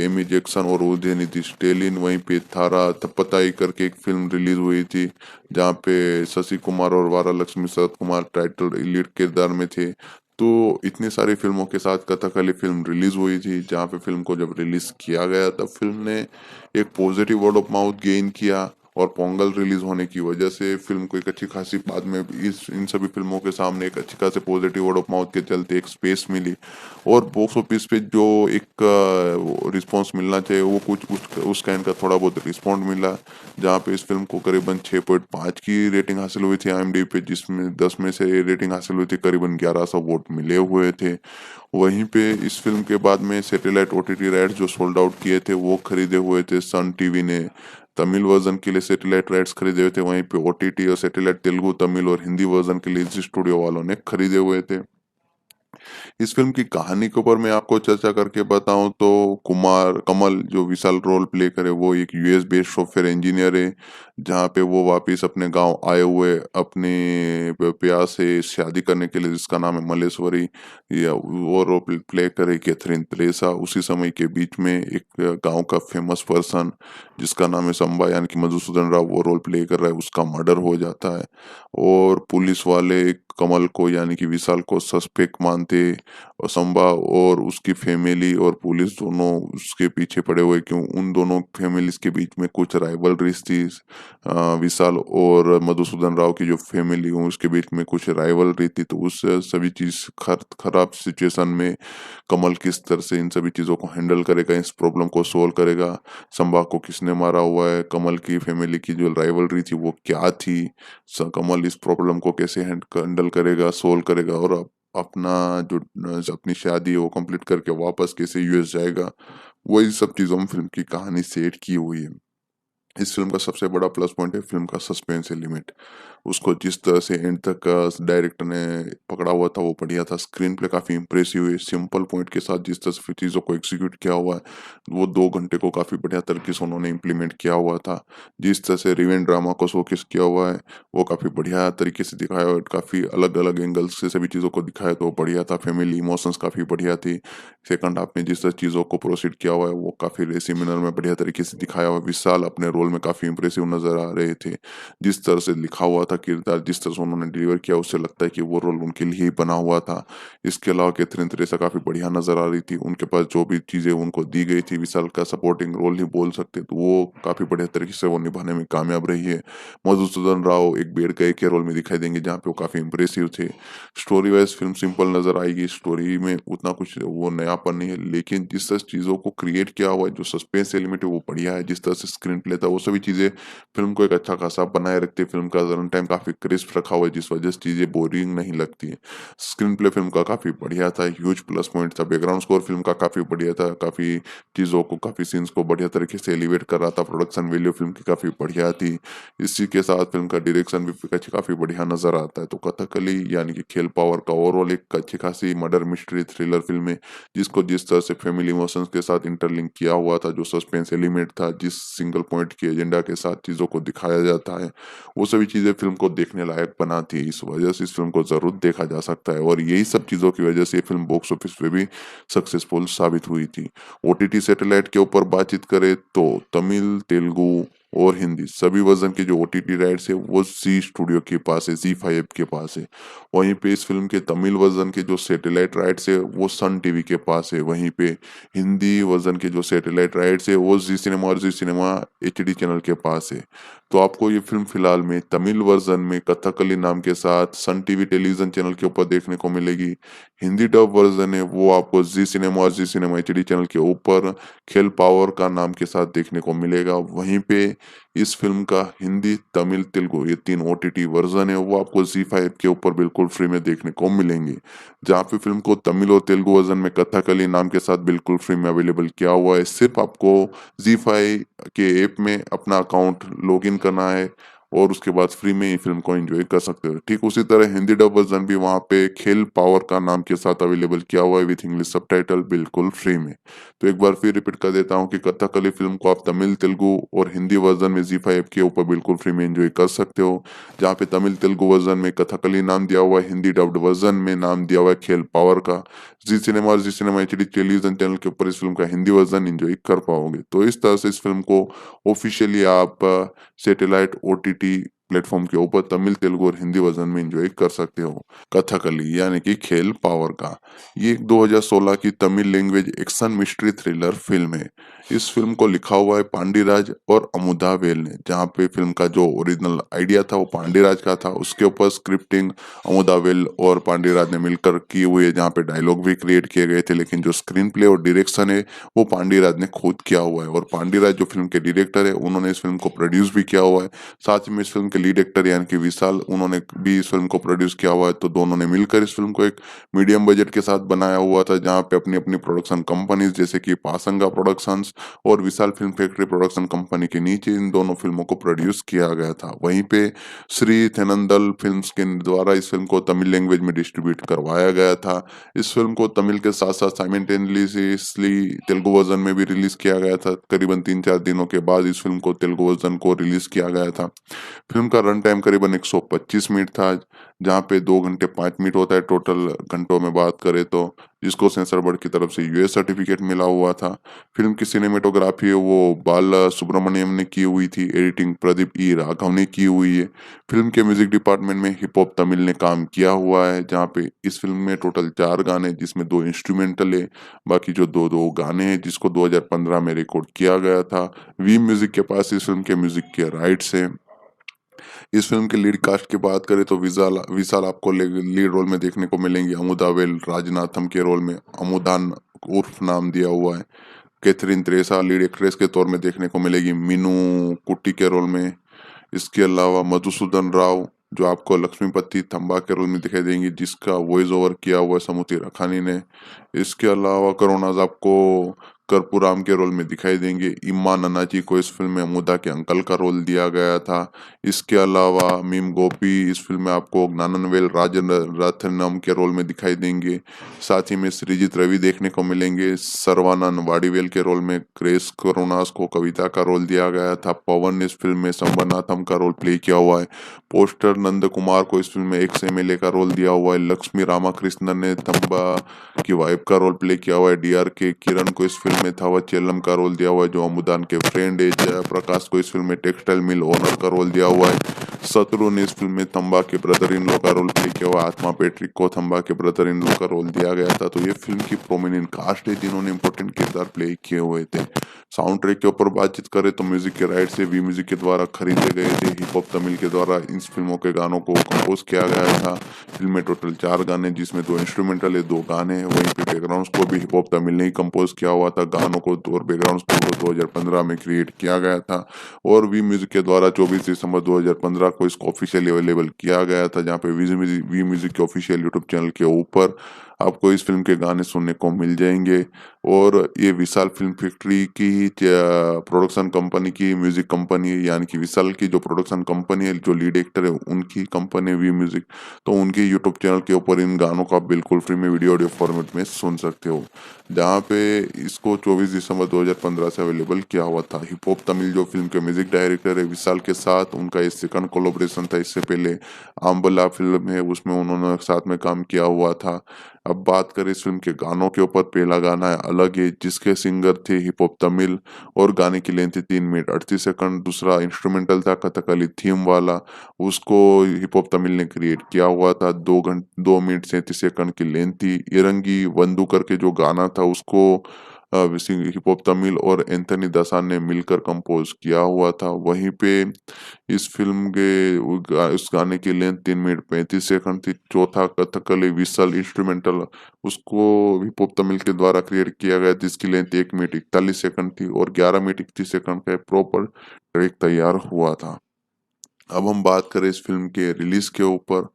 एमी जैक्सन और उदयनिधि स्टेलिन। वहीं पे थारा थप्पताई करके एक फ़िल्म रिलीज़ हुई थी, जहाँ पे शशि कुमार और वारालक्ष्मी शरत कुमार टाइटल लीड किरदार में थे। तो इतनी सारी फ़िल्मों के साथ कथकली फ़िल्म रिलीज़ हुई थी, जहाँ पे फ़िल्म को जब रिलीज़ किया गया तब फ़िल्म ने एक positive word of mouth gain किया और पोंगल रिलीज़ होने की वजह से फ़िल्म को एक अच्छी खासी बाद में इस इन सभी फ़िल्मों के सामने एक अच्छी खासे पॉजिटिव वर्ड ऑफ माउथ के चलते एक स्पेस मिली और बॉक्स ऑफिस पे जो एक रिस्पॉन्स मिलना चाहिए वो कुछ उस काइंड का थोड़ा बहुत रिस्पॉन्ड मिला, जहाँ पे इस फ़िल्म को करीबन 6.5 की रेटिंग हासिल हुई थी आईएमडीबी पे, जिसमें 10 में से रेटिंग हासिल हुई थी, करीबन 1100 वोट मिले हुए थे। वहीं पे इस फ़िल्म के बाद में सैटेलाइट ओटीटी राइट्स जो सोल्ड आउट किए थे वो खरीदे हुए थे सन टीवी ने। तमिल वर्ज़न के लिए सैटेलाइट राइट्स खरीदे हुए थे, वहीं पे ओटीटी और सैटेलाइट तेलुगु, तमिल और हिंदी वर्ज़न के लिए जी स्टूडियो वालों ने खरीदे हुए थे। इस फ़िल्म की कहानी के ऊपर मैं आपको चर्चा करके बताऊँ तो कुमार कमल जो विशाल रोल प्ले करे वो एक यूएस बेस्ड सॉफ्टवेयर इंजीनियर है, जहाँ पे वो वापिस अपने गाँव आए हुए अपने प्यार से शादी करने के लिए, जिसका नाम है मल्लेश्वरी, या वो रोल प्ले करे कैथरीन तेरेसा। उसी समय के बीच में एक गाँव का फेमस पर्सन जिसका नाम है संबा यानी कि मधुसूदन राव, वो रोल प्ले कर रहा है, उसका मर्डर हो जाता है और पुलिस वाले कमल को यानी कि विशाल को सस्पेक्ट मानते और संबा और उसकी फैमिली और पुलिस दोनों उसके पीछे पड़े हुए, क्यों उन दोनों फैमिलीज के बीच में कुछ राइवलरीज थी। विशाल और मधुसूदन राव की जो फैमिली हो उसके बीच में कुछ राइवलरी थी, तो उस सभी चीज खराब सिचुएशन में कमल किस तरह से इन सभी चीजों को हैंडल करेगा, इस प्रॉब्लम को सोल्व करेगा, संबा को किसने मारा हुआ है, कमल की फैमिली की जो राइवलरी थी वो क्या थी, कमल इस प्रॉब्लम को कैसे हैंडल करेगा, सोल्व करेगा और अपना जो अपनी शादी है वो कंप्लीट करके वापस कैसे यूएस जाएगा, वही सब चीज़ों में फिल्म की कहानी सेट की हुई है। इस फ़िल्म का सबसे बड़ा प्लस पॉइंट है फ़िल्म का सस्पेंस एलिमेंट। उसको जिस तरह से एंड तक डायरेक्टर ने पकड़ा हुआ था वो बढ़िया था। स्क्रीन प्ले काफ़ी इम्प्रेसिव है। सिंपल पॉइंट के साथ जिस तरह से चीज़ों को एग्जीक्यूट किया हुआ है, वो 2 घंटे को काफ़ी बढ़िया तरीके से उन्होंने इम्प्लीमेंट किया हुआ था। जिस तरह से रिवेंज ड्रामा को शोकेस किया हुआ है, वो काफ़ी बढ़िया तरीके से दिखाया और काफ़ी अलग-अलग एंगल्स से सभी चीज़ों को दिखाया तो बढ़िया था। फैमिली इमोशंस काफ़ी बढ़िया थी। सेकंड हाफ में जिस तरह चीज़ों को प्रोसीड किया हुआ है वो काफ़ी रेसी मैनर में बढ़िया तरीके से दिखाया हुआ है। विशाल अपने रोल में काफ़ी इम्प्रेसिव नज़र आ रहे थे। जिस तरह से लिखा हुआ था किरदार, जिस तरह से उन्होंने डिलीवर किया, उससे लगता है कि वो रोल उनके लिए ही बना हुआ था। इसके अलावा कैथरीन तेरेसा काफ़ी बढ़िया नज़र आ रही थी। उनके पास जो भी चीज़ें उनको दी गई थी, विशाल का सपोर्टिंग रोल ही बोल सकते, तो वो काफ़ी बढ़िया तरीके से वो निभाने में कामयाब रही है। मधुसूदन राव एक बेड गाय के रोल में दिखाई देंगे, जहाँ पे वो काफ़ी इम्प्रेसिव थे। स्टोरी वाइज़ फ़िल्म सिंपल नज़र आएगी, स्टोरी में उतना कुछ वो नयापन नहीं है, लेकिन जिस तरह चीज़ों को क्रिएट किया हुआ है, जो सस्पेंस एलिमेंट है वो बढ़िया है। जिस तरह से स्क्रीन प्ले था, वो सभी चीज़ें फ़िल्म को एक अच्छा खासा बनाए रखती है। फ़िल्म का रन टाइम काफ़ी क्रिस्प रखा हुआ है, जिस वजह से चीज़ें बोरिंग नहीं लगती हैं। स्क्रीन प्ले फ़िल्म का काफ़ी बढ़िया था, ह्यूज प्लस पॉइंट था। बैकग्राउंड स्कोर फ़िल्म का काफ़ी बढ़िया था, काफ़ी चीज़ों को, काफ़ी सीन्स को बढ़िया तरीके से एलिवेट कर रहा था। प्रोडक्शन वैल्यू फ़िल्म की काफ़ी बढ़िया थी। इसी के साथ फ़िल्म का डायरेक्शन भी काफ़ी बढ़िया नज़र आता है। तो कथकली यानी कि खेल पावर का ओवरऑल एक अच्छी खासी मर्डर मिस्ट्री थ्रिलर फ़िल्म है, जिसको जिस तरह से फैमिली इमोशंस के साथ इंटरलिंक किया हुआ था, जो सस्पेंस एलिमेंट था, जिस सिंगल पॉइंट के एजेंडा के साथ चीज़ों को दिखाया जाता है, वो सभी चीज़ें फ़िल्म को देखने लायक बनाती है। इस वजह से इस फ़िल्म को ज़रूर देखा जा सकता है और यही सब चीज़ों की वजह से ये फ़िल्म बॉक्स ऑफिस पे भी सक्सेसफुल साबित हुई थी। ओटीटी सैटेलाइट के ऊपर बातचीत करें तो तमिल, तेलुगु और हिंदी सभी वर्जन के जो ओटीटी राइट्स है वो जी स्टूडियो के पास है, जी5 के पास है। वहीं पे इस फिल्म के तमिल वर्जन के जो सैटेलाइट राइट्स है वो सन टीवी के पास है। वहीं पे हिंदी वर्जन के जो सैटेलाइट राइट्स है वो जी सिनेमा और जी सिनेमा एचडी चैनल के पास है। तो आपको ये फिल्म फिलहाल में तमिल वर्जन में कथकली नाम के साथ सन टीवी टेलीविजन चैनल के ऊपर देखने को मिलेगी। हिंदी डब वर्जन है वो आपको जी सिनेमा और जी सिनेमा एचडी चैनल के ऊपर खेल पावर का नाम के साथ देखने को मिलेगा। वहीं पे इस फिल्म का हिंदी, तमिल, तेलुगु ये 3 ओटीटी वर्जन है वो आपको जी5 के ऊपर बिल्कुल फ्री में देखने को मिलेंगे। जहाँ पे फिल्म को तमिल और तेलुगु वर्जन में कथकली नाम के साथ बिल्कुल फ्री में अवेलेबल किया हुआ है। सिर्फ आपको जी5 के ऐप में अपना अकाउंट लॉगिन करना है और उसके बाद फ्री में ही फिल्म को एंजॉय कर सकते हो। ठीक उसी तरह हिंदी डब वर्जन भी वहाँ पे खेल पावर का नाम के साथ अवेलेबल किया हुआ है विथ इंग्लिश सबटाइटल बिल्कुल फ्री में। तो एक बार फिर रिपीट कर देता हूँ कि कथकली फिल्म को आप तमिल, तेलुगु और हिंदी वर्जन में जी5 के ऊपर बिल्कुल फ्री में एंजॉय कर सकते हो। जहाँ पे तमिल तेलुगु वर्जन में कथकली नाम दिया हुआ है, हिंदी डब्ड वर्जन में नाम दिया हुआ है खेल पावर का। जी सिनेमा और जी सिनेमा एचडी टेलीविजन चैनल के ऊपर इस फिल्म का हिंदी वर्जन एंजॉय कर पाओगे। तो इस तरह से इस फिल्म को ऑफिशियली आप सैटेलाइट ओटीटी प्लेटफॉर्म के ऊपर तमिल, तेलुगु और हिंदी वर्जन में एंजॉय कर सकते हो। कथकली यानी कि खेल पावर का ये एक 2016 की Tamil language action mystery thriller film है। इस फिल्म को लिखा हुआ है पांडिराज और अमुदा वेल ने। जहाँ पे फिल्म का जो ओरिजिनल आइडिया था वो पांडिराज का था, उसके ऊपर स्क्रिप्टिंग अमुदा वेल और पांडिराज ने मिलकर की हुई है। जहाँ पे डायलॉग भी क्रिएट किए गए थे, लेकिन जो स्क्रीन प्ले और डायरेक्शन है वो पांडिराज ने खुद किया हुआ है। और पांडिराज जो फिल्म के डायरेक्टर है उन्होंने इस फिल्म को प्रोड्यूस भी किया हुआ है। साथ ही में इस फिल्म के लीड एक्टर यानी कि विशाल, उन्होंने भी इस फिल्म को प्रोड्यूस किया हुआ है। तो दोनों ने मिलकर इस फिल्म को एक मीडियम बजट के साथ बनाया हुआ था, जहाँ पे अपनी अपनी प्रोडक्शन कंपनीज जैसे कि पासंगा प्रोडक्शंस और विशाल फिल्म फैक्ट्री प्रोडक्शन कंपनी के नीचे इन दोनों फिल्मों को प्रोड्यूस किया गया था। वहीं पे श्री थेनंदल फिल्म्स के द्वारा इस फिल्म को तमिल लैंग्वेज में डिस्ट्रीब्यूट करवाया गया था। इस फिल्म को तमिल के साथ साथ साइमल्टेनियसली तेलुगु वर्जन में भी रिलीज किया गया था। करीबन 3-4 दिनों के बाद इस फिल्म को तेलुगु वर्जन को रिलीज किया गया था। फिल्म का रन टाइम करीबन 125 मिनट था, जहाँ पे 2 घंटे 5 मिनट होता है टोटल घंटों में बात करें तो, जिसको सेंसर बोर्ड की तरफ से यूएस सर्टिफिकेट मिला हुआ था। फिल्म की सिनेमेटोग्राफी है वो बाला सुब्रमण्यम ने की हुई थी, एडिटिंग प्रदीप ई राघव ने की हुई है। फिल्म के म्यूजिक डिपार्टमेंट में हिप हॉप तमिल ने काम किया हुआ है, जहाँ पे इस फिल्म में टोटल 4 गाने जिसमें 2 इंस्ट्रूमेंटल है, बाकी जो 2 गाने हैं जिसको 2015 में रिकॉर्ड किया गया था। वी म्यूजिक के पास इस फिल्म के म्यूजिक के राइट्स है। इस फिल्म के लीड कास्ट की बात करें तो विशाल विशाल आपको लीड रोल में देखने को मिलेंगे। अमुदा वेल राजनाथम के रोल में अमुदान उर्फ नाम दिया हुआ है। कैथरीन त्रेसा लीड एक्ट्रेस के तौर में देखने को मिलेगी मीनू कुट्टी के रोल में। इसके अलावा मधुसूदन राव जो आपको लक्ष्मीपति थम्बा के रोल में दिखाई देंगी, जिसका वॉइस ओवर किया हुआ है समुति रखानी ने। इसके अलावा करुणाज आपको कर्पूराम के रोल में दिखाई देंगे। इम्मा नन्नाजी को इस फिल्म में अमुदा के अंकल का रोल दिया गया था। इसके अलावा मीम गोपी इस फिल्म में आपको ज्ञाननवेल राजन रथनम के रोल में दिखाई देंगे। साथ ही में सृजित रवि देखने को मिलेंगे। सर्वानंद वाडीवेल के रोल में। क्रेस करुणास को कविता का रोल दिया गया था। पवन इस फिल्म में संबरनाथम का रोल प्ले किया हुआ है। पोस्टर नंद कुमार को इस फिल्म में एक्स एमएलए का रोल दिया हुआ है। लक्ष्मी रामाकृष्णन ने थम्बा की वाइफ का रोल प्ले किया हुआ है। डीआर के किरण को इस फिल्म में थावर चेल्लम का रोल दिया हुआ है जो अमुदान के फ्रेंड है। जयप्रकाश को इस फिल्म में टेक्सटाइल मिल ओनर का रोल दिया हुआ है। शत्रु ने इस फिल्म में थम्बा के ब्रदर इन लॉ का रोल प्ले किया हुआ। आत्मा पैट्रिक को थम्बा के ब्रदर इन लॉ का रोल दिया गया था। तो ये फिल्म की प्रोमिनेंट कास्ट है जिन्होंने इंपॉर्टेंट किरदार प्ले किए हुए थे। साउंड ट्रैक के ऊपर बातचीत करें तो म्यूजिक के राइट से वी म्यूजिक के द्वारा खरीदे गए थे। हिप हॉप तमिल के द्वारा इन फिल्मों के गानों को कंपोज किया गया था। फिल्म में टोटल 4 गाने जिसमें 2 इंस्ट्रूमेंटल है, 2 गाने हैं। वहीं पे बैकग्राउंड को भी हिप हॉप तमिल ने ही कंपोज किया हुआ था। गानों को और बैकग्राउंड स्कोर को 2015 में क्रिएट किया गया था और वी म्यूजिक के द्वारा 24 दिसंबर 2015 को इसको ऑफिशियली अवेलेबल किया गया था। जहाँ पे वी म्यूजिक के ऑफिशियल यूट्यूब चैनल के ऊपर आपको इस फिल्म के गाने सुनने को मिल जाएंगे। और ये विशाल फिल्म फैक्ट्री की प्रोडक्शन कंपनी की म्यूजिक कंपनी यानी कि विशाल की जो प्रोडक्शन कंपनी है, जो लीड एक्टर है उनकी कंपनी वी म्यूजिक। तो उनके यूट्यूब चैनल के ऊपर इन गानों को आप बिल्कुल फ्री में वीडियो ऑडियो फॉर्मेट में सुन सकते हो। जहाँ पे इसको 24 दिसंबर 2015 से अवेलेबल किया हुआ था। हिप हॉप तमिल जो फिल्म के म्यूजिक डायरेक्टर है विशाल के साथ उनका ये सेकंड कोलैबोरेशन था। इससे पहले आम्बला फिल्म है उसमें उन्होंने साथ में काम किया हुआ था। अब बात करें इस फिल्म के गानों के ऊपर, पहला गाना है अलग है, जिसके सिंगर थे हिप हॉप तमिल और गाने की लेंथ थी 3 मिनट 38 सेकंड। दूसरा इंस्ट्रूमेंटल था कथकली थीम वाला, उसको हिप हॉप तमिल ने क्रिएट किया हुआ था। 2 मिनट 37 सेकंड की लेंथ थी। इरंगी वंदू करके जो गाना था उसको हिप हॉप तमिल और एंथनी दसा ने मिलकर कंपोज किया हुआ था। वहीं पे इस फिल्म के उस गाने की लेंथ 3 मिनट 35 सेकंड थी। चौथा कथकली विसल इंस्ट्रूमेंटल, उसको हिप हॉप तमिल के द्वारा क्रिएट किया गया, जिसकी लेंथ 1 मिनट 41 सेकंड थी और 11 मिनट 31 सेकंड का प्रॉपर ट्रैक तैयार हुआ था। अब हम बात करें इस फिल्म के रिलीज के ऊपर,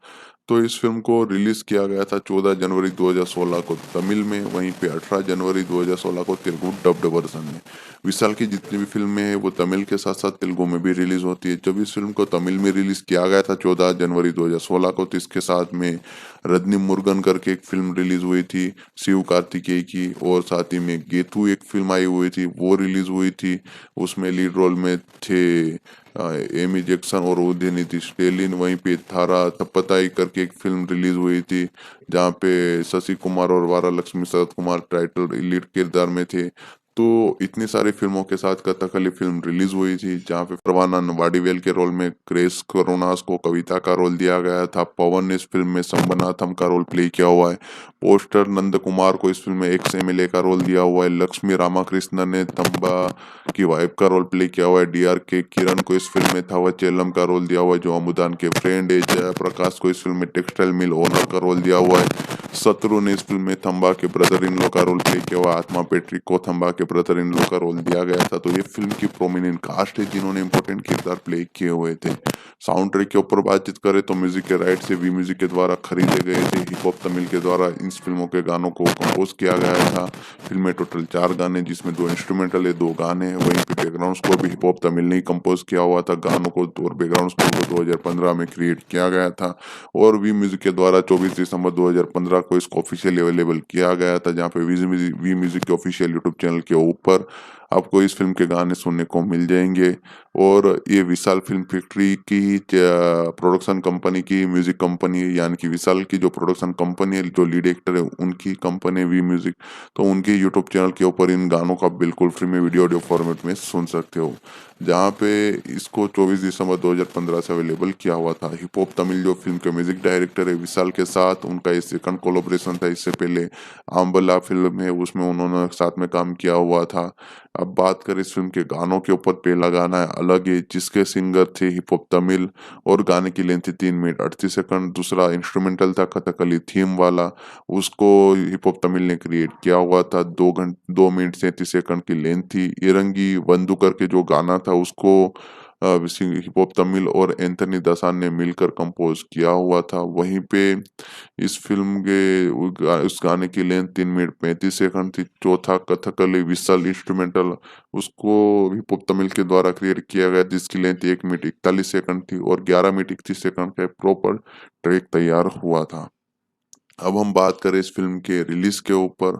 तो इस फिल्म को रिलीज किया गया था 14 जनवरी 2016 को तमिल में, वहीं पे 18 जनवरी 2016 को तेलुगु डब्ड वर्जन में। विशाल की जितनी भी फिल्में हैं वो तमिल के साथ साथ तेलुगु में भी रिलीज होती है। जब इस फिल्म को तमिल में रिलीज किया गया था 14 जनवरी 2016 को, तो इसके साथ में रजनी मुरुगन करके एक फिल्म रिलीज हुई थी शिव कार्तिकेय की, और साथ ही में गेतु एक फिल्म आई हुई थी वो रिलीज हुई थी। उसमें लीड रोल में थे एमी जैक्सन और उदयनिधि स्टेलिन। वहीं पे थारा तपताई करके एक फिल्म रिलीज हुई थी जहाँ पे शशि कुमार और वारा लक्ष्मी शरद कुमार टाइटल लीड किरदार में थे। तो इतनी सारी फिल्मों के साथ कथकली फिल्म रिलीज हुई थी जहाँ पे प्रवानंद वाडीवेल के रोल में क्रेस करुणास को कविता का रोल दिया गया था। पवन ने इस फिल्म में शंभनाथम का रोल प्ले किया हुआ है। पोस्टर नंद कुमार को इस फिल्म में एक्स एमएलए का रोल दिया हुआ है। लक्ष्मी रामाकृष्णन ने तंबा की वाइफ का रोल प्ले किया हुआ है। डीआर के किरण को इस फिल्म में थावचेलम का रोल दिया हुआ है जो अमुदान के फ्रेंड है। जयप्रकाश को इस फिल्म में टेक्सटाइल मिल ओनर का रोल दिया हुआ है। शत्रु ने इस फिल्म में थम्बा के ब्रदर इन लॉ का रोल प्ले किया हुआ। आत्मा पेट्रिक को थम्बा के ब्रदर इन लॉ का रोल दिया गया था। तो ये फिल्म की प्रोमिनेंट कास्ट है जिन्होंने इंपॉर्टेंट किरदार प्ले किए हुए थे। साउंड ट्रैक के ऊपर बातचीत करें तो म्यूजिक के राइट से वी म्यूजिक के द्वारा खरीदे गए थे। हिप हॉप तमिल के द्वारा इन फिल्मों के गानों को कंपोज किया गया था। फिल्म में टोटल 4 गाने, जिसमें 2 इंस्ट्रूमेंटल है, 2 गाने हैं। वहीं पे बैकग्राउंड स्कोर भी हिप हॉप तमिल ने ही कंपोज किया हुआ था। गानों को और बैकग्राउंड स्कोर को 2015 में क्रिएट किया गया था और वी म्यूजिक के द्वारा 24 दिसंबर 2015 को इसको ऑफिशियल अवेलेबल किया गया था, जहाँ पे वी म्यूजिक के ऑफिशियल यूट्यूब चैनल के ऊपर आपको इस फिल्म के गाने सुनने को मिल जाएंगे। और ये विशाल फिल्म फैक्ट्री की ही प्रोडक्शन कंपनी की म्यूजिक कंपनी है, यानी कि विशाल की जो प्रोडक्शन कंपनी है, जो लीड एक्टर है उनकी कंपनी है वी म्यूजिक। तो उनके यूट्यूब चैनल के ऊपर इन गानों का बिल्कुल फ्री में वीडियो ऑडियो फॉर्मेट में सुन सकते हो, जहाँ पे इसको 24 दिसंबर 2015 से अवेलेबल किया हुआ था। हिप हॉप तमिल जो फिल्म के म्यूजिक डायरेक्टर है विशाल के साथ, उनका ये सेकंड कोलैबोरेशन था। इससे पहले आम्बला फिल्म है उसमें उन्होंने साथ में काम किया हुआ था। अब बात करें इस फिल्म के गानों के ऊपर, पहला गाना है अलग है, जिसके सिंगर थे हिप हॉप तमिल और गाने की लेंथ थी 3 मिनट 38 सेकंड। दूसरा इंस्ट्रूमेंटल था कथकली थीम वाला, उसको हिप हॉप तमिल ने क्रिएट किया हुआ था। 2 मिनट 37 सेकंड की लेंथ थी। इरंगी वंदू करके जो गाना था उसको हिप हॉप तमिल और एंथनी दसा ने मिलकर कंपोज किया हुआ था। वहीं पे इस फिल्म के उस गाने की लेंथ 3 मिनट 35 सेकंड थी। चौथा कथकली विसल इंस्ट्रूमेंटल, उसको हिप हॉप तमिल के द्वारा क्रिएट किया गया, जिसकी लेंथ 1 मिनट 41 सेकंड थी और 11 मिनट 31 सेकंड का प्रॉपर ट्रैक तैयार हुआ था। अब हम बात करें इस फिल्म के रिलीज के ऊपर,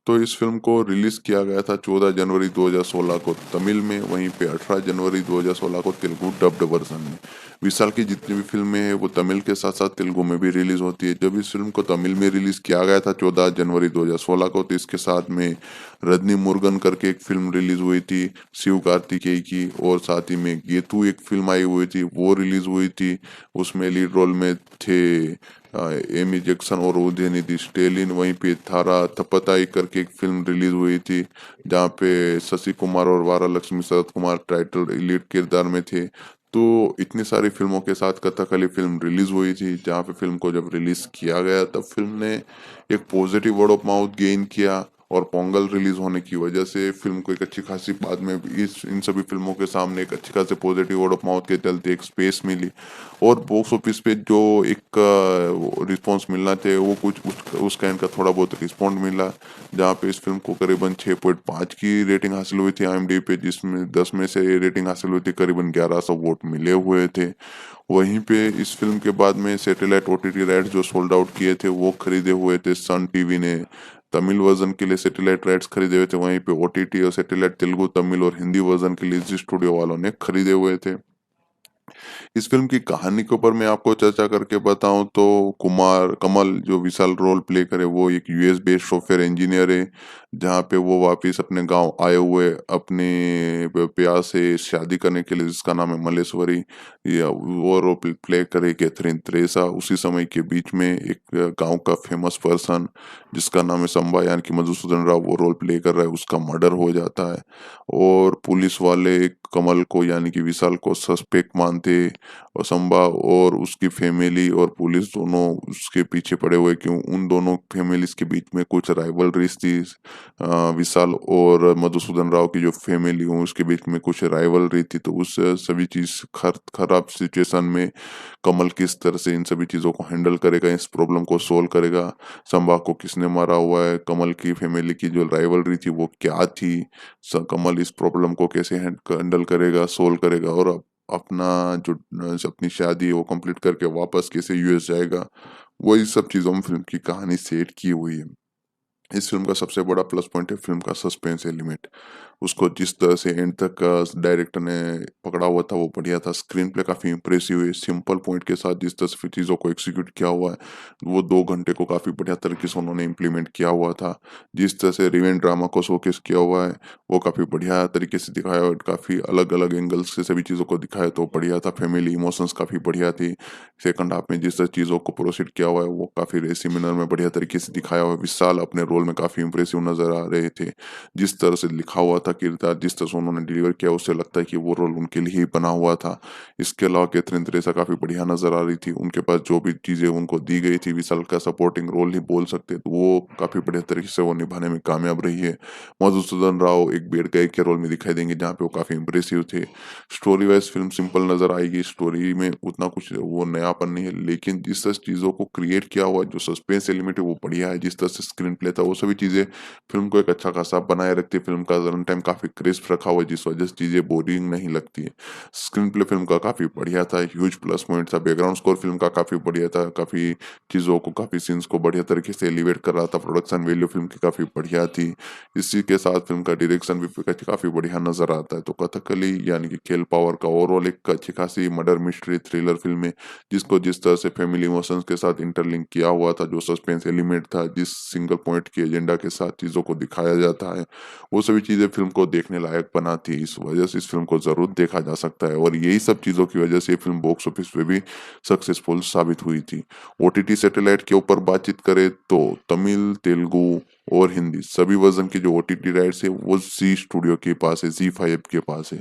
तो इस फिल्म को रिलीज किया गया था 14 जनवरी 2016 को तमिल में, वहीं पे 18 जनवरी 2016 को तेलुगु डब्ड वर्जन में। विशाल की जितनी भी फिल्में हैं वो तमिल के साथ साथ तेलुगु में भी रिलीज होती है। जब इस फिल्म को तमिल में रिलीज किया गया था 14 जनवरी 2016 को, तो इसके साथ में रजनी मुरुगन करके एक फिल्म रिलीज हुई थी शिव कार्तिकेय की, और साथ ही में गेतु एक फिल्म आई हुई थी वो रिलीज हुई थी। उसमें लीड रोल में थे एमी जैक्सन और उदयनिधि स्टेलिन। वहीं पे थारा तपताई करके एक फिल्म रिलीज हुई थी जहाँ पे शशि कुमार और वारा लक्ष्मी शरद कुमार टाइटल लीड किरदार में थे। तो इतनी सारी फिल्मों के साथ कथकली फिल्म रिलीज हुई थी, जहाँ पे फिल्म को जब रिलीज किया गया तब फिल्म ने एक positive word of mouth gain किया, और पोंगल रिलीज होने की वजह से फिल्म को एक अच्छी खासी बाद में इस इन सभी फिल्मों के सामने एक अच्छी खासी पॉजिटिव वर्ड ऑफ माउथ के चलते एक स्पेस मिली, और बॉक्स ऑफिस पे जो एक रिस्पांस मिलना चाहिए वो कुछ उस काइंड का थोड़ा बहुत रिस्पॉन्ड मिला, जहाँ पे इस फिल्म को करीबन 6.5 की रेटिंग हासिल हुई थी IMDb पे, जिसमें 10 में से रेटिंग हासिल हुई थी, करीबन 1100 वोट मिले हुए थे। वहीं पे इस फिल्म के बाद में सैटेलाइट OTT राइट्स जो सोल्ड आउट किए थे वो खरीदे हुए थे सन टीवी ने। तमिल वर्जन के लिए सैटेलाइट राइट्स खरीदे हुए थे, वहीं पे OTT और सैटेलाइट तेलुगु तमिल और हिंदी वर्जन के लिए जी स्टूडियो वालों ने खरीदे हुए थे। इस फ़िल्म की कहानी के ऊपर मैं आपको चर्चा करके बताऊँ तो कुमार कमल जो विशाल रोल प्ले करे वो एक यूएस बेस्ड सॉफ्टवेयर इंजीनियर है, जहाँ पे वो वापिस अपने गाँव आए हुए अपने प्यार से शादी करने के लिए जिसका नाम है मल्लेश्वरी, या वो रोल प्ले करे कैथरीन त्रेसा। उसी समय के बीच में एक गाँव का फेमस पर्सन जिसका नाम है संबा यानी कि मधुसूदन राव वो रोल प्ले कर रहा है, उसका मर्डर हो जाता है और पुलिस वाले कमल को यानी कि विशाल को सस्पेक्ट मानते, और संबा और उसकी फैमिली और पुलिस दोनों उसके पीछे पड़े हुए क्यों उन दोनों फैमिलीज के बीच में कुछ राइवलरीज थी। विशाल और मधुसूदन राव की जो फैमिली हो उसके बीच में कुछ राइवलरी थी, तो उस सभी चीज खराब सिचुएशन में कमल किस तरह से इन सभी चीजों को हैंडल करेगा, इस प्रॉब्लम को सोल्व करेगा, संबा को किसने मारा हुआ है, कमल की फैमिली की जो राइवलरी थी वो क्या थी, कमल इस प्रॉब्लम को कैसे हैंडल करेगा, सोल्व करेगा और अपना जो अपनी शादी है वो कंप्लीट करके वापस कैसे यूएस जाएगा, वही सब चीज़ों में फ़िल्म की कहानी सेट की हुई है। इस फ़िल्म का सबसे बड़ा प्लस पॉइंट है फ़िल्म का सस्पेंस एलिमेंट। उसको जिस तरह से एंड तक डायरेक्टर ने पकड़ा हुआ था वो बढ़िया था। स्क्रीन प्ले काफ़ी इम्प्रेसिव है। सिंपल पॉइंट के साथ जिस तरह से चीज़ों को एक्जीक्यूट किया हुआ है, वो 2 घंटे को काफ़ी बढ़िया तरीके से उन्होंने इम्प्लीमेंट किया हुआ था। जिस तरह से रिवेंज ड्रामा को शोकेस किया हुआ है, वो काफ़ी बढ़िया तरीके से दिखाया और काफ़ी अलग-अलग एंगल्स से सभी चीज़ों को दिखाया तो बढ़िया था। फैमिली इमोशंस काफ़ी बढ़िया थी। सेकंड हाफ में जिस तरह चीज़ों को प्रोसीड किया हुआ है वो काफ़ी रेसी मैनर में बढ़िया तरीके से दिखाया हुआ है। विशाल अपने रोल में काफ़ी इम्प्रेसिव नज़र आ रहे थे। जिस तरह से लिखा हुआ था किरदार, जिस तरह से उन्होंने डिलीवर किया उससे लगता है कि वो रोल उनके लिए ही बना हुआ था। इसके अलावा कैथरीन तेरेसा काफ़ी बढ़िया नज़र आ रही थी। उनके पास जो भी चीज़ें उनको दी गई थी विशाल का सपोर्टिंग रोल ही बोल सकते हैं, तो वो काफ़ी बढ़िया तरीके से वो निभाने में कामयाब रही है। मधुसूदन राव एक बेड गाय के रोल में दिखाई देंगे जहाँ पे वो काफ़ी इम्प्रेसिव थे। स्टोरी वाइज़ फ़िल्म सिंपल नज़र आएगी, स्टोरी में उतना कुछ वो नयापन नहीं है, लेकिन जिस तरह से चीज़ों को क्रिएट किया हुआ है, जो सस्पेंस एलिमेंट है वो बढ़िया है, जिस तरह से स्क्रीन प्ले था वो सभी चीज़ें फ़िल्म को एक अच्छा खासा बनाए रखती है। फ़िल्म का रन टाइम काफ़ी क्रिस्प रखा हुआ है जिस वजह से चीज़ें बोरिंग नहीं लगती है। स्क्रीन प्ले फ़िल्म का काफ़ी बढ़िया था, ह्यूज प्लस पॉइंट था। बैकग्राउंड स्कोर फ़िल्म का काफ़ी बढ़िया था, काफ़ी चीज़ों को काफ़ी सीन्स को बढ़िया तरीके से एलिवेट कर रहा था। प्रोडक्शन वैल्यू फ़िल्म की काफ़ी बढ़िया थी। इसी के साथ फ़िल्म का डायरेक्शन भी काफ़ी बढ़िया नज़र आता है। तो कथकली यानी कि खेल पावर का ओवरऑल एक अच्छी खासी मर्डर मिस्ट्री थ्रिलर फ़िल्म है, जिसको जिस तरह से फैमिली इमोशंस के साथ इंटरलिंक किया हुआ था, जो सस्पेंस एलिमेंट था, जिस सिंगल पॉइंट के एजेंडा के साथ चीज़ों को दिखाया जाता है, वो सभी चीज़ें फ़िल्म को देखने लायक बनाती है। इस वजह से इस फ़िल्म को ज़रूर देखा जा सकता है और यही सब चीज़ों की वजह से ये फ़िल्म बॉक्स ऑफिस पे भी सक्सेसफुल साबित हुई थी। ओटीटी सैटेलाइट के ऊपर बातचीत करें तो तमिल, तेलुगु और हिंदी सभी वर्ज़न के जो ओटीटी राइट्स है वो ज़ी स्टूडियो के पास है, ज़ी5 के पास है।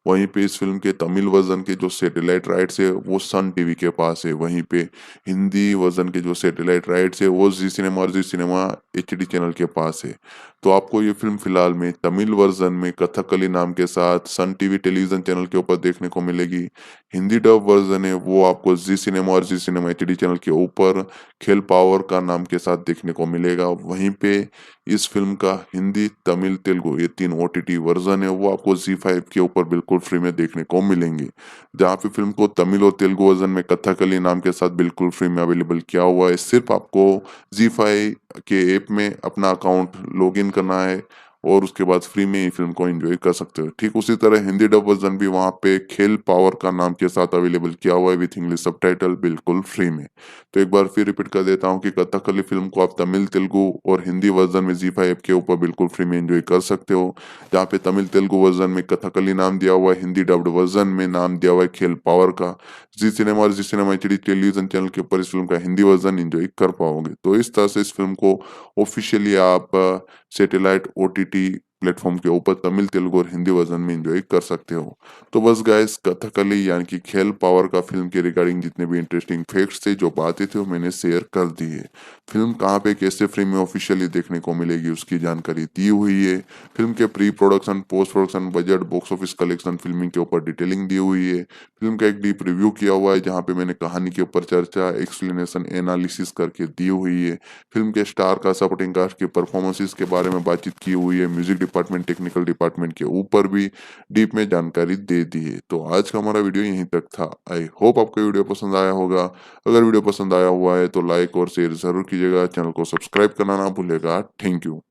वहीं पे इस फ़िल्म के तमिल वर्ज़न के जो सैटेलाइट राइट्स है वो सन टीवी के पास है। वहीं पे हिंदी वर्ज़न के जो सैटेलाइट राइट्स है वो ज़ी सिनेमा और ज़ी सिनेमा एचडी चैनल के पास है। तो आपको ये फ़िल्म फ़िलहाल में तमिल वर्ज़न में कथकली नाम के साथ सन टीवी टेलीविज़न चैनल के ऊपर देखने को मिलेगी। हिंदी डब वर्ज़न है वो आपको ज़ी सिनेमा और ज़ी सिनेमा एचडी चैनल के ऊपर खेल पावर का नाम के साथ देखने को मिलेगा। वहीं पे इस फ़िल्म का हिंदी, तमिल, तेलुगु ये 3 ओटीटी वर्ज़न है वो आपको ज़ी5 के ऊपर बिल्कुल फ्री में देखने को मिलेंगे। जहाँ पे फ़िल्म को तमिल और तेलुगु वर्ज़न में कथकली नाम के साथ बिल्कुल फ्री में अवेलेबल किया हुआ है। सिर्फ़ आपको ज़ी5 के ऐप में अपना अकाउंट लॉगिन करना है और उसके बाद फ्री में ही फ़िल्म को एन्जॉय कर सकते हो। ठीक उसी तरह हिंदी डब वर्ज़न भी वहाँ पे खेल पावर का नाम के साथ अवेलेबल किया हुआ है विथ इंग्लिश सबटाइटल बिल्कुल फ्री में। तो एक बार फिर रिपीट कर देता हूँ कि कथकली फ़िल्म को आप तमिल, तेलुगु और हिंदी वर्ज़न में ज़ी5 ऐप के ऊपर बिल्कुल फ्री में एन्जॉय कर सकते हो। जहाँ पे तमिल, तेलुगु वर्ज़न में कथकली नाम दिया हुआ है, हिंदी डब्ड वर्ज़न में नाम दिया हुआ है खेल पावर का। ज़ी सिनेमा और ज़ी सिनेमा एचडी टेलीविज़न चैनल के ऊपर इस फ़िल्म का हिंदी वर्ज़न एन्जॉय कर पाओगे। तो इस तरह से इस फ़िल्म को ऑफ़िशियली आप सैटेलाइट ओटीटी प्लेटफ़ॉर्म के ऊपर तमिल, तेलुगु और हिंदी वर्ज़न में एन्जॉय कर सकते हो। तो बस गाइस कथकली यानी कि खेल पावर का फ़िल्म के रिगार्डिंग जितने भी इंटरेस्टिंग फैक्ट्स थे, जो बातें थी वो मैंने शेयर कर दी है। फ़िल्म कहाँ पे कैसे फ्री में ऑफ़िशियली देखने को मिलेगी उसकी जानकारी दी हुई है। फ़िल्म के pre production, post production, budget, box office collection, फ़िल्मिंग के ऊपर डिटेलिंग दी हुई है। फ़िल्म का एक डीप रिव्यू किया हुआ है जहाँ पे मैंने कहानी के ऊपर चर्चा, एक्सप्लेनेशन, एनालिसिस करके दी हुई है। फ़िल्म के स्टार का सपोर्टिंग कास्ट के परफॉर्मेंसेस के बारे में बातचीत की हुई है। म्यूजिक डिपार्टमेंट, टेक्निकल डिपार्टमेंट के ऊपर भी डीप में जानकारी दे दी है। तो आज का हमारा वीडियो यहीं तक था। आई होप आपको वीडियो पसंद आया होगा। अगर वीडियो पसंद आया हुआ है तो लाइक और शेयर ज़रूर कीजिएगा। चैनल को सब्सक्राइब करना ना भूलिएगा। Thank you.